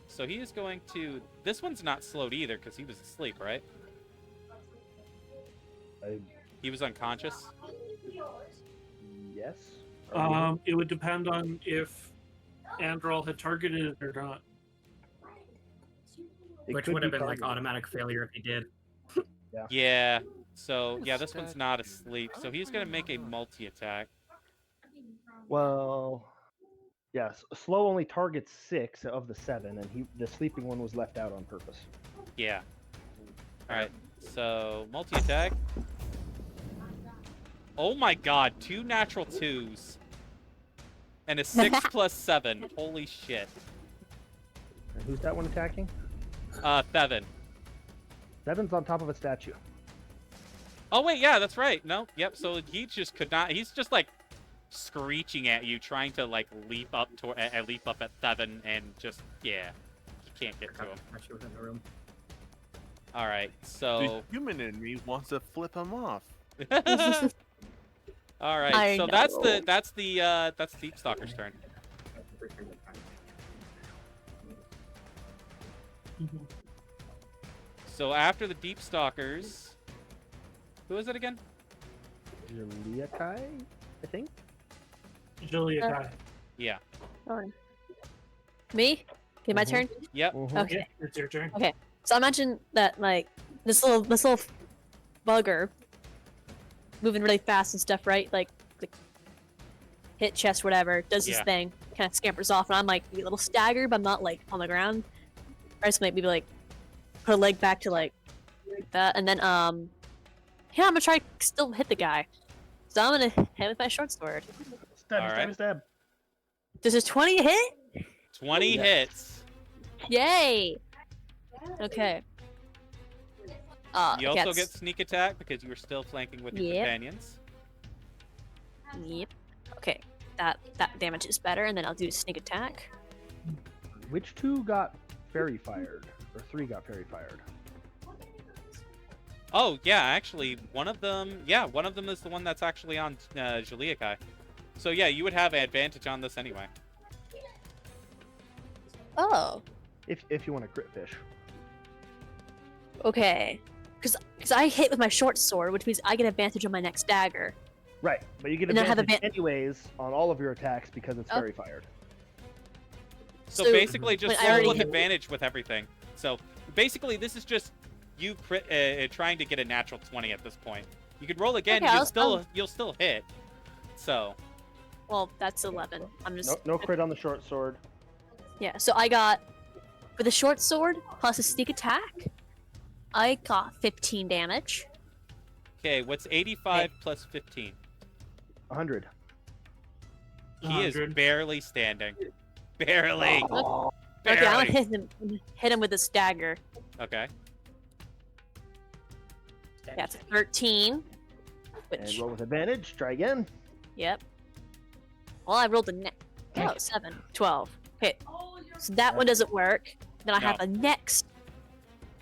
So he is going to. This one's not slowed either because he was asleep, right? He was unconscious. Yes. It would depend on if Andril had targeted it or not. It Which could would have be been like targeted. automatic failure if he did. Yeah. So yeah, this one's not asleep. So he's gonna make a multi-attack. Well, yes. Slow only targets 6 of the 7, and the sleeping one was left out on purpose. Yeah. All right. So multi-attack. Oh my God! 2 natural 2s. And a 6 plus 7. Holy shit. And who's that one attacking? Thevin. 7's on top of a statue. Oh wait, yeah, that's right. No, yep. So he just could not. He's just like screeching at you, trying to like leap up at Thevin, and just you can't get to him. She was in the room. All right, The so human in me wants to flip him off. all right, I so know. that's Deep Stalker's turn. So after the Deep Stalkers, who is it again? Jialai, I think. Jialai. Yeah. Alright. Me? Okay, my Mhm. turn? Yep. Okay. Yeah, it's your turn. So imagine that, like, this little bugger moving really fast and stuff, right? Like hit chest, whatever, does his Yeah. thing, kind of scampers off, and I'm like a little staggered, but I'm not like on the ground. I just maybe like put a leg back to like that, and then yeah, I'm gonna try to still hit the guy. So I'm gonna hit him with my short sword. Stab, All stab, right. stab. Does his 20 hit? 20 Yeah. hits. Yay! Okay. You also that's- get sneak attack because you were still flanking with your Yep. companions. Yep. Okay. That damage is better, and then I'll do sneak attack. Which 2 got fairy fired? Or 3 got fairy fired? Oh yeah, actually, one of them is the one that's actually on Jialai. So yeah, you would have advantage on this anyway. Oh. If you want to crit fish. Okay. Because I hit with my short sword, which means I get advantage on my next dagger. Right, but you get And then I have advantage anyways on all of your attacks because it's Oh. fairy fired. So, So, basically, just but I roll already with hit- advantage with everything. So basically, this is just you trying to get a natural 20 at this point. You could roll again, Okay, you'll still hit. So Well, that's 11. I'm just... No crit on the short sword. Yeah, so I got... For the short sword, plus a sneak attack, I got 15 damage. okay, what's 85 plus 15? 100. He is 100. barely standing. Barely. Oh, Okay, I'm Barely. gonna hit him with this dagger. Okay. That's 13. and Which... roll with advantage. Try again. Yep. Well, I rolled a net. Oh, 7. 12. Okay. So that one doesn't work. Then I have No.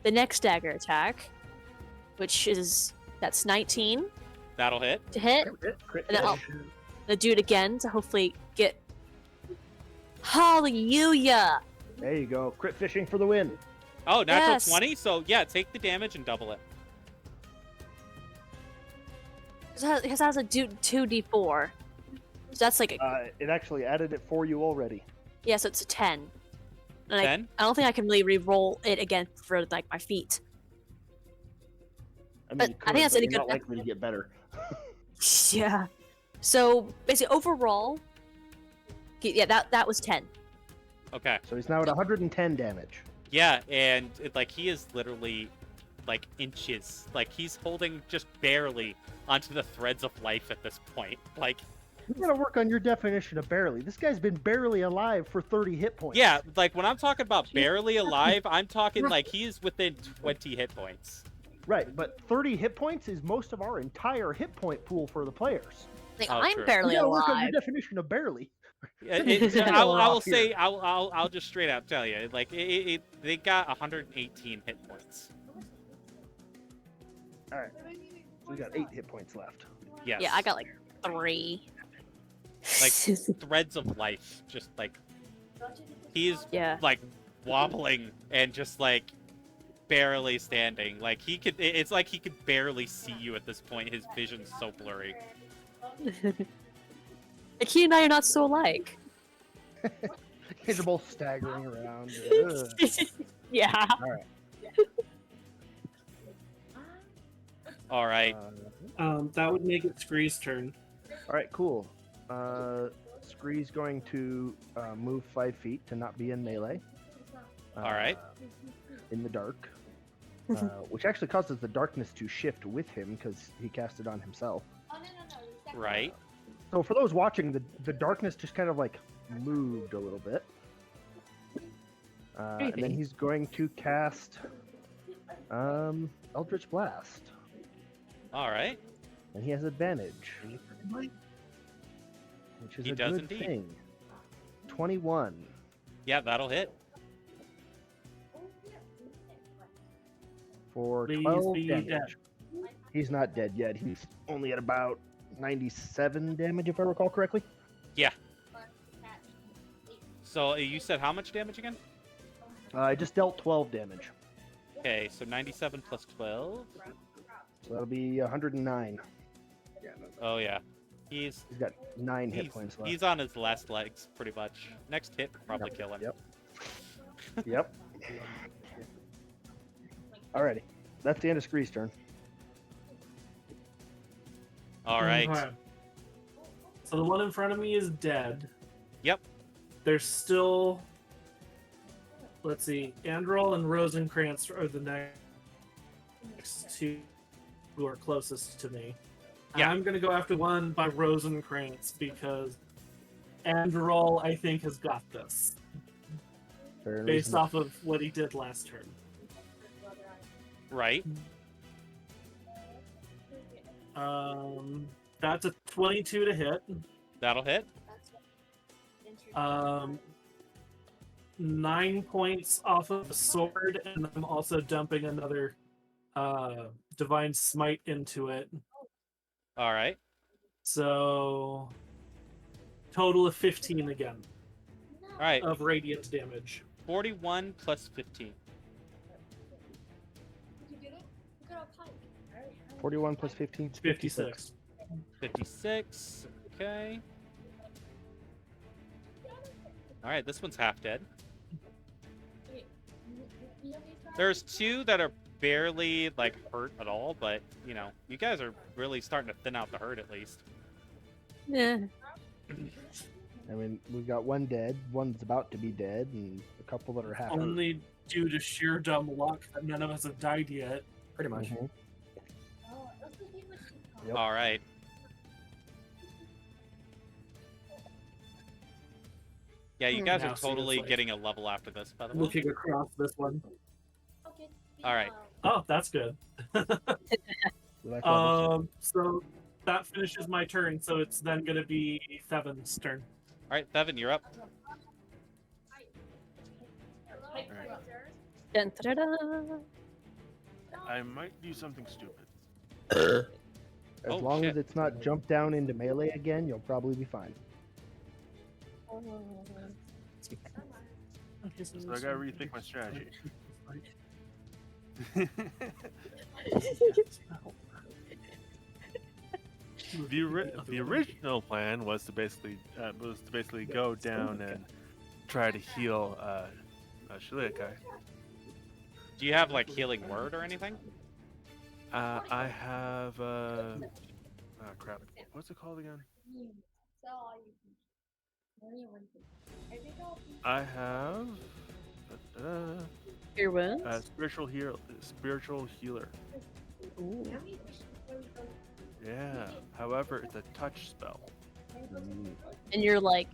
the next dagger attack, which is That's 19 That'll hit. to hit. Crit And then I'll fish. do it again to hopefully get. Hallelujah! There you go. Crit fishing for the win. Oh, natural Yes. 20. So yeah, take the damage and double it. Because that was a 2d4. So that's like a. It actually added it for you already. Yeah, so it's a 10. And 10. I don't think I can really re-roll it again for like my feet. I mean, But you I think that's but a you're good- not likely to get better. Yeah. So basically, overall, yeah, that was 10. Okay. So he's now at 110 damage. Yeah, and he is literally like inches. Like he's holding just barely onto the threads of life at this point. Like, You gotta work on your definition of barely. This guy's been barely alive for 30 hit points. yeah, like when I'm talking about barely alive, I'm talking like he's within 20 hit points. Right, but 30 hit points is most of our entire hit point pool for the players. Like, Oh, I'm true. barely You gotta work on alive. your definition of barely. I will off here. say, I'll just straight out tell you, like they got 118 hit points. All right, we got 8 hit points left. Yes. Yeah, I got like 3. Like threads of life, just like he's Yeah. like wobbling and just like barely standing. Like it's like he could barely see you at this point. His vision's so blurry. Like, he and I are not so alike. They're both staggering around. Ugh. Yeah. All right. That would make it Scree's turn. All right, cool. Scree's going to move 5 feet to not be in melee. All right. In the dark. Which actually causes the darkness to shift with him because he cast it on himself. Right. So for those watching, the darkness just kind of like moved a little bit. And then Creepy. he's going to cast Eldritch Blast. All right. And he has advantage. Which is He a does good indeed. thing. 21 Yeah, that'll hit. for Please 12 be damage. dead. He's not dead yet. He's only at about 97 damage, if I recall correctly. Yeah. So you said how much damage again? I just dealt 12 damage. Okay, so 97 plus 12. So that'll be 109. Oh yeah. He's He's got 9 hit points left. he's on his last legs pretty much. Next hit will probably kill him. Yep. Alrighty. That's the end of Scree's turn. All right. Okay. So the one in front of me is dead. Yep. There's still, let's see, Andril and Rosencrantz are the next two who are closest to me. Yeah. I'm gonna go after one by Rosencrantz because Andril, I think, has got this Fair based reason. off of what he did last turn. Right. That's a 22 to hit. That'll hit. 9 points off of the sword, and I'm also dumping another divine smite into it. All right. So total of 15 again All right. of radiant damage. 41 plus 15. 41 plus 15 is 56. 56. Okay. All right, this one's half dead. There's 2 that are barely like hurt at all, but you know, you guys are really starting to thin out the herd at least. Yeah. I mean, we've got one dead, one's about to be dead, and a couple that are half hurt. Only due to sheer dumb luck that none of us have died yet. Pretty much. Mhm. Yep. All right. Yeah, you guys Now are see, totally it's like- getting a level after this, by the way. Looking across this one. All right. Oh, that's good. We like all this. So that finishes my turn. So it's then going to be Thevin's turn. All right, Thevin, you're up. Dun, da, da, da. I might do something stupid. As Oh, long shit. as it's not jump down into melee again, you'll probably be fine. So I gotta rethink my strategy. The original plan was to basically go down and try to heal Shiliakai. Do you have like healing word or anything? I have oh crap. What's it called again? I have Your wounds? spiritual healer. Ooh. Yeah. However, it's a touch spell. And you're like,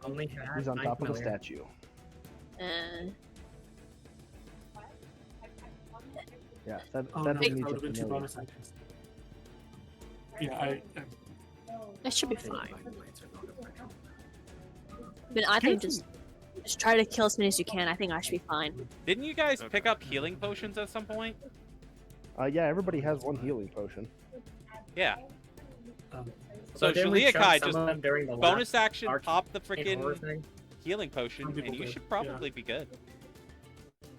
Only had He's on nine top of the familiar. statue. Yeah, Seven Oh, no, needs that would a have been 2 familiar. bonus actions. Yeah, that should be fine. But I think just try to kill as many as you can. I think I should be fine. Didn't you guys pick up healing potions at some point? Yeah, everybody has one healing potion. Yeah. um, So But didn't we Shahar chunk some just of them during the bonus last action, arc pop the in horror freaking thing? healing potion, Some people and you did, should probably be good.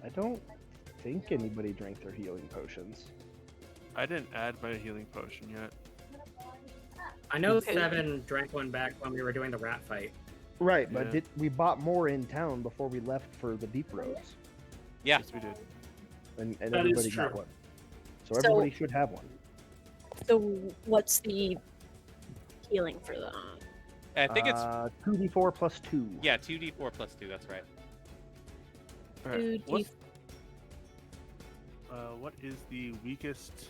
I don't think anybody drank their healing potions. I didn't add my healing potion yet. I know Okay. 7 drank one back when we were doing the rat fight. Right, but Yeah. we bought more in town before we left for the deep roads, Yeah. Yes, we did. and That is everybody got true. one. So So- everybody should have one. So what's the healing for them? I think it's 2d4 plus 2. yeah, 2d4 plus 2. That's right. All right. 2d4. What is the weakest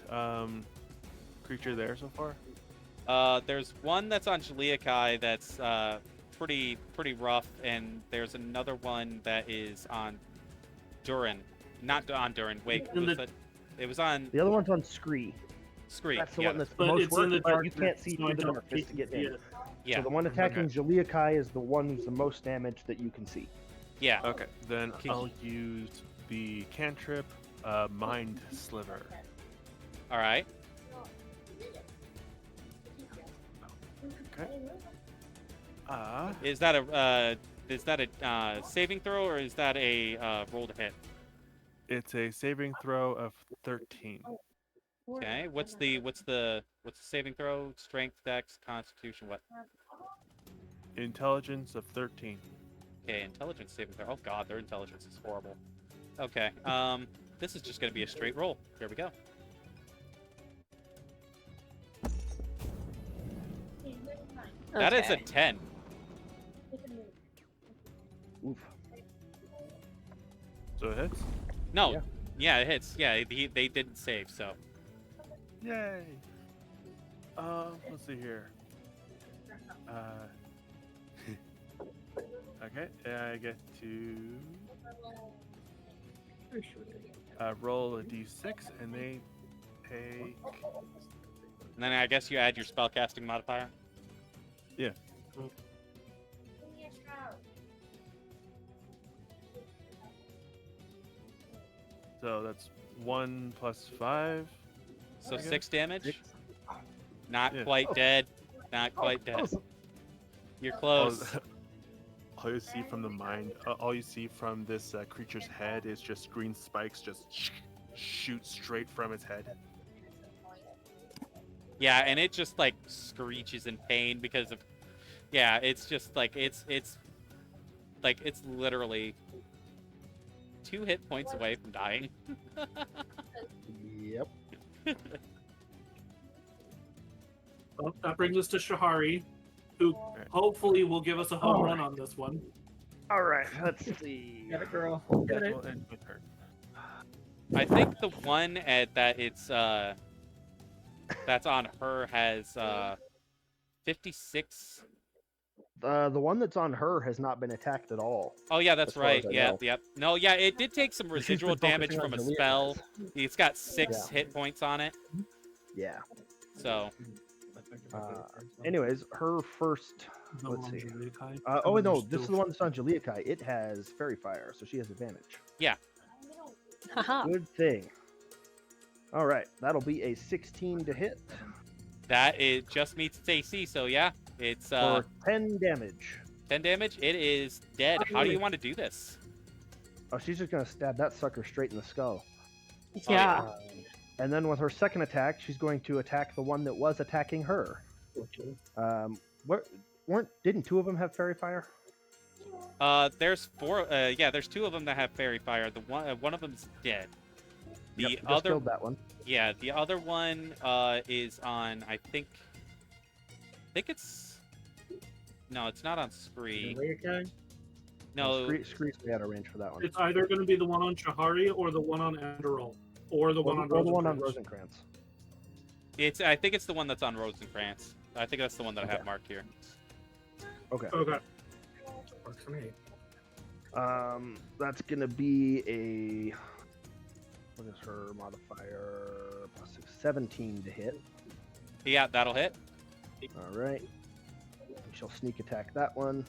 creature there so far? There's one that's on Jialai that's pretty rough, and there's another one that is on Duren. Not on Duren. Wait, In was the- it was on The other one's on Scree. Scree. That's the yeah, one that's the but most it's in the work, but darkness, you can't see so I through the don't darkness think to you get see in. it. yeah, So the one attacking Jialai is the one who's the most damage that you can see. yeah. Okay, then Okay. I'll use the cantrip Mind Sliver. All right. Okay. Is that a saving throw, or is that a roll to hit? It's a saving throw of 13. Okay. What's the saving throw? Strength, Dex, Constitution, what? Intelligence of 13. Okay, intelligence saving throw. Oh god, their intelligence is horrible. Okay. This is just gonna be a straight roll. Here we go. That is a Okay. 10. Oof. So it hits? No. Yeah. Yeah, it hits. Yeah, they didn't save, so. Yay! Let's see here. Okay, I get to roll a d6, and they take. And then I guess you add your spellcasting modifier. Yeah. So that's 1 plus 5. So Okay. 6 damage. Six. Not Yeah. quite dead. Not quite dead. You're close. All you see from the mind, all you see from this creature's head is just green spikes just shoot straight from its head. Yeah, and it just like screeches in pain because of. Yeah, it's just like it's literally 2 hit points away from dying. Yep. Well, that brings us to Shahoari, who hopefully will give us a home run on this one. All right, let's see. Get it, girl. Yeah, Get it. well, and with her. I think the one that it's that's on her has 56. The one that's on her has not been attacked at all. Oh yeah, that's As far right. as I Yeah, know. yep. No, yeah, it did take some She's been residual damage focusing from on a Juliet spell. guys. It's got 6 Yeah. hit points on it. Yeah. So Anyways, her first. The Let's one see. Juliet-kai, Oh and no, there's this is still- the one that's on Jialai. It has Fairy Fire, so she has advantage. Haha. Good thing. All right, that'll be a 16 to hit That it just meets its AC, so yeah, it's for 10 damage. 10 damage. It is dead. How do you want to do this? Oh, she's just gonna stab that sucker straight in the skull. Yeah. And then with her second attack, she's going to attack the one that was attacking her. Didn't two of them have fairy fire? There's four. Yeah, there's two of them that have fairy fire. The one of them's dead. The Yep, just other, killed that one. yeah, the other one is on. I think it's. No, it's not on Scree. No, Scree's out of range for that one. It's either going to be the one on Shahoari or the one on Andril, or the one on Rosencrantz. I think it's the one that's on Rosenkrantz. I think that's the one that I have marked here. Okay. Okay. Works for me. That's gonna be a. What is her modifier? Plus 6, 17 to hit. Yeah, that'll hit. All right. She'll sneak attack that one.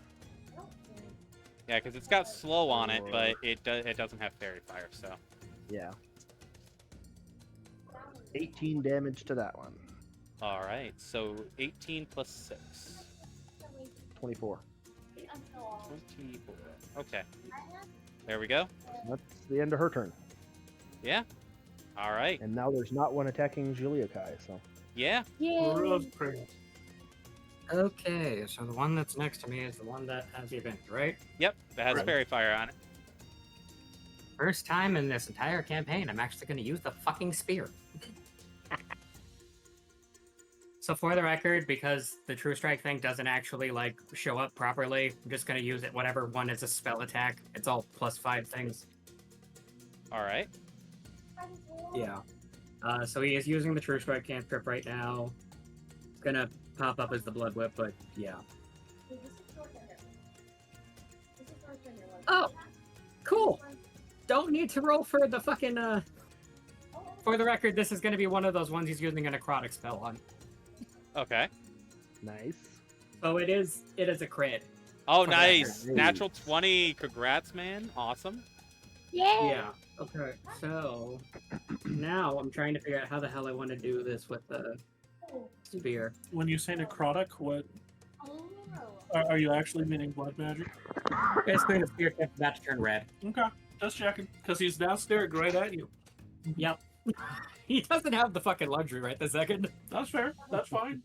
Yeah, because it's got slow on it, but it doesn't have fairy fire, so. Yeah. 18 damage to that one. All right, so 18 plus 6. 24. 24. Okay. There we go. That's the end of her turn. Yeah. All right. And now there's not one attacking Jialai, so. Yeah. Rosencrantz. Okay, so the one that's next to me is the one that has the event, right? Yep. That has Right. fairy fire on it. First time in this entire campaign, I'm actually going to use the fucking spear. So for the record, because the True Strike thing doesn't actually, like, show up properly, I'm just going to use it whatever one is a spell attack. It's all +5 things. All right. Yeah. So he is using the True Strike cantrip right now. It's going to pop up as the Blood Whip, but yeah. Oh! Cool! Don't need to roll for the fucking, For the record, this is going to be one of those ones he's using a necrotic spell on. Okay. Nice. So it is a crit. Oh, For the nice. record. Natural 20. Congrats, man. Awesome. Yeah. Okay. So now I'm trying to figure out how the hell I want to do this with the spear. When you say necrotic, what are you actually meaning? Blood magic? Basically, the spear is about to turn red. Okay, just checking, because he's now staring right at you. Yep. He doesn't have the fucking luxury right this second. That's fair. That's fine.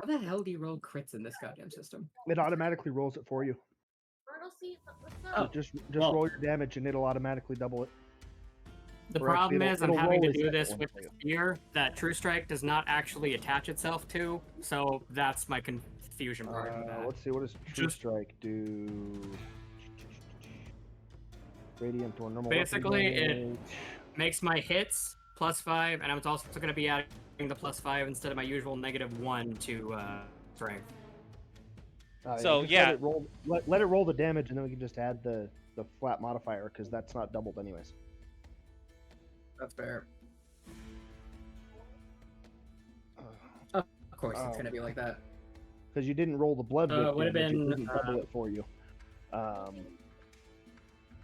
How the hell do you roll crits in this goddamn system? It automatically rolls it for you. Oh, Just well. roll your damage and it'll automatically double it. The Or problem it'll- is I'm it'll having to roll a do second this one with for the you. spear that True Strike does not actually attach itself to, so that's my confusion part of that. Let's see, what does True Just- Strike do? Radiant or normal Basically, weapon it- damage. Makes my hits +5, and I'm also going to be adding the +5 instead of my usual -1 to strength. So, just yeah. let it roll the damage, and then we can just add the flat modifier because that's not doubled anyways. That's fair. Of course, it's Oh. going to be like that. Because you didn't roll the blood whip would've damage, it been, didn't double it for you.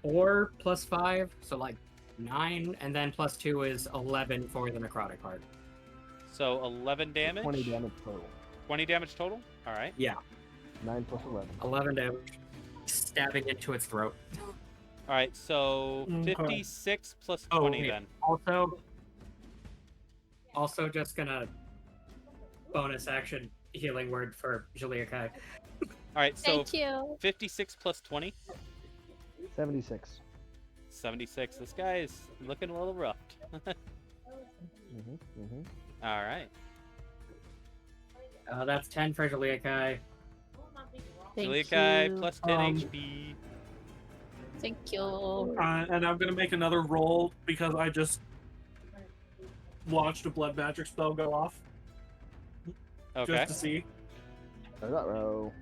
4 +5, so like 9, and then +2 is 11 for the necrotic part. So 11 damage. 20 damage total. 20 damage total. All right. Yeah, 9 plus 11. 11 damage. Stabbing into its throat. All right. So Okay. 56 plus Oh, 20 wait. then. Also just gonna bonus action healing word for Jialai. All right. So Thank you. 56 plus 20. 76. 76. This guy is looking a little rough. All right. That's 10 for Jialai. Thank Jialai you. plus 10 HP. Thank you. And I'm gonna make another roll because I just watched a blood magic spell go off Okay. just to see. Uh-oh.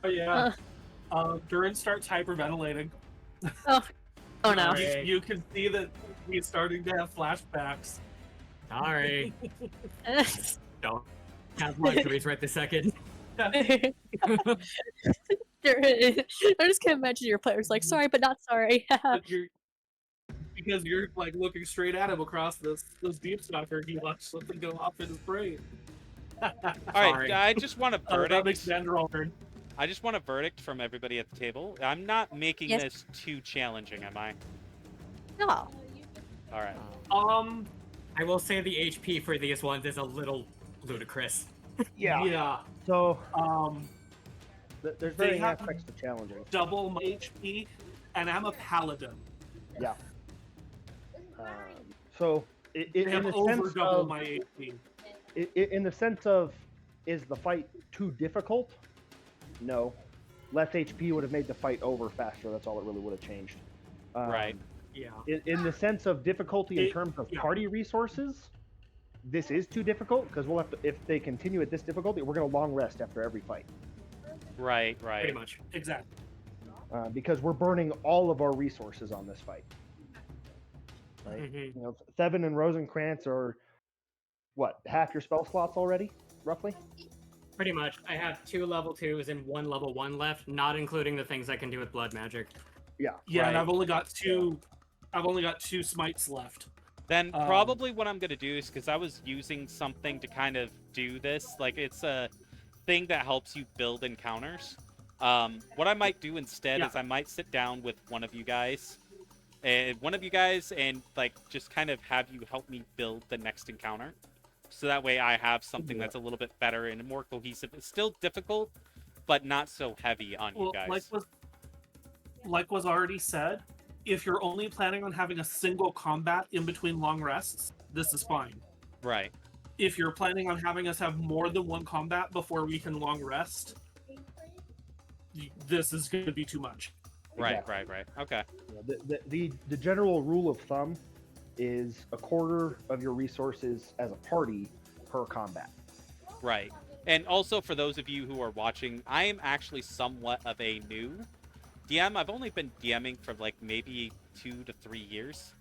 Oh yeah. Duren starts hyperventilating. Oh no. You can see that he's starting to have flashbacks. Sorry. Don't have luxuries right this second. I just can't imagine your players like sorry but not sorry. But you because you're like looking straight at him across this Deep Stalker. He watched something go off in his brain. All right, I just want a That makes verdict. Andril turn. I just want a verdict from everybody at the table. I'm not making Yes. this too challenging, am I? No. All right. I will say the HP for these ones is a little ludicrous. Yeah. So They there's varying have- aspects to challenging. Double my HP, and I'm a paladin. Yeah. So They in have the over sense double of my HP. in the sense of, is the fight too difficult? No. Less HP would have made the fight over faster. That's all it really would have changed. Right. Yeah. In the sense of difficulty in terms of yeah. party resources, this is too difficult because we'll have to. If they continue at this difficulty, we're gonna long rest after every fight Right. Pretty Right. much. Exactly. because we're burning all of our resources on this fight. Right. Mhm. You know, Thevin and Rosencrantz are what, half your spell slots already, roughly. Pretty much. I have 2 level 2s and 1 level 1 left, not including the things I can do with blood magic. Yeah. Yeah, and Right. I've only got two smites left. Then probably what I'm gonna do is, because I was using something to kind of do this, like it's a thing that helps you build encounters. What I might do instead Yeah. is I might sit down with one of you guys, and like just kind of have you help me build the next encounter, so that way I have something that's a little bit better and more cohesive. It's still difficult, but not so heavy on you Well, guys. like was already said, if you're only planning on having a single combat in between long rests, this is fine. Right. If you're planning on having us have more than one combat before we can long rest, this is going to be too much. Right. Exactly. Right. Okay. You know, the general rule of thumb is a quarter of your resources as a party per combat. Right. And also for those of you who are watching, I am actually somewhat of a new DM. I've only been DMing for like maybe 2 to 3 years,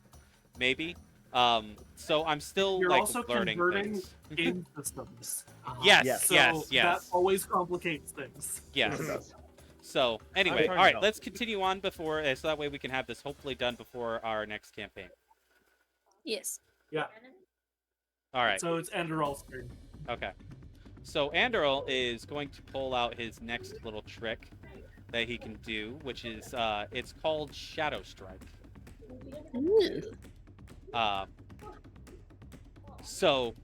maybe. So I'm still You're like also learning converting things. game systems. Yes, Yes. So yes, that yes, always complicates things. yes. It does. So anyway, trying all to right, help. let's continue on before, so that way we can have this hopefully done before our next campaign. Yes. Yeah. All right. So it's Andrel's turn. Okay. So Andril is going to pull out his next little trick that he can do, which is it's called Shadow Strike. Ooh. So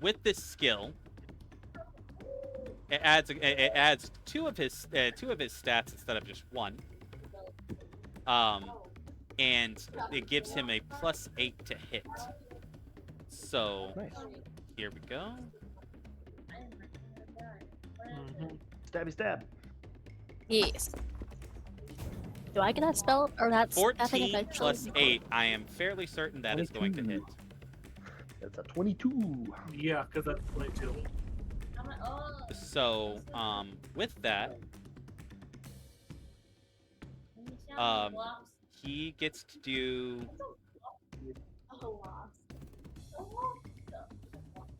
with this skill, it adds two of his stats instead of just one. And it gives him a +8 to hit. So Nice. here we go. Stabby stab. Yes. Do I get that spell or that thing 14 eventually? plus 8. I am fairly certain that is going to hit. That's a 22. Yeah, because that's play too. So with that, he gets to do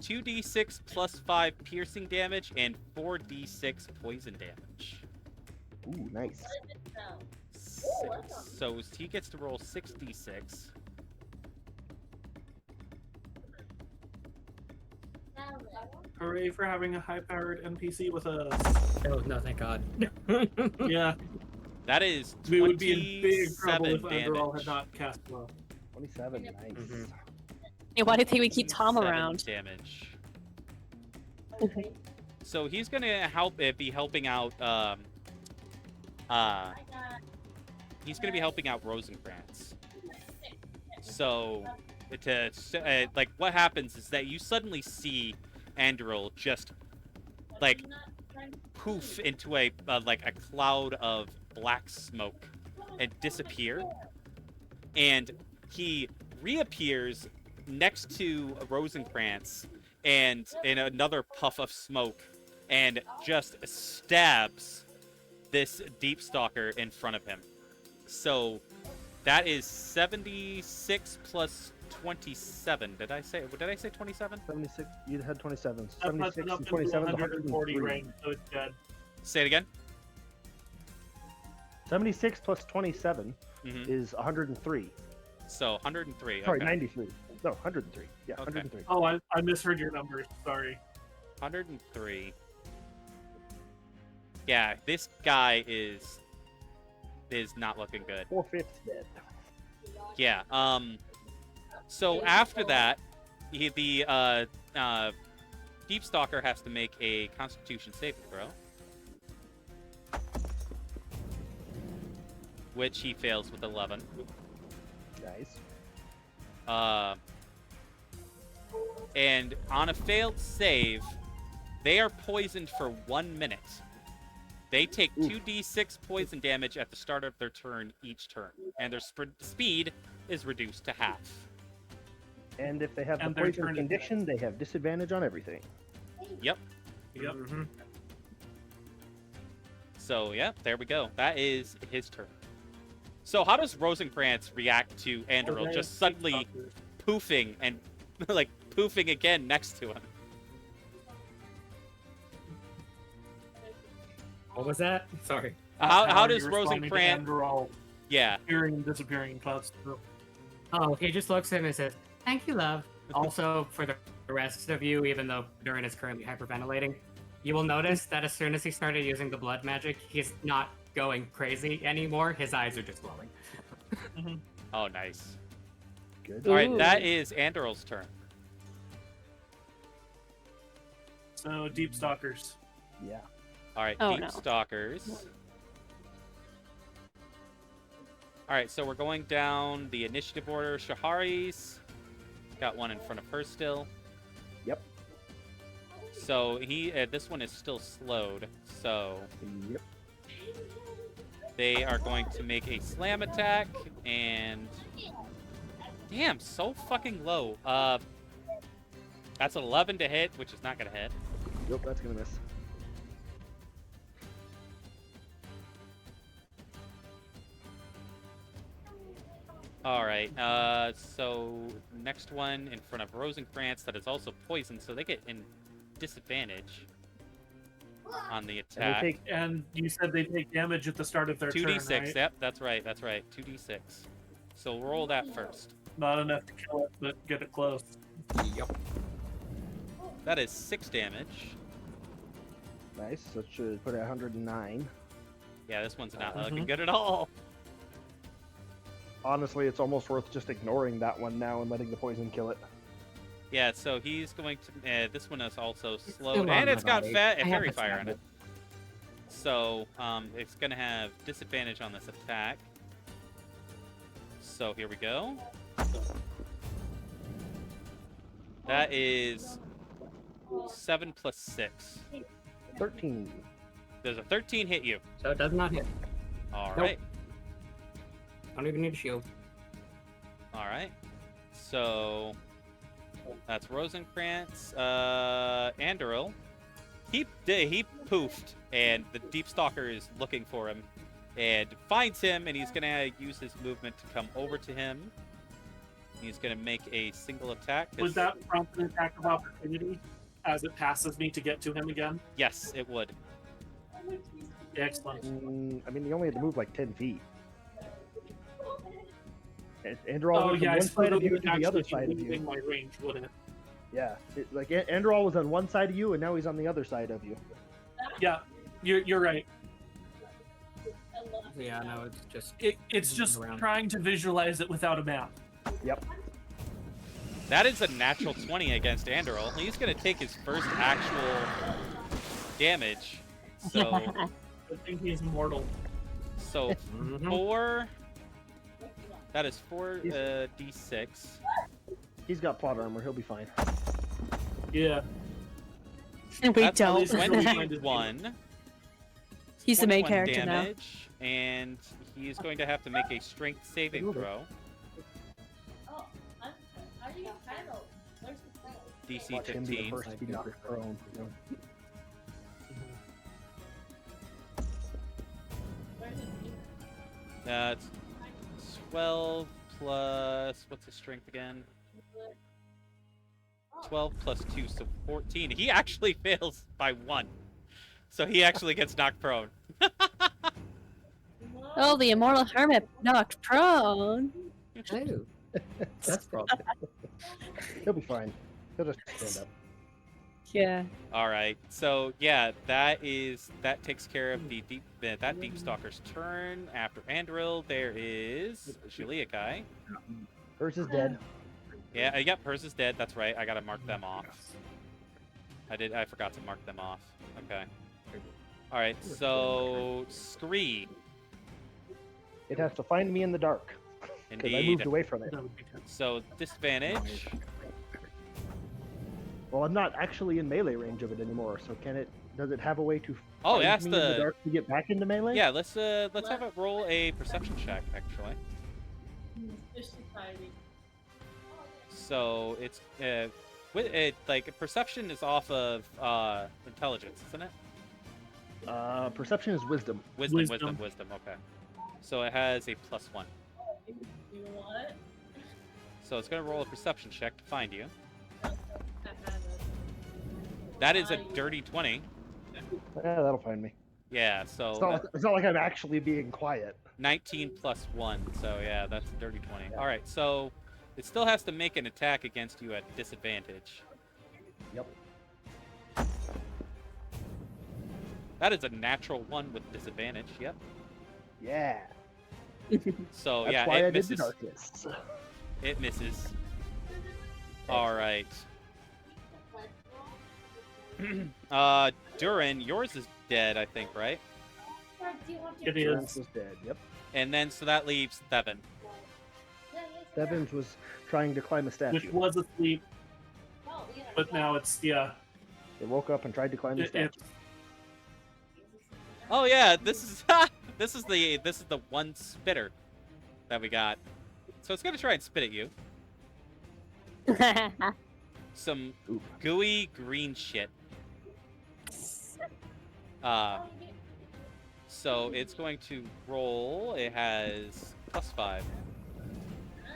2d6 plus 5 piercing damage and 4d6 poison damage. Ooh, nice. So he gets to roll 6d6. Hooray for having a high-powered NPC with us. Oh, no, thank God. Yeah, That is we would be in big trouble 27 if Andril had damage. not cast well. 27. Nice. Mhm. Hey, why do you think we keep Tom 7 around? damage. So he's gonna be helping out. He's gonna be helping out Rosencrantz. So, like, what happens is that you suddenly see Andril just like poof into a cloud of black smoke and disappear, and he reappears next to Rosencrantz and in another puff of smoke and just stabs this Deep Stalker in front of him. So that is 76 plus 27. Did I say 27? 76. You had 27. That puts 76 it up and into 27 is 140 103. range, so it's dead. Say it again. 76 plus 27 Mhm. is 103. So 103. Sorry, Okay. 93. No, 103. Yeah, Okay. 103. Oh, I misheard your numbers. Sorry. 103. Yeah, this guy is not looking good. 4/5 dead. Yeah. So after that, the Deep Stalker has to make a Constitution saving throw, which he fails with 11. Nice. And on a failed save, they are poisoned for 1 minute. They take 2d6 poison damage at the start of their turn each turn, and their speed is reduced to half. And if they have the And their poison turn is condition, they have disadvantage on everything. Yep. Yep. So, yeah, there we go. That is his turn. So how does Rosencrantz react to Andril just suddenly poofing and, like, poofing again next to him? What was that? Sorry. How are does you responding to Rosencrantz... Andril Yeah. appearing and disappearing in clouds? Oh, he just looks at him and says, "Thank you, love." Also, for the rest of you, even though Duren is currently hyperventilating, you will notice that as soon as he started using the blood magic, he's not going crazy anymore. His eyes are just glowing. Oh, nice. Good. All right, Ooh. that is Andril's turn. So, Deep Stalkers. Yeah. All right, Oh, Deep no. Stalkers. All right, so we're going down the initiative order. Shahoari's got one in front of her still. Yep. So this one is still slowed. So Yep. they are going to make a slam attack, and damn, so fucking low. That's 11 to hit, which is not gonna hit. Yep, that's gonna miss. All right. So next one in front of Rosencrantz that is also poisoned, so they get in disadvantage on the And they attack. take And you said they take damage at the start of their 2d6. turn, right? Yep, that's right. That's right. 2d6. So roll that first. Not enough to kill it, but get it close. Yep. That is 6 damage. nice. So it should put it at 109. Yeah, this one's not looking good at all. Honestly, it's almost worth just ignoring that one now and letting the poison kill it. Yeah, so he's going to. This one is also still slowed, on and my it's got body. fat I and have fairy to fire stab on it. it. So it's going to have disadvantage on this attack. So here we go. That is 7 plus 6. 13. Does a 13 hit you? So it does not hit. All Nope. right. Don't even need a shield. All right. So that's Rosencrantz. Andril. He poofed, and the Deep Stalker is looking for him and finds him, and he's gonna use his movement to come over to him. He's gonna make a single attack. Would that prompt an attack of opportunity as it passes me to get to him again? Yes, it would. Excellent. I mean, he only had to move like 10 feet. Androl Oh went from yeah, I one suppose side of it you would to the other actually side be of you. leaving my range, wouldn't it? Yeah, like Androl was on one side of you, and now he's on the other side of you. Yeah, you're right. Yeah, no, it's just. It's just Around. trying to visualize it without a map. Yep. That is a natural 20 against Andril. He's gonna take his first actual damage. So I think he's immortal. so 4. That is 4 d6. He's got plot armor. He'll be fine. Yeah. We That's don't. 21. He's the main 21 character now. damage, and he's going to have to make a strength saving throw. DC Watch him be the 15. first to be knocked prone. you know. That's 12 plus, what's his strength again? 12 plus 2, so 14. He actually fails by 1. So he actually gets knocked prone. Oh, the immortal hermit knocked prone. Oh, that's broken. He'll be fine. He'll just stand up. Yeah. All right. So yeah, that takes care of that Deep Stalker's turn. After Andril, there is Jialai. Hers is dead. Yeah, yep, hers is dead. That's right. I gotta mark them off. I forgot to mark them off. Okay. All right. So Scree. It has to find me in the dark. Because I moved Indeed. away from it. That would be tense. So disadvantage. Well, I'm not actually in melee range of it anymore, so does it have a way to Oh, find that's me in the the. dark to get back into melee? Yeah, let's have it roll a perception check actually. Just society. So it's with it like perception is off of intelligence, isn't it? Perception is wisdom. Wisdom. Wisdom. Okay. So it has a +1. You know what? So it's gonna roll a perception check to find you. I have it. That is a dirty 20. Yeah, that'll find me. Yeah. So It's not like I'm actually being quiet. 19 + 1. So yeah, that's a dirty 20. All right. So it still has to make an attack against you at disadvantage. Yep. That is a natural 1 with disadvantage. Yep. Yeah. So That's yeah, why I it did the misses. darkness. It misses. All right. Duren, yours is dead, I think, right? It Lance is. is dead. Yep. And then so that leaves Thevin. Stebbins was trying to climb a Which statue. was asleep, but now it's, yeah. They woke up and tried to climb the It, statue. it's Oh yeah, this is this is the one spitter that we got. So it's gonna try and spit at you. Some Oof. gooey green shit. So it's going to roll. It has +5.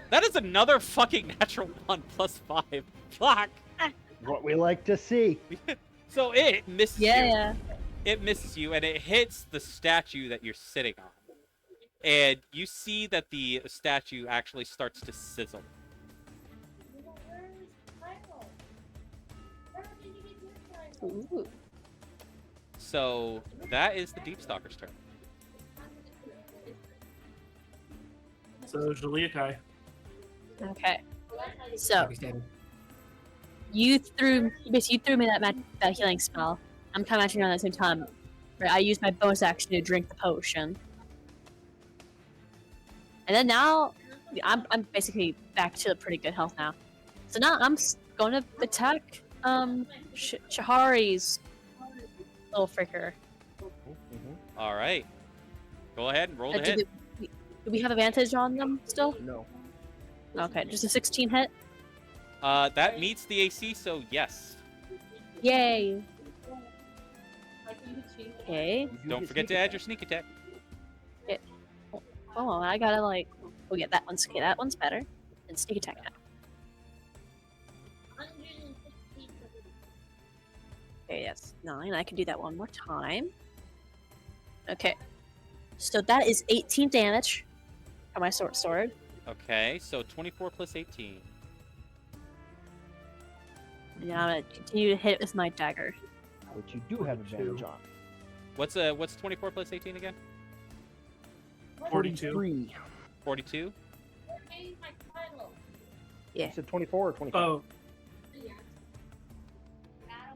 That is another fucking natural 1 +5. Fuck. What we like to see. So it misses you. Yeah. It misses you, and it hits the statue that you're sitting on. And you see that the statue actually starts to sizzle. Ooh. So that is the Deep Stalker's turn. so Jialai. Okay. So Happy standing. you threw me that healing spell. I'm kind of matching on at the same time. Right, I used my bonus action to drink the potion, and then now I'm basically back to pretty good health now. So now I'm going to attack Shahoari's little fricker. All right. Go ahead and roll the Do hit. we have advantage on them still? No. Okay, just a 16 hit. That meets the AC, so yes. Yay. Okay. Don't forget to add your sneak attack. Oh, I gotta like. Oh yeah, that one's okay. That one's better. And sneak attack now. Okay, yes, 9. I can do that one more time. Okay. So that is 18 damage on my sword. Okay, so 24 + 18. Now I'm gonna continue to hit with my dagger. Which you do have advantage on. What's 24 + 18 again? 42. 43. 42. Yeah. You said 24 or 25? Oh,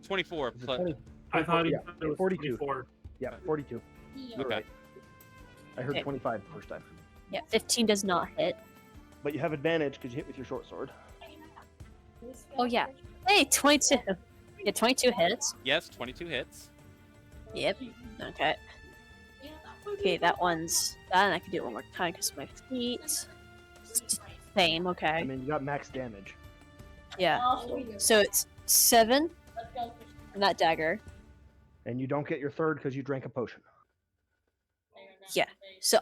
24 Is it plus. 20? I thought Yeah, it was 42. 44. Yeah, 42. You're Okay. right. I heard Okay. 25 the first time. Yeah, 15 does not hit. But you have advantage because you hit with your short sword. Oh yeah. Hey, 22. Yeah, 22 hits. Yes, 22 hits. Yep. Okay. Okay, that one's done. I can do it one more time because of my feet. Same. Okay. I mean, you got max damage. Yeah. So it's 7 on that dagger. And you don't get your third because you drank a potion. Yeah. So,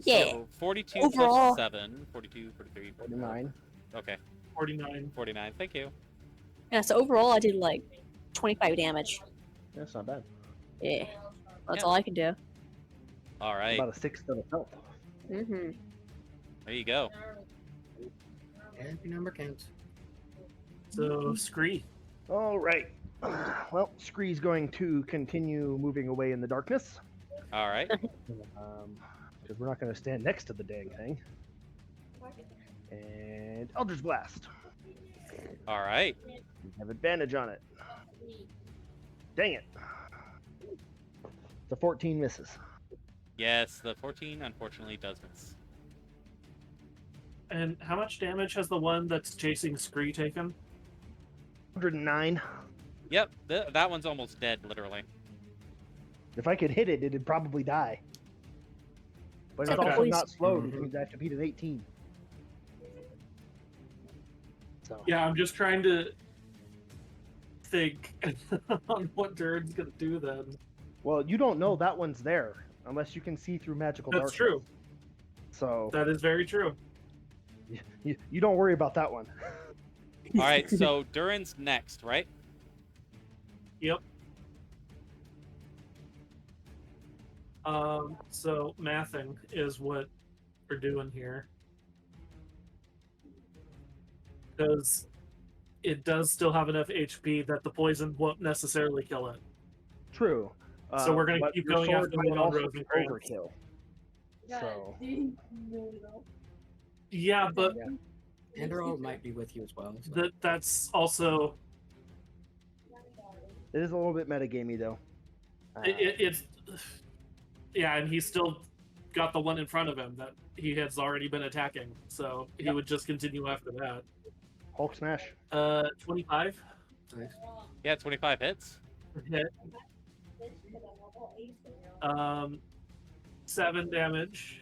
yeah. So 42 Overall- plus 7. 42, 43, 49. Okay. 49. 49. Thank you. Yeah. So overall, I did like 25 damage. That's not bad. Yeah. That's Yeah. all I can do. All right. About a sixth of a health. Mm-hmm. There you go. Every number counts. So, Scree. All right. Well, Scree's going to continue moving away in the darkness. All right. Because we're not going to stand next to the dang thing. And Eldritch Blast. All right. You have advantage on it. Dang it. The 14 misses. Yes, the 14 unfortunately does miss. And how much damage has the one that's chasing Scree taken? 109. Yep, that one's almost dead, literally. If I could hit it, it'd probably die. But it's Okay. also not slowed, which means I have to beat an 18. So. Yeah, I'm just trying to think on what Duren's gonna do then. Well, you don't know that one's there unless you can see through magical That's darkness. true. So That is very true. you don't worry about that one. All right, so Duren's next, right? Yep. So mathing is what we're doing here. Because it does still have enough HP that the poison won't necessarily kill it. True. So we're gonna but keep your going sword after might one on also be Rosencrantz. overkill. So Yeah, but Yeah. Andril might be with you as well. So. that's also It is a little bit metagamey though. it's yeah, and he's still got the one in front of him that he has already been attacking, so he would just continue after that. Hulk smash. 25 Nice. Yeah, 25 hits. hit. 7 damage.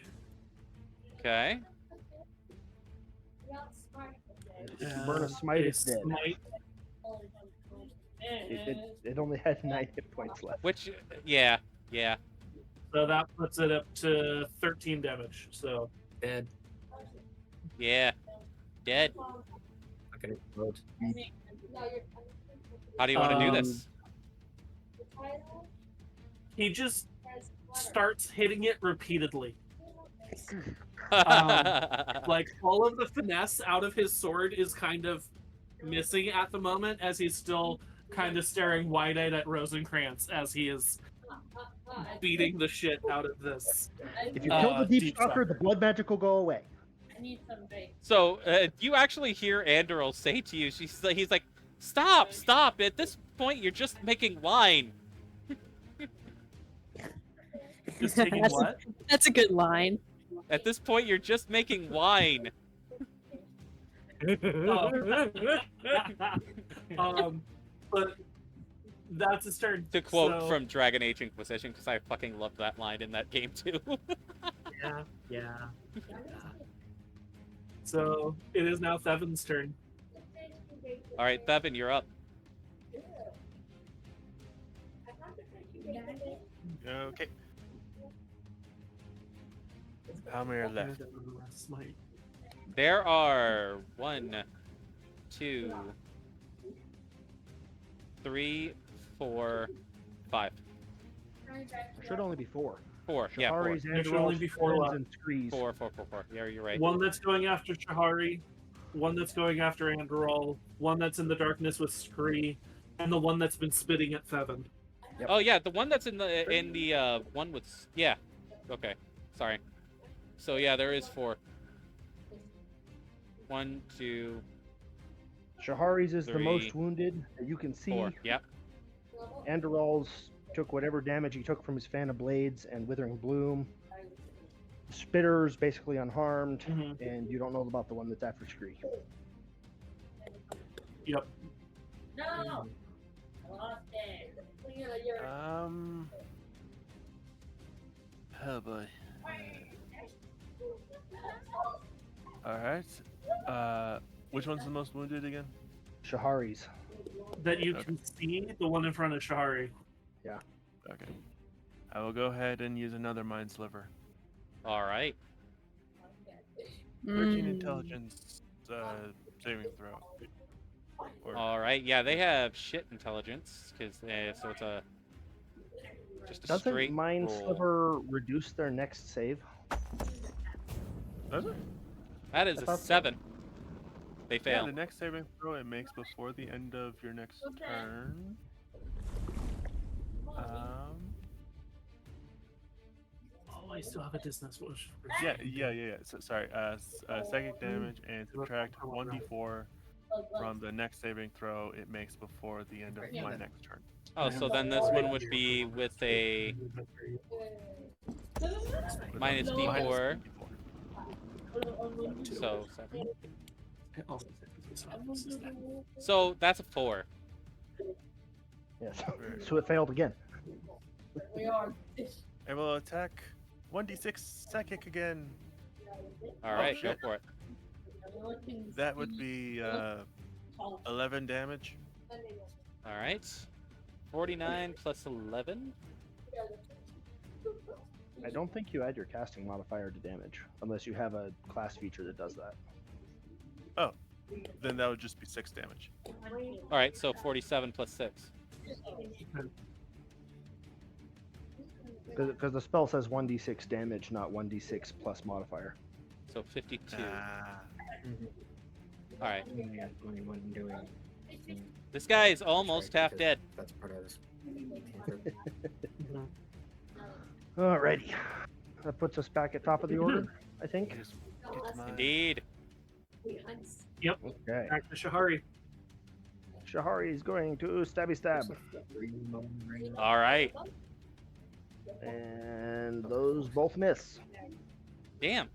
Okay. If you burn a smite, it's dead. Smite. It only had 9 hit points left. Which, yeah. So that puts it up to 13 damage. So Dead. Yeah. Dead. Not gonna explode. How do you want to do this? he just starts hitting it repeatedly. Like all of the finesse out of his sword is kind of missing at the moment, as he's still kind of staring wide-eyed at Rosencrantz as he is beating the shit out of this. If you kill the Deep Deep Stalker, the Stalker. blood magic will go away. I need some bait. So, you actually hear Andril say to you, he's like, stop! At this point, you're just making wine. Just taking That's what? That's a good line. At this point, you're just making wine. But that's his turn. To quote so- from Dragon Age Inquisition, because I fucking love that line in that game too. Yeah. So it is now Thevin's turn. All right, Thevin, you're up. Okay. How many are left? Smite. There are 1, 2, 3, 4, 5. There should only be 4. 4. Yeah, 4. Shahari's, There should only be Andrel's, 4 Thorn's, left. and Scree's. 4. Yeah, you're right. One that's going after Shahari, one that's going after Andril, one that's in the darkness with Scree, and the one that's been spitting at Thevin. Oh yeah, the one that's in the one with yeah. Okay, sorry. So yeah, there is 4. 1, 2, Shahari's is the 3, most wounded that you can see. 4. Yep. Andrel's took whatever damage he took from his fan of blades and withering bloom. Spitter's basically unharmed, Mhm. and you don't know about the one that's after Scree. Yep. No! I lost it. Oh boy. Alright. Which one's the most wounded again? Shahari's. That you can see, the one in front of Shahari. Okay. I will go ahead and use another Mind Sliver. All right. 13 Mm. intelligence saving throw. Or, All right. Yeah, they have shit intelligence because so it's a Just a Doesn't straight Mind roll. Sliver reduce their next save? Does it? That is I a thought so. 7. They Yeah, fail. the next saving throw it makes before the end of your next turn. Oh, I still have a distance push. Yeah. So, sorry. Psychic damage and subtract 1d4 from the next saving throw it makes before the end of my next turn. Oh, so then this one would be with a minus d4. So 7. So that's a 4. Yes. So it failed again. I will attack 1d6 psychic again. All right, go shit. for it. That would be 11 damage. All right. 49 plus 11. I don't think you add your casting modifier to damage, unless you have a class feature that does that. Oh, then that would just be 6 damage. All right, so 47 plus 6. Because the spell says 1d6 damage, not 1d6 plus modifier. So 52. Ah. All right. Anyone doing This guy is almost half dead. That's part of this. Alrighty. That puts us back at top of the order, I think. Just get my- Indeed. Okay. Back to Shahari. Shahoari is going to stabby stab. All right. And those both miss. Damn.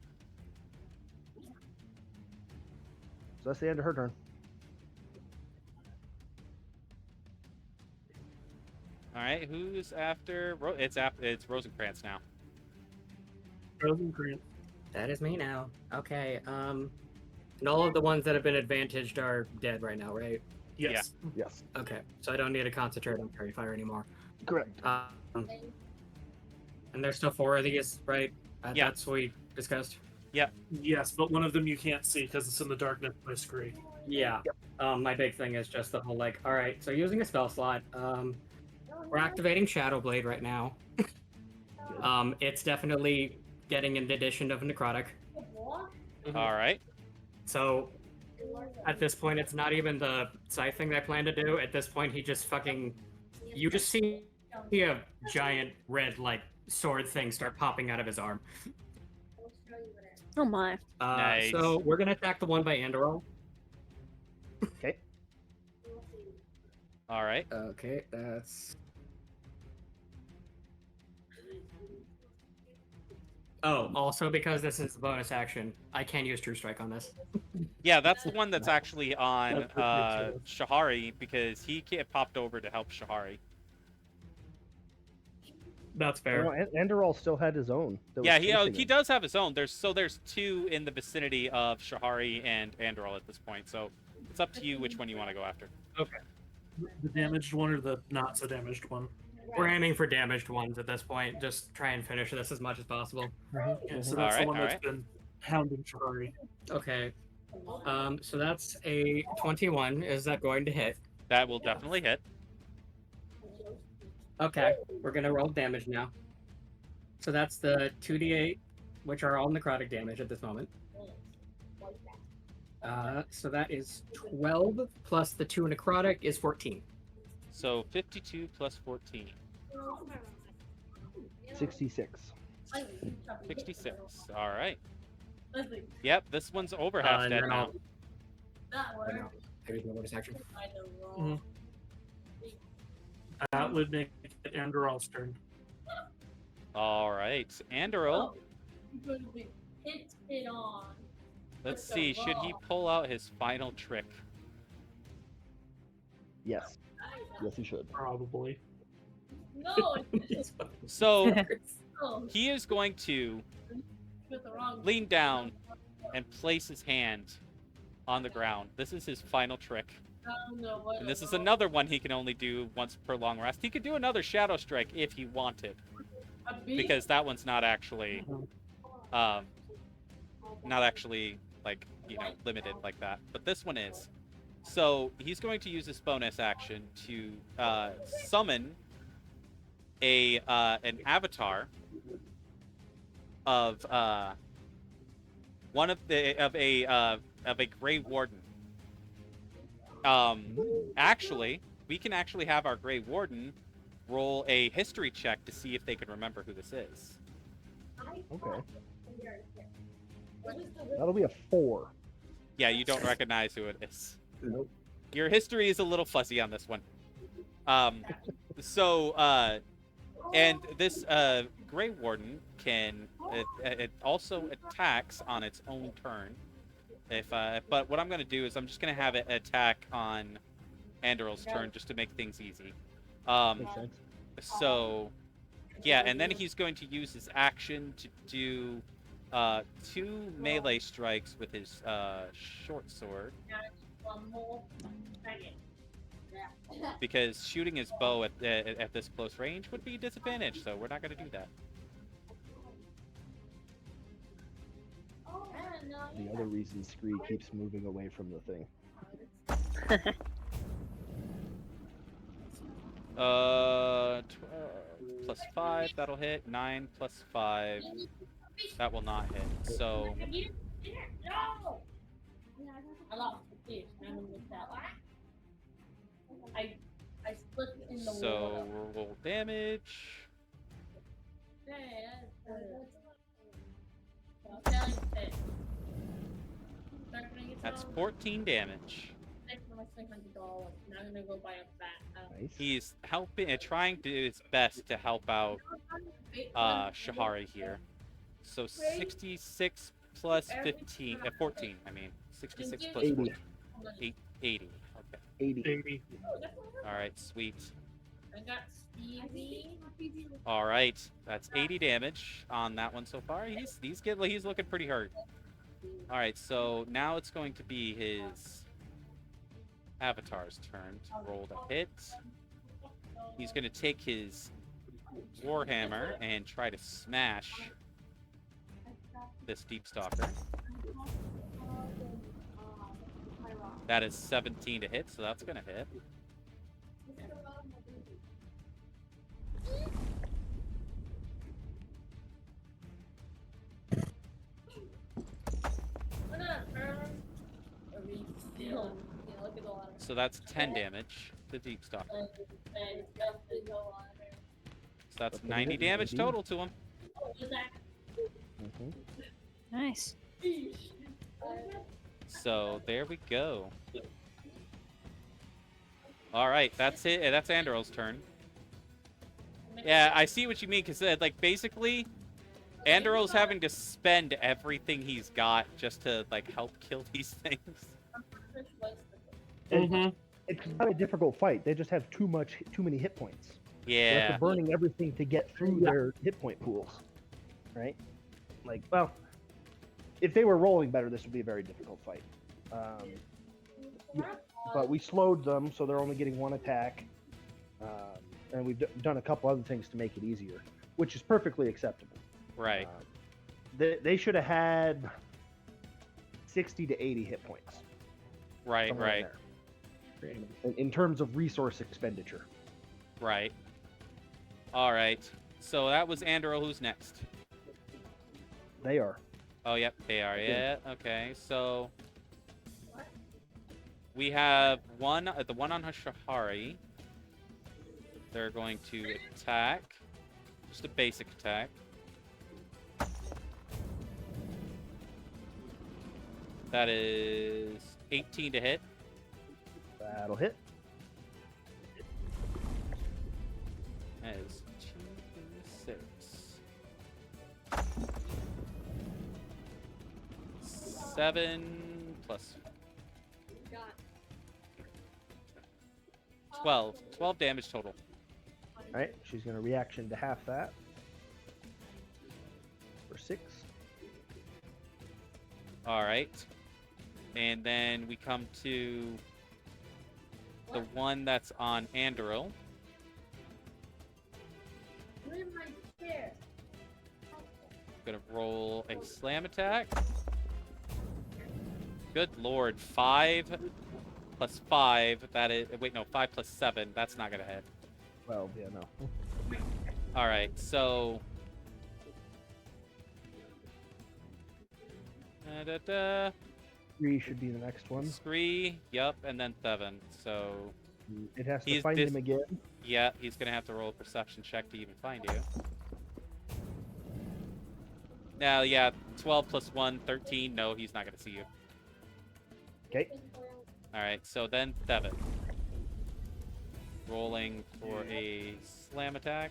So that's the end of her turn. All right. Who's after? It's Rosencrantz now. Rosencrantz. That is me now. Okay. And all of the ones that have been advantaged are dead right now, right? Yes. Yes. Okay. So I don't need to concentrate on Fairy Fire anymore. Correct. And there's still 4 of these, right? Yeah. That's what we discussed. Yes, but one of them you can't see because it's in the darkness by Scree. Yeah. My big thing is just the whole like, all right, so using a spell slot, we're activating Shadow Blade right now. It's definitely getting an addition of Necrotic. All right. So at this point, it's not even the scythe thing that I plan to do. At this point, he just fucking, you just see a giant red like sword thing start popping out of his arm. Oh my. Nice. So we're gonna attack the one by Andril. Okay. All right. Okay, that's. Oh, also because this is the bonus action, I can use True Strike on this. Yeah, that's the one that's actually on Shahoari because he popped over to help Shahoari. That's fair. No, Andril still had his own. that was Yeah, chasing he him. does have his own. There's 2 in the vicinity of Shahoari and Andril at this point. So it's up to you which one you want to go after. Okay. The damaged one or the not so damaged one? We're aiming for damaged ones at this point. Just try and finish this as much as possible. Yeah, so that's Alright, the one that's alright. been hounding Shahari. Okay. So that's a 21. Is that going to hit? That will definitely hit. Okay. We're gonna roll damage now. So that's the 2d8, which are all necrotic damage at this moment. So that is 12 plus the 2 necrotic is 14. So 52 plus 14. 66. 66. All right. Yep, this one's over half and dead then now. No, there's no bonus action. That would make it Andrel's turn. All right. Andril, let's see. Should he pull out his final trick? Yes. Yes, he should. Probably. No, So he is going to lean down and place his hand on the ground. This is his final trick. And this is another one he can only do once per long rest. He could do another Shadow Strike if he wanted, because that one's not actually, like, you know, limited like that. But this one is. So he's going to use this bonus action to summon an avatar of one of a Grey Warden. Actually, we can actually have our Grey Warden roll a history check to see if they can remember who this is. Okay. That'll be a 4. Yeah, you don't recognize who it is. Nope. Your history is a little fuzzy on this one. And this Grey Warden can it also attacks on its own turn. But what I'm going to do is I'm just going to have it attack on Andril's turn just to make things easy. Makes sense. So, yeah, and then he's going to use his action to do 2 melee strikes with his short sword. Because shooting his bow at this close range would be disadvantage, so we're not going to do that. The other reason Scree keeps moving away from the thing. Plus 5, that'll hit. 9 plus 5, that will not hit. So, No! I lost the fish. I'm gonna miss that. I split in the so we'll roll damage. That's 14 damage. Nice. He's helping, trying to do his best to help out Shahoari here. So 66 plus 15, 14. I mean, 66 plus 80. 14. 80. Okay. 80. All right, sweet. I got Stevie. All right, that's 80 damage on that one so far. He's looking pretty hurt. All right, so now it's going to be his avatar's turn to roll the hit. He's going to take his warhammer and try to smash this Deep Stalker. That is 17 to hit, so that's going to hit. So that's 10 damage to Deep Stalker. So that's 90 damage total to him. Mm-hmm. Nice. So there we go. All right, that's it. That's Andril's turn. Yeah, I see what you mean, because like basically, Andril's having to spend everything he's got just to like help kill these things. Mm-hmm. It's not a difficult fight. They just have too many hit points. Yeah. They're burning everything to get through their hit point pools, right? Like, well, if they were rolling better, this would be a very difficult fight. But we slowed them, so they're only getting 1 attack, and we've done a couple other things to make it easier, which is perfectly acceptable. Right. They should have had 60 to 80 hit points. Right. somewhere in Right. there, in terms of resource expenditure. Right. All right. So that was Andril. Who's next? They are. Oh, yep, they are. Yeah. Okay. So we have the one on Shahoari. They're going to attack. Just a basic attack. That is 18 to hit. That'll hit. That is 2d6. 7 plus 12. 12 damage total. All right, she's going to reaction to half that for 6. All right. And then we come to the one that's on Andril. Gonna roll a slam attack. Good lord, 5 plus 5. That is, wait, no, 5 plus 7. That's not gonna hit. 12, yeah, no. All right, so. Scree should be the next one. Scree, yep, and then Thevin. So. It has to He's find dis- him again. Yeah, he's gonna have to roll a perception check to even find you. Now, yeah, 12 plus 1, 13. No, he's not gonna see you. Okay. All right, so then Thevin. Rolling for a slam attack.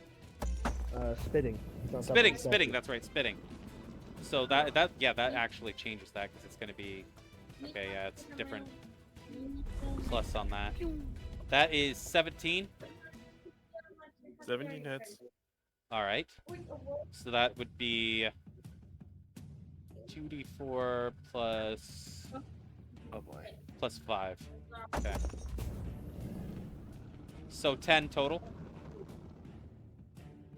Spitting. It's not Spitting, double spitting. deceptive. That's right, spitting. So that actually changes that because it's gonna be. Okay, yeah, it's different. Plus on that. That is 17. 17 hits. All right. So that would be 2d4 plus. Oh boy. Plus 5. Okay. So 10 total.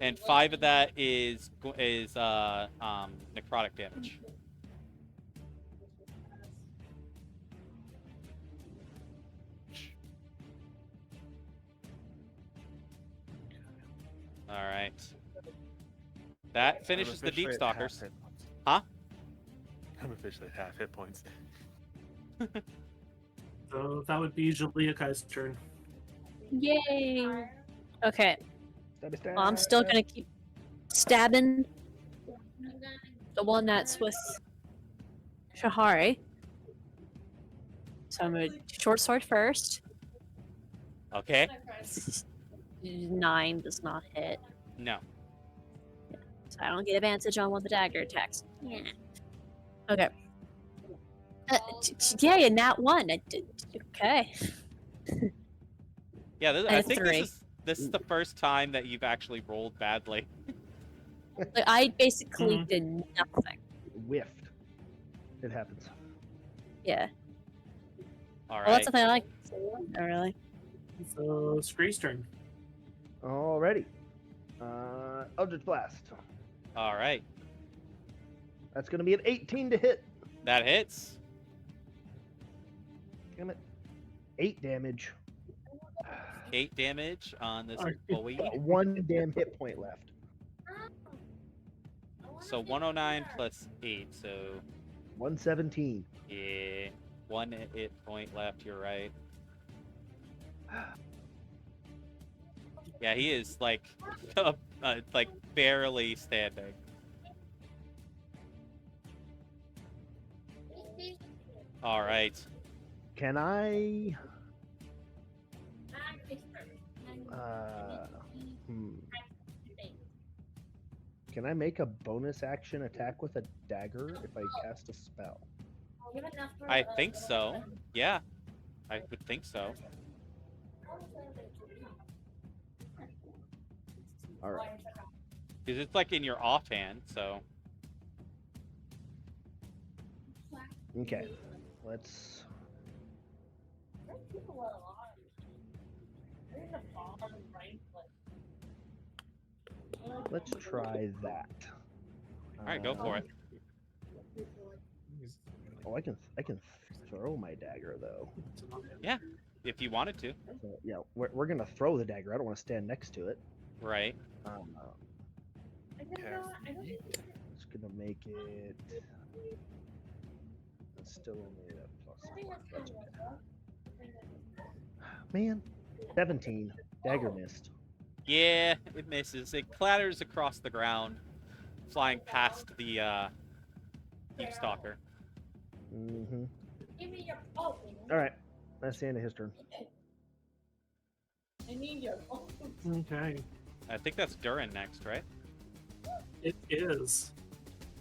And 5 of that is necrotic damage. All right. That finishes the Deep Stalkers. Huh? I'm officially at half hit points. So that would be Jialai's turn. Yay! Okay, Stabby stab. well, I'm still gonna keep stabbing the one that's with Shahoari. So I'm gonna short sword first. Okay. 9 does not hit, No. so I don't get advantage on one of the dagger attacks. Yeah. Okay. Yeah, and that one. Okay. Yeah, I I have think 3. this is the first time that you've actually rolled badly. Like, I basically Mhm. did nothing. Whiffed. It happens. Yeah. All Well, that's right. something I like. Not really. So Scree's turn. Alrighty. Eldritch Blast. All right. That's going to be an 18 to hit. That hits. Damn it. 8 damage. 8 damage on this Alright. boy. Got 1 damn hit point left. So 109 plus 8. So 117. yeah, 1 hit point left. You're right. Yeah, he is like, like barely standing. All right. Can I... Can I make a bonus action attack with a dagger if I cast a spell? I think so. Yeah, I would think so. Alright. Because it's like in your offhand, so. Okay. Let's... Let's try that. All right, go for it. Oh, I can throw my dagger though. If you wanted to. So, yeah, we're gonna throw the dagger. I don't want to stand next to it. Right. It's gonna make it. It's still only a plus 1. That's okay. Man, 17. Dagger missed. Yeah, it misses. It clatters across the ground, flying past the Deep Stalker. Mm-hmm. All right, that's the end of his turn. Okay. I think that's Duren next, right? It is.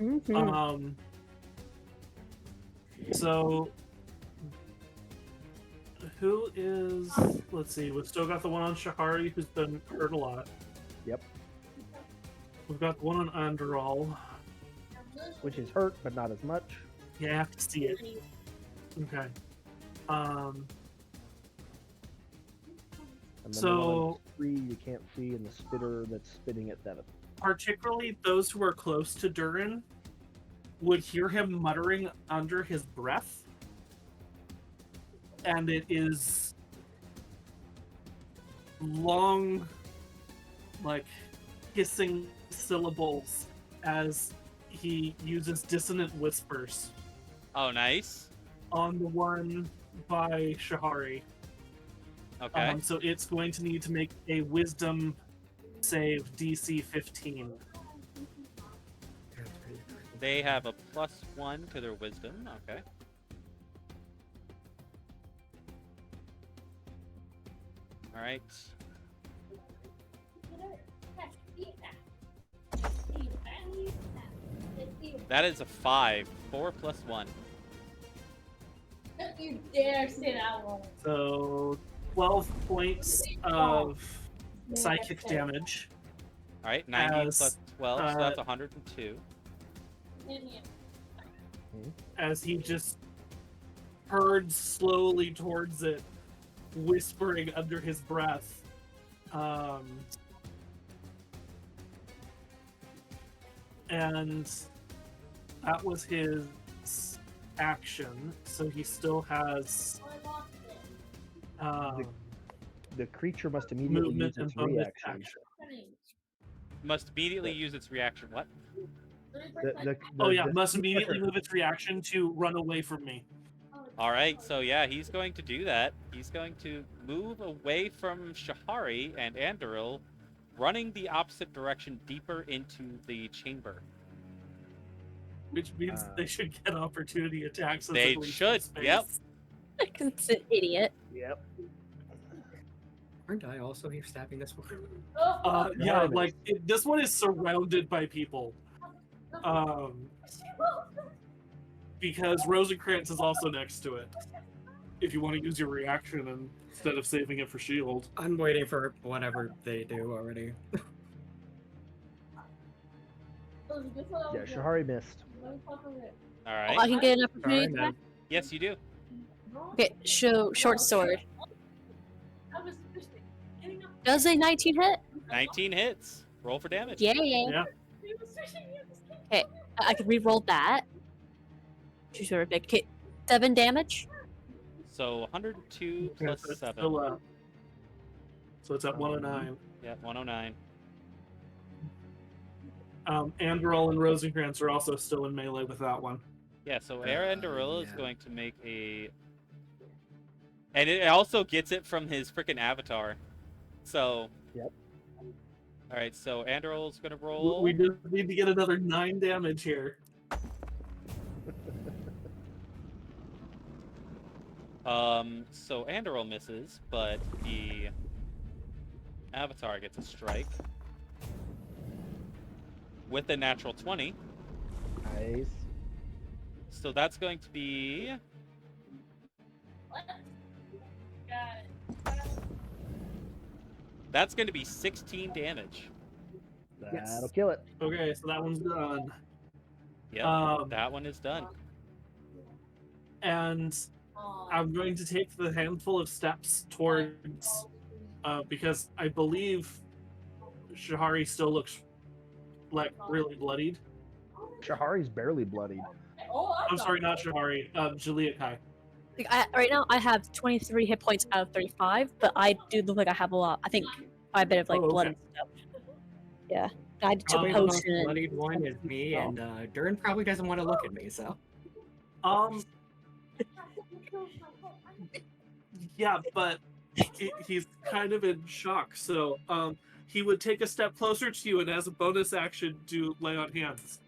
Mm-hmm. So who is? Let's see. We've still got the one on Shahoari who's been hurt a lot. Yep. We've got the one on Andril. Which is hurt, but not as much. Yeah, I have to see it. Okay. And then the one So on Scree you can't see, and the spitter that's spitting at Thevin. particularly those who are close to Duren would hear him muttering under his breath. And it is long, like, hissing syllables as he uses dissonant whispers Oh, nice. on the one by Shahoari. Okay. So it's going to need to make a wisdom save DC 15. They have a +1 to their wisdom. Okay. All right. That is a 5. 4 plus 1. Don't you dare say that one. So 12 points of psychic damage. All right. 90 As, plus 12, so that's 102. As he just herds slowly towards it, whispering under his breath. And that was his action, so he still has The creature must immediately movement use and its bonus reaction. action. Must immediately use its reaction. What? Must immediately move its reaction to run away from me. All right, so yeah, he's going to do that. He's going to move away from Shahoari and Andril, running the opposite direction deeper into the chamber. Which means they should get opportunity attacks. As They it leaves should, space. yep. It's an idiot. Yep. Aren't I also here stabbing this one? Yeah, like this one is surrounded by people. Because Rosencrantz is also next to it. If you want to use your reaction instead of saving it for shield. I'm waiting for whatever they do already. Yeah, Shahari missed. All I right. can get an opportunity Sorry, attack. man. Yes, you do. Okay, show short sword. Does a 19 hit? 19 hits. Roll for damage. Yeah. Yeah. Okay, I could re-roll that. She's sort of big. Okay, 7 damage. So 102 Yeah, plus so it's 7. still, so it's at 109. Yeah, 109. Andril and Rosencrantz are also still in melee with that one. Yeah, so Andril is yeah. going to make a... And it also gets it from his freaking avatar. So... Yep. Alright, so Andril's going to roll... We just need to get another 9 damage here. So Andril misses, but the avatar gets a strike. With a natural 20. Nice. So that's going to be... That's going to be 16 damage. That'll kill it. Okay, so that one's done. Yep, that one is done. And I'm going to take the handful of steps towards, because I believe Shahoari still looks like really bloodied. Shahari's barely bloodied. I'm sorry, not Shahoari. Jialai. Like right now, I have 23 hit points out of 35, but I do look like I have a lot. I think quite a bit of like blood and stuff. Yeah, I took a The potion. most bloodied one is me, and Duren probably doesn't want to look at me, so. Yeah, but he's kind of in shock, so he would take a step closer to you and as a bonus action do lay on hands.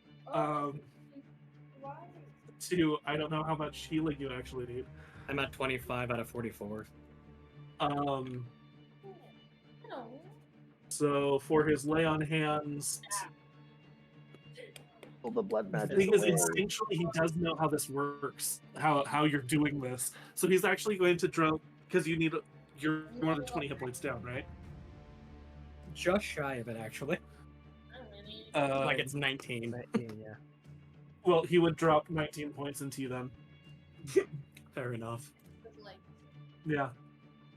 To I don't know how much healing you actually need. I'm at 25 out of 44. So for his lay on hands, Well, the blood the magic. thing is instinctually he does know how this works, how you're doing this. So he's actually going to drop because you're more than 20 hit points down, right? Just shy of it, actually. Like it's 19. 19, yeah. Well, he would drop 19 points into you then. Fair enough. Yeah.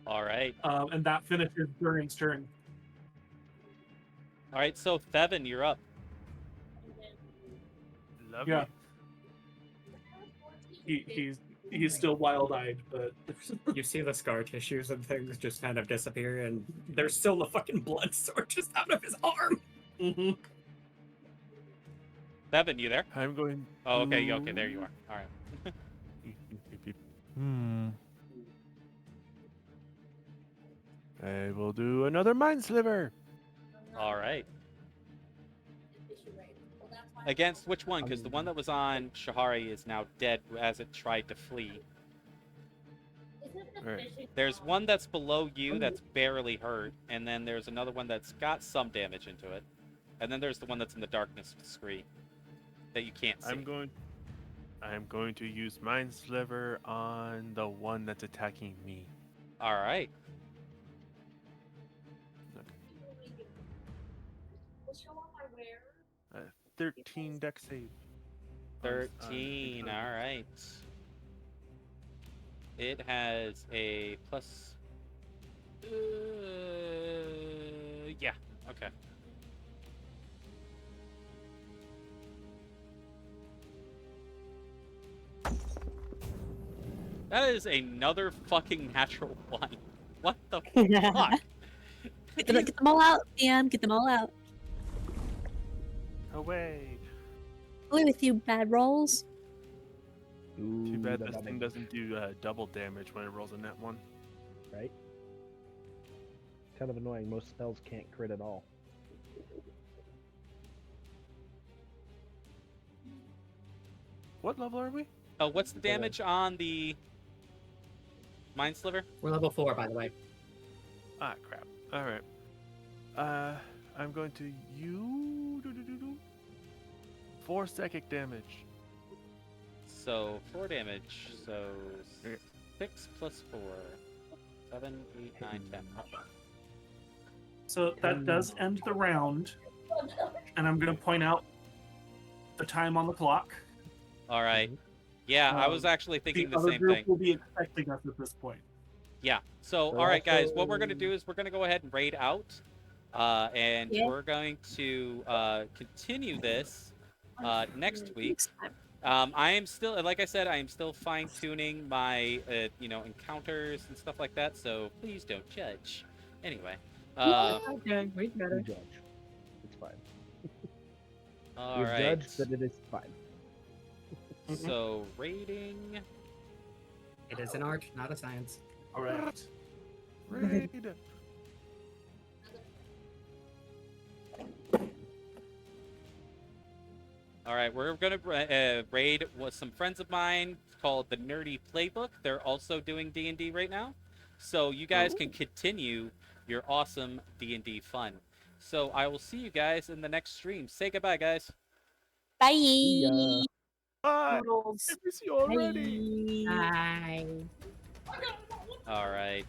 Alright. And that finishes Duren's turn. Alright, so Thevin, you're up. Love Yeah. He's still wild-eyed, but You see the scar tissues and things just kind of disappear, and there's still the fucking blood sword just out of his arm. Mhm. Thevin, you there? I'm going. Oh, okay. Okay, there you are. All right. I will do another mind sliver. All right. Against which one? Because the one that was on Shahoari is now dead as it tried to flee. Right. There's one that's below you that's barely hurt, and then there's another one that's got some damage into it. And then there's the one that's in the darkness with Scree that you can't see. I'm going to use mind sliver on the one that's attacking me. All right. 13 deck save. 13. All right. It has a plus. Yeah. Okay. That is another fucking natural one. What the fuck? Get them all out, DM. Get them all out. Away. Away with you, bad rolls. Too bad the this double, thing doesn't do double damage when it rolls a net one. right? Kind of annoying. Most spells can't crit at all. What level are we? Oh, what's the damage on the Mind Sliver? We're level 4, by the way. Ah, crap. All right. I'm going to use 4 psychic damage. So 4 damage. So Okay. 6 plus 4. 7, 8, 9, 10. So that does end the round, and I'm going to point out the time on the clock. All right. Yeah, I was actually thinking the other same group thing. will be expecting us at this point. Yeah. So, We're all right, guys, also- what we're going to do is we're going to go ahead and raid out. And Yeah. we're going to continue this next week. Next time. I am still, like I said, I am still fine-tuning my, encounters and stuff like that, so please don't judge. Anyway. Okay, we We better. judge. It's fine. All We right. judge, but it is fine. So, rating. It is an art, not a science. All right. Raid. All right, we're going to raid with some friends of mine called the Nerdy Playbook. They're also doing D&D right now. So you guys can continue your awesome D&D fun. So I will see you guys in the next stream. Say goodbye, guys. Bye. ya. Bye. Toodles. I miss you already. Bye. Bye. All right.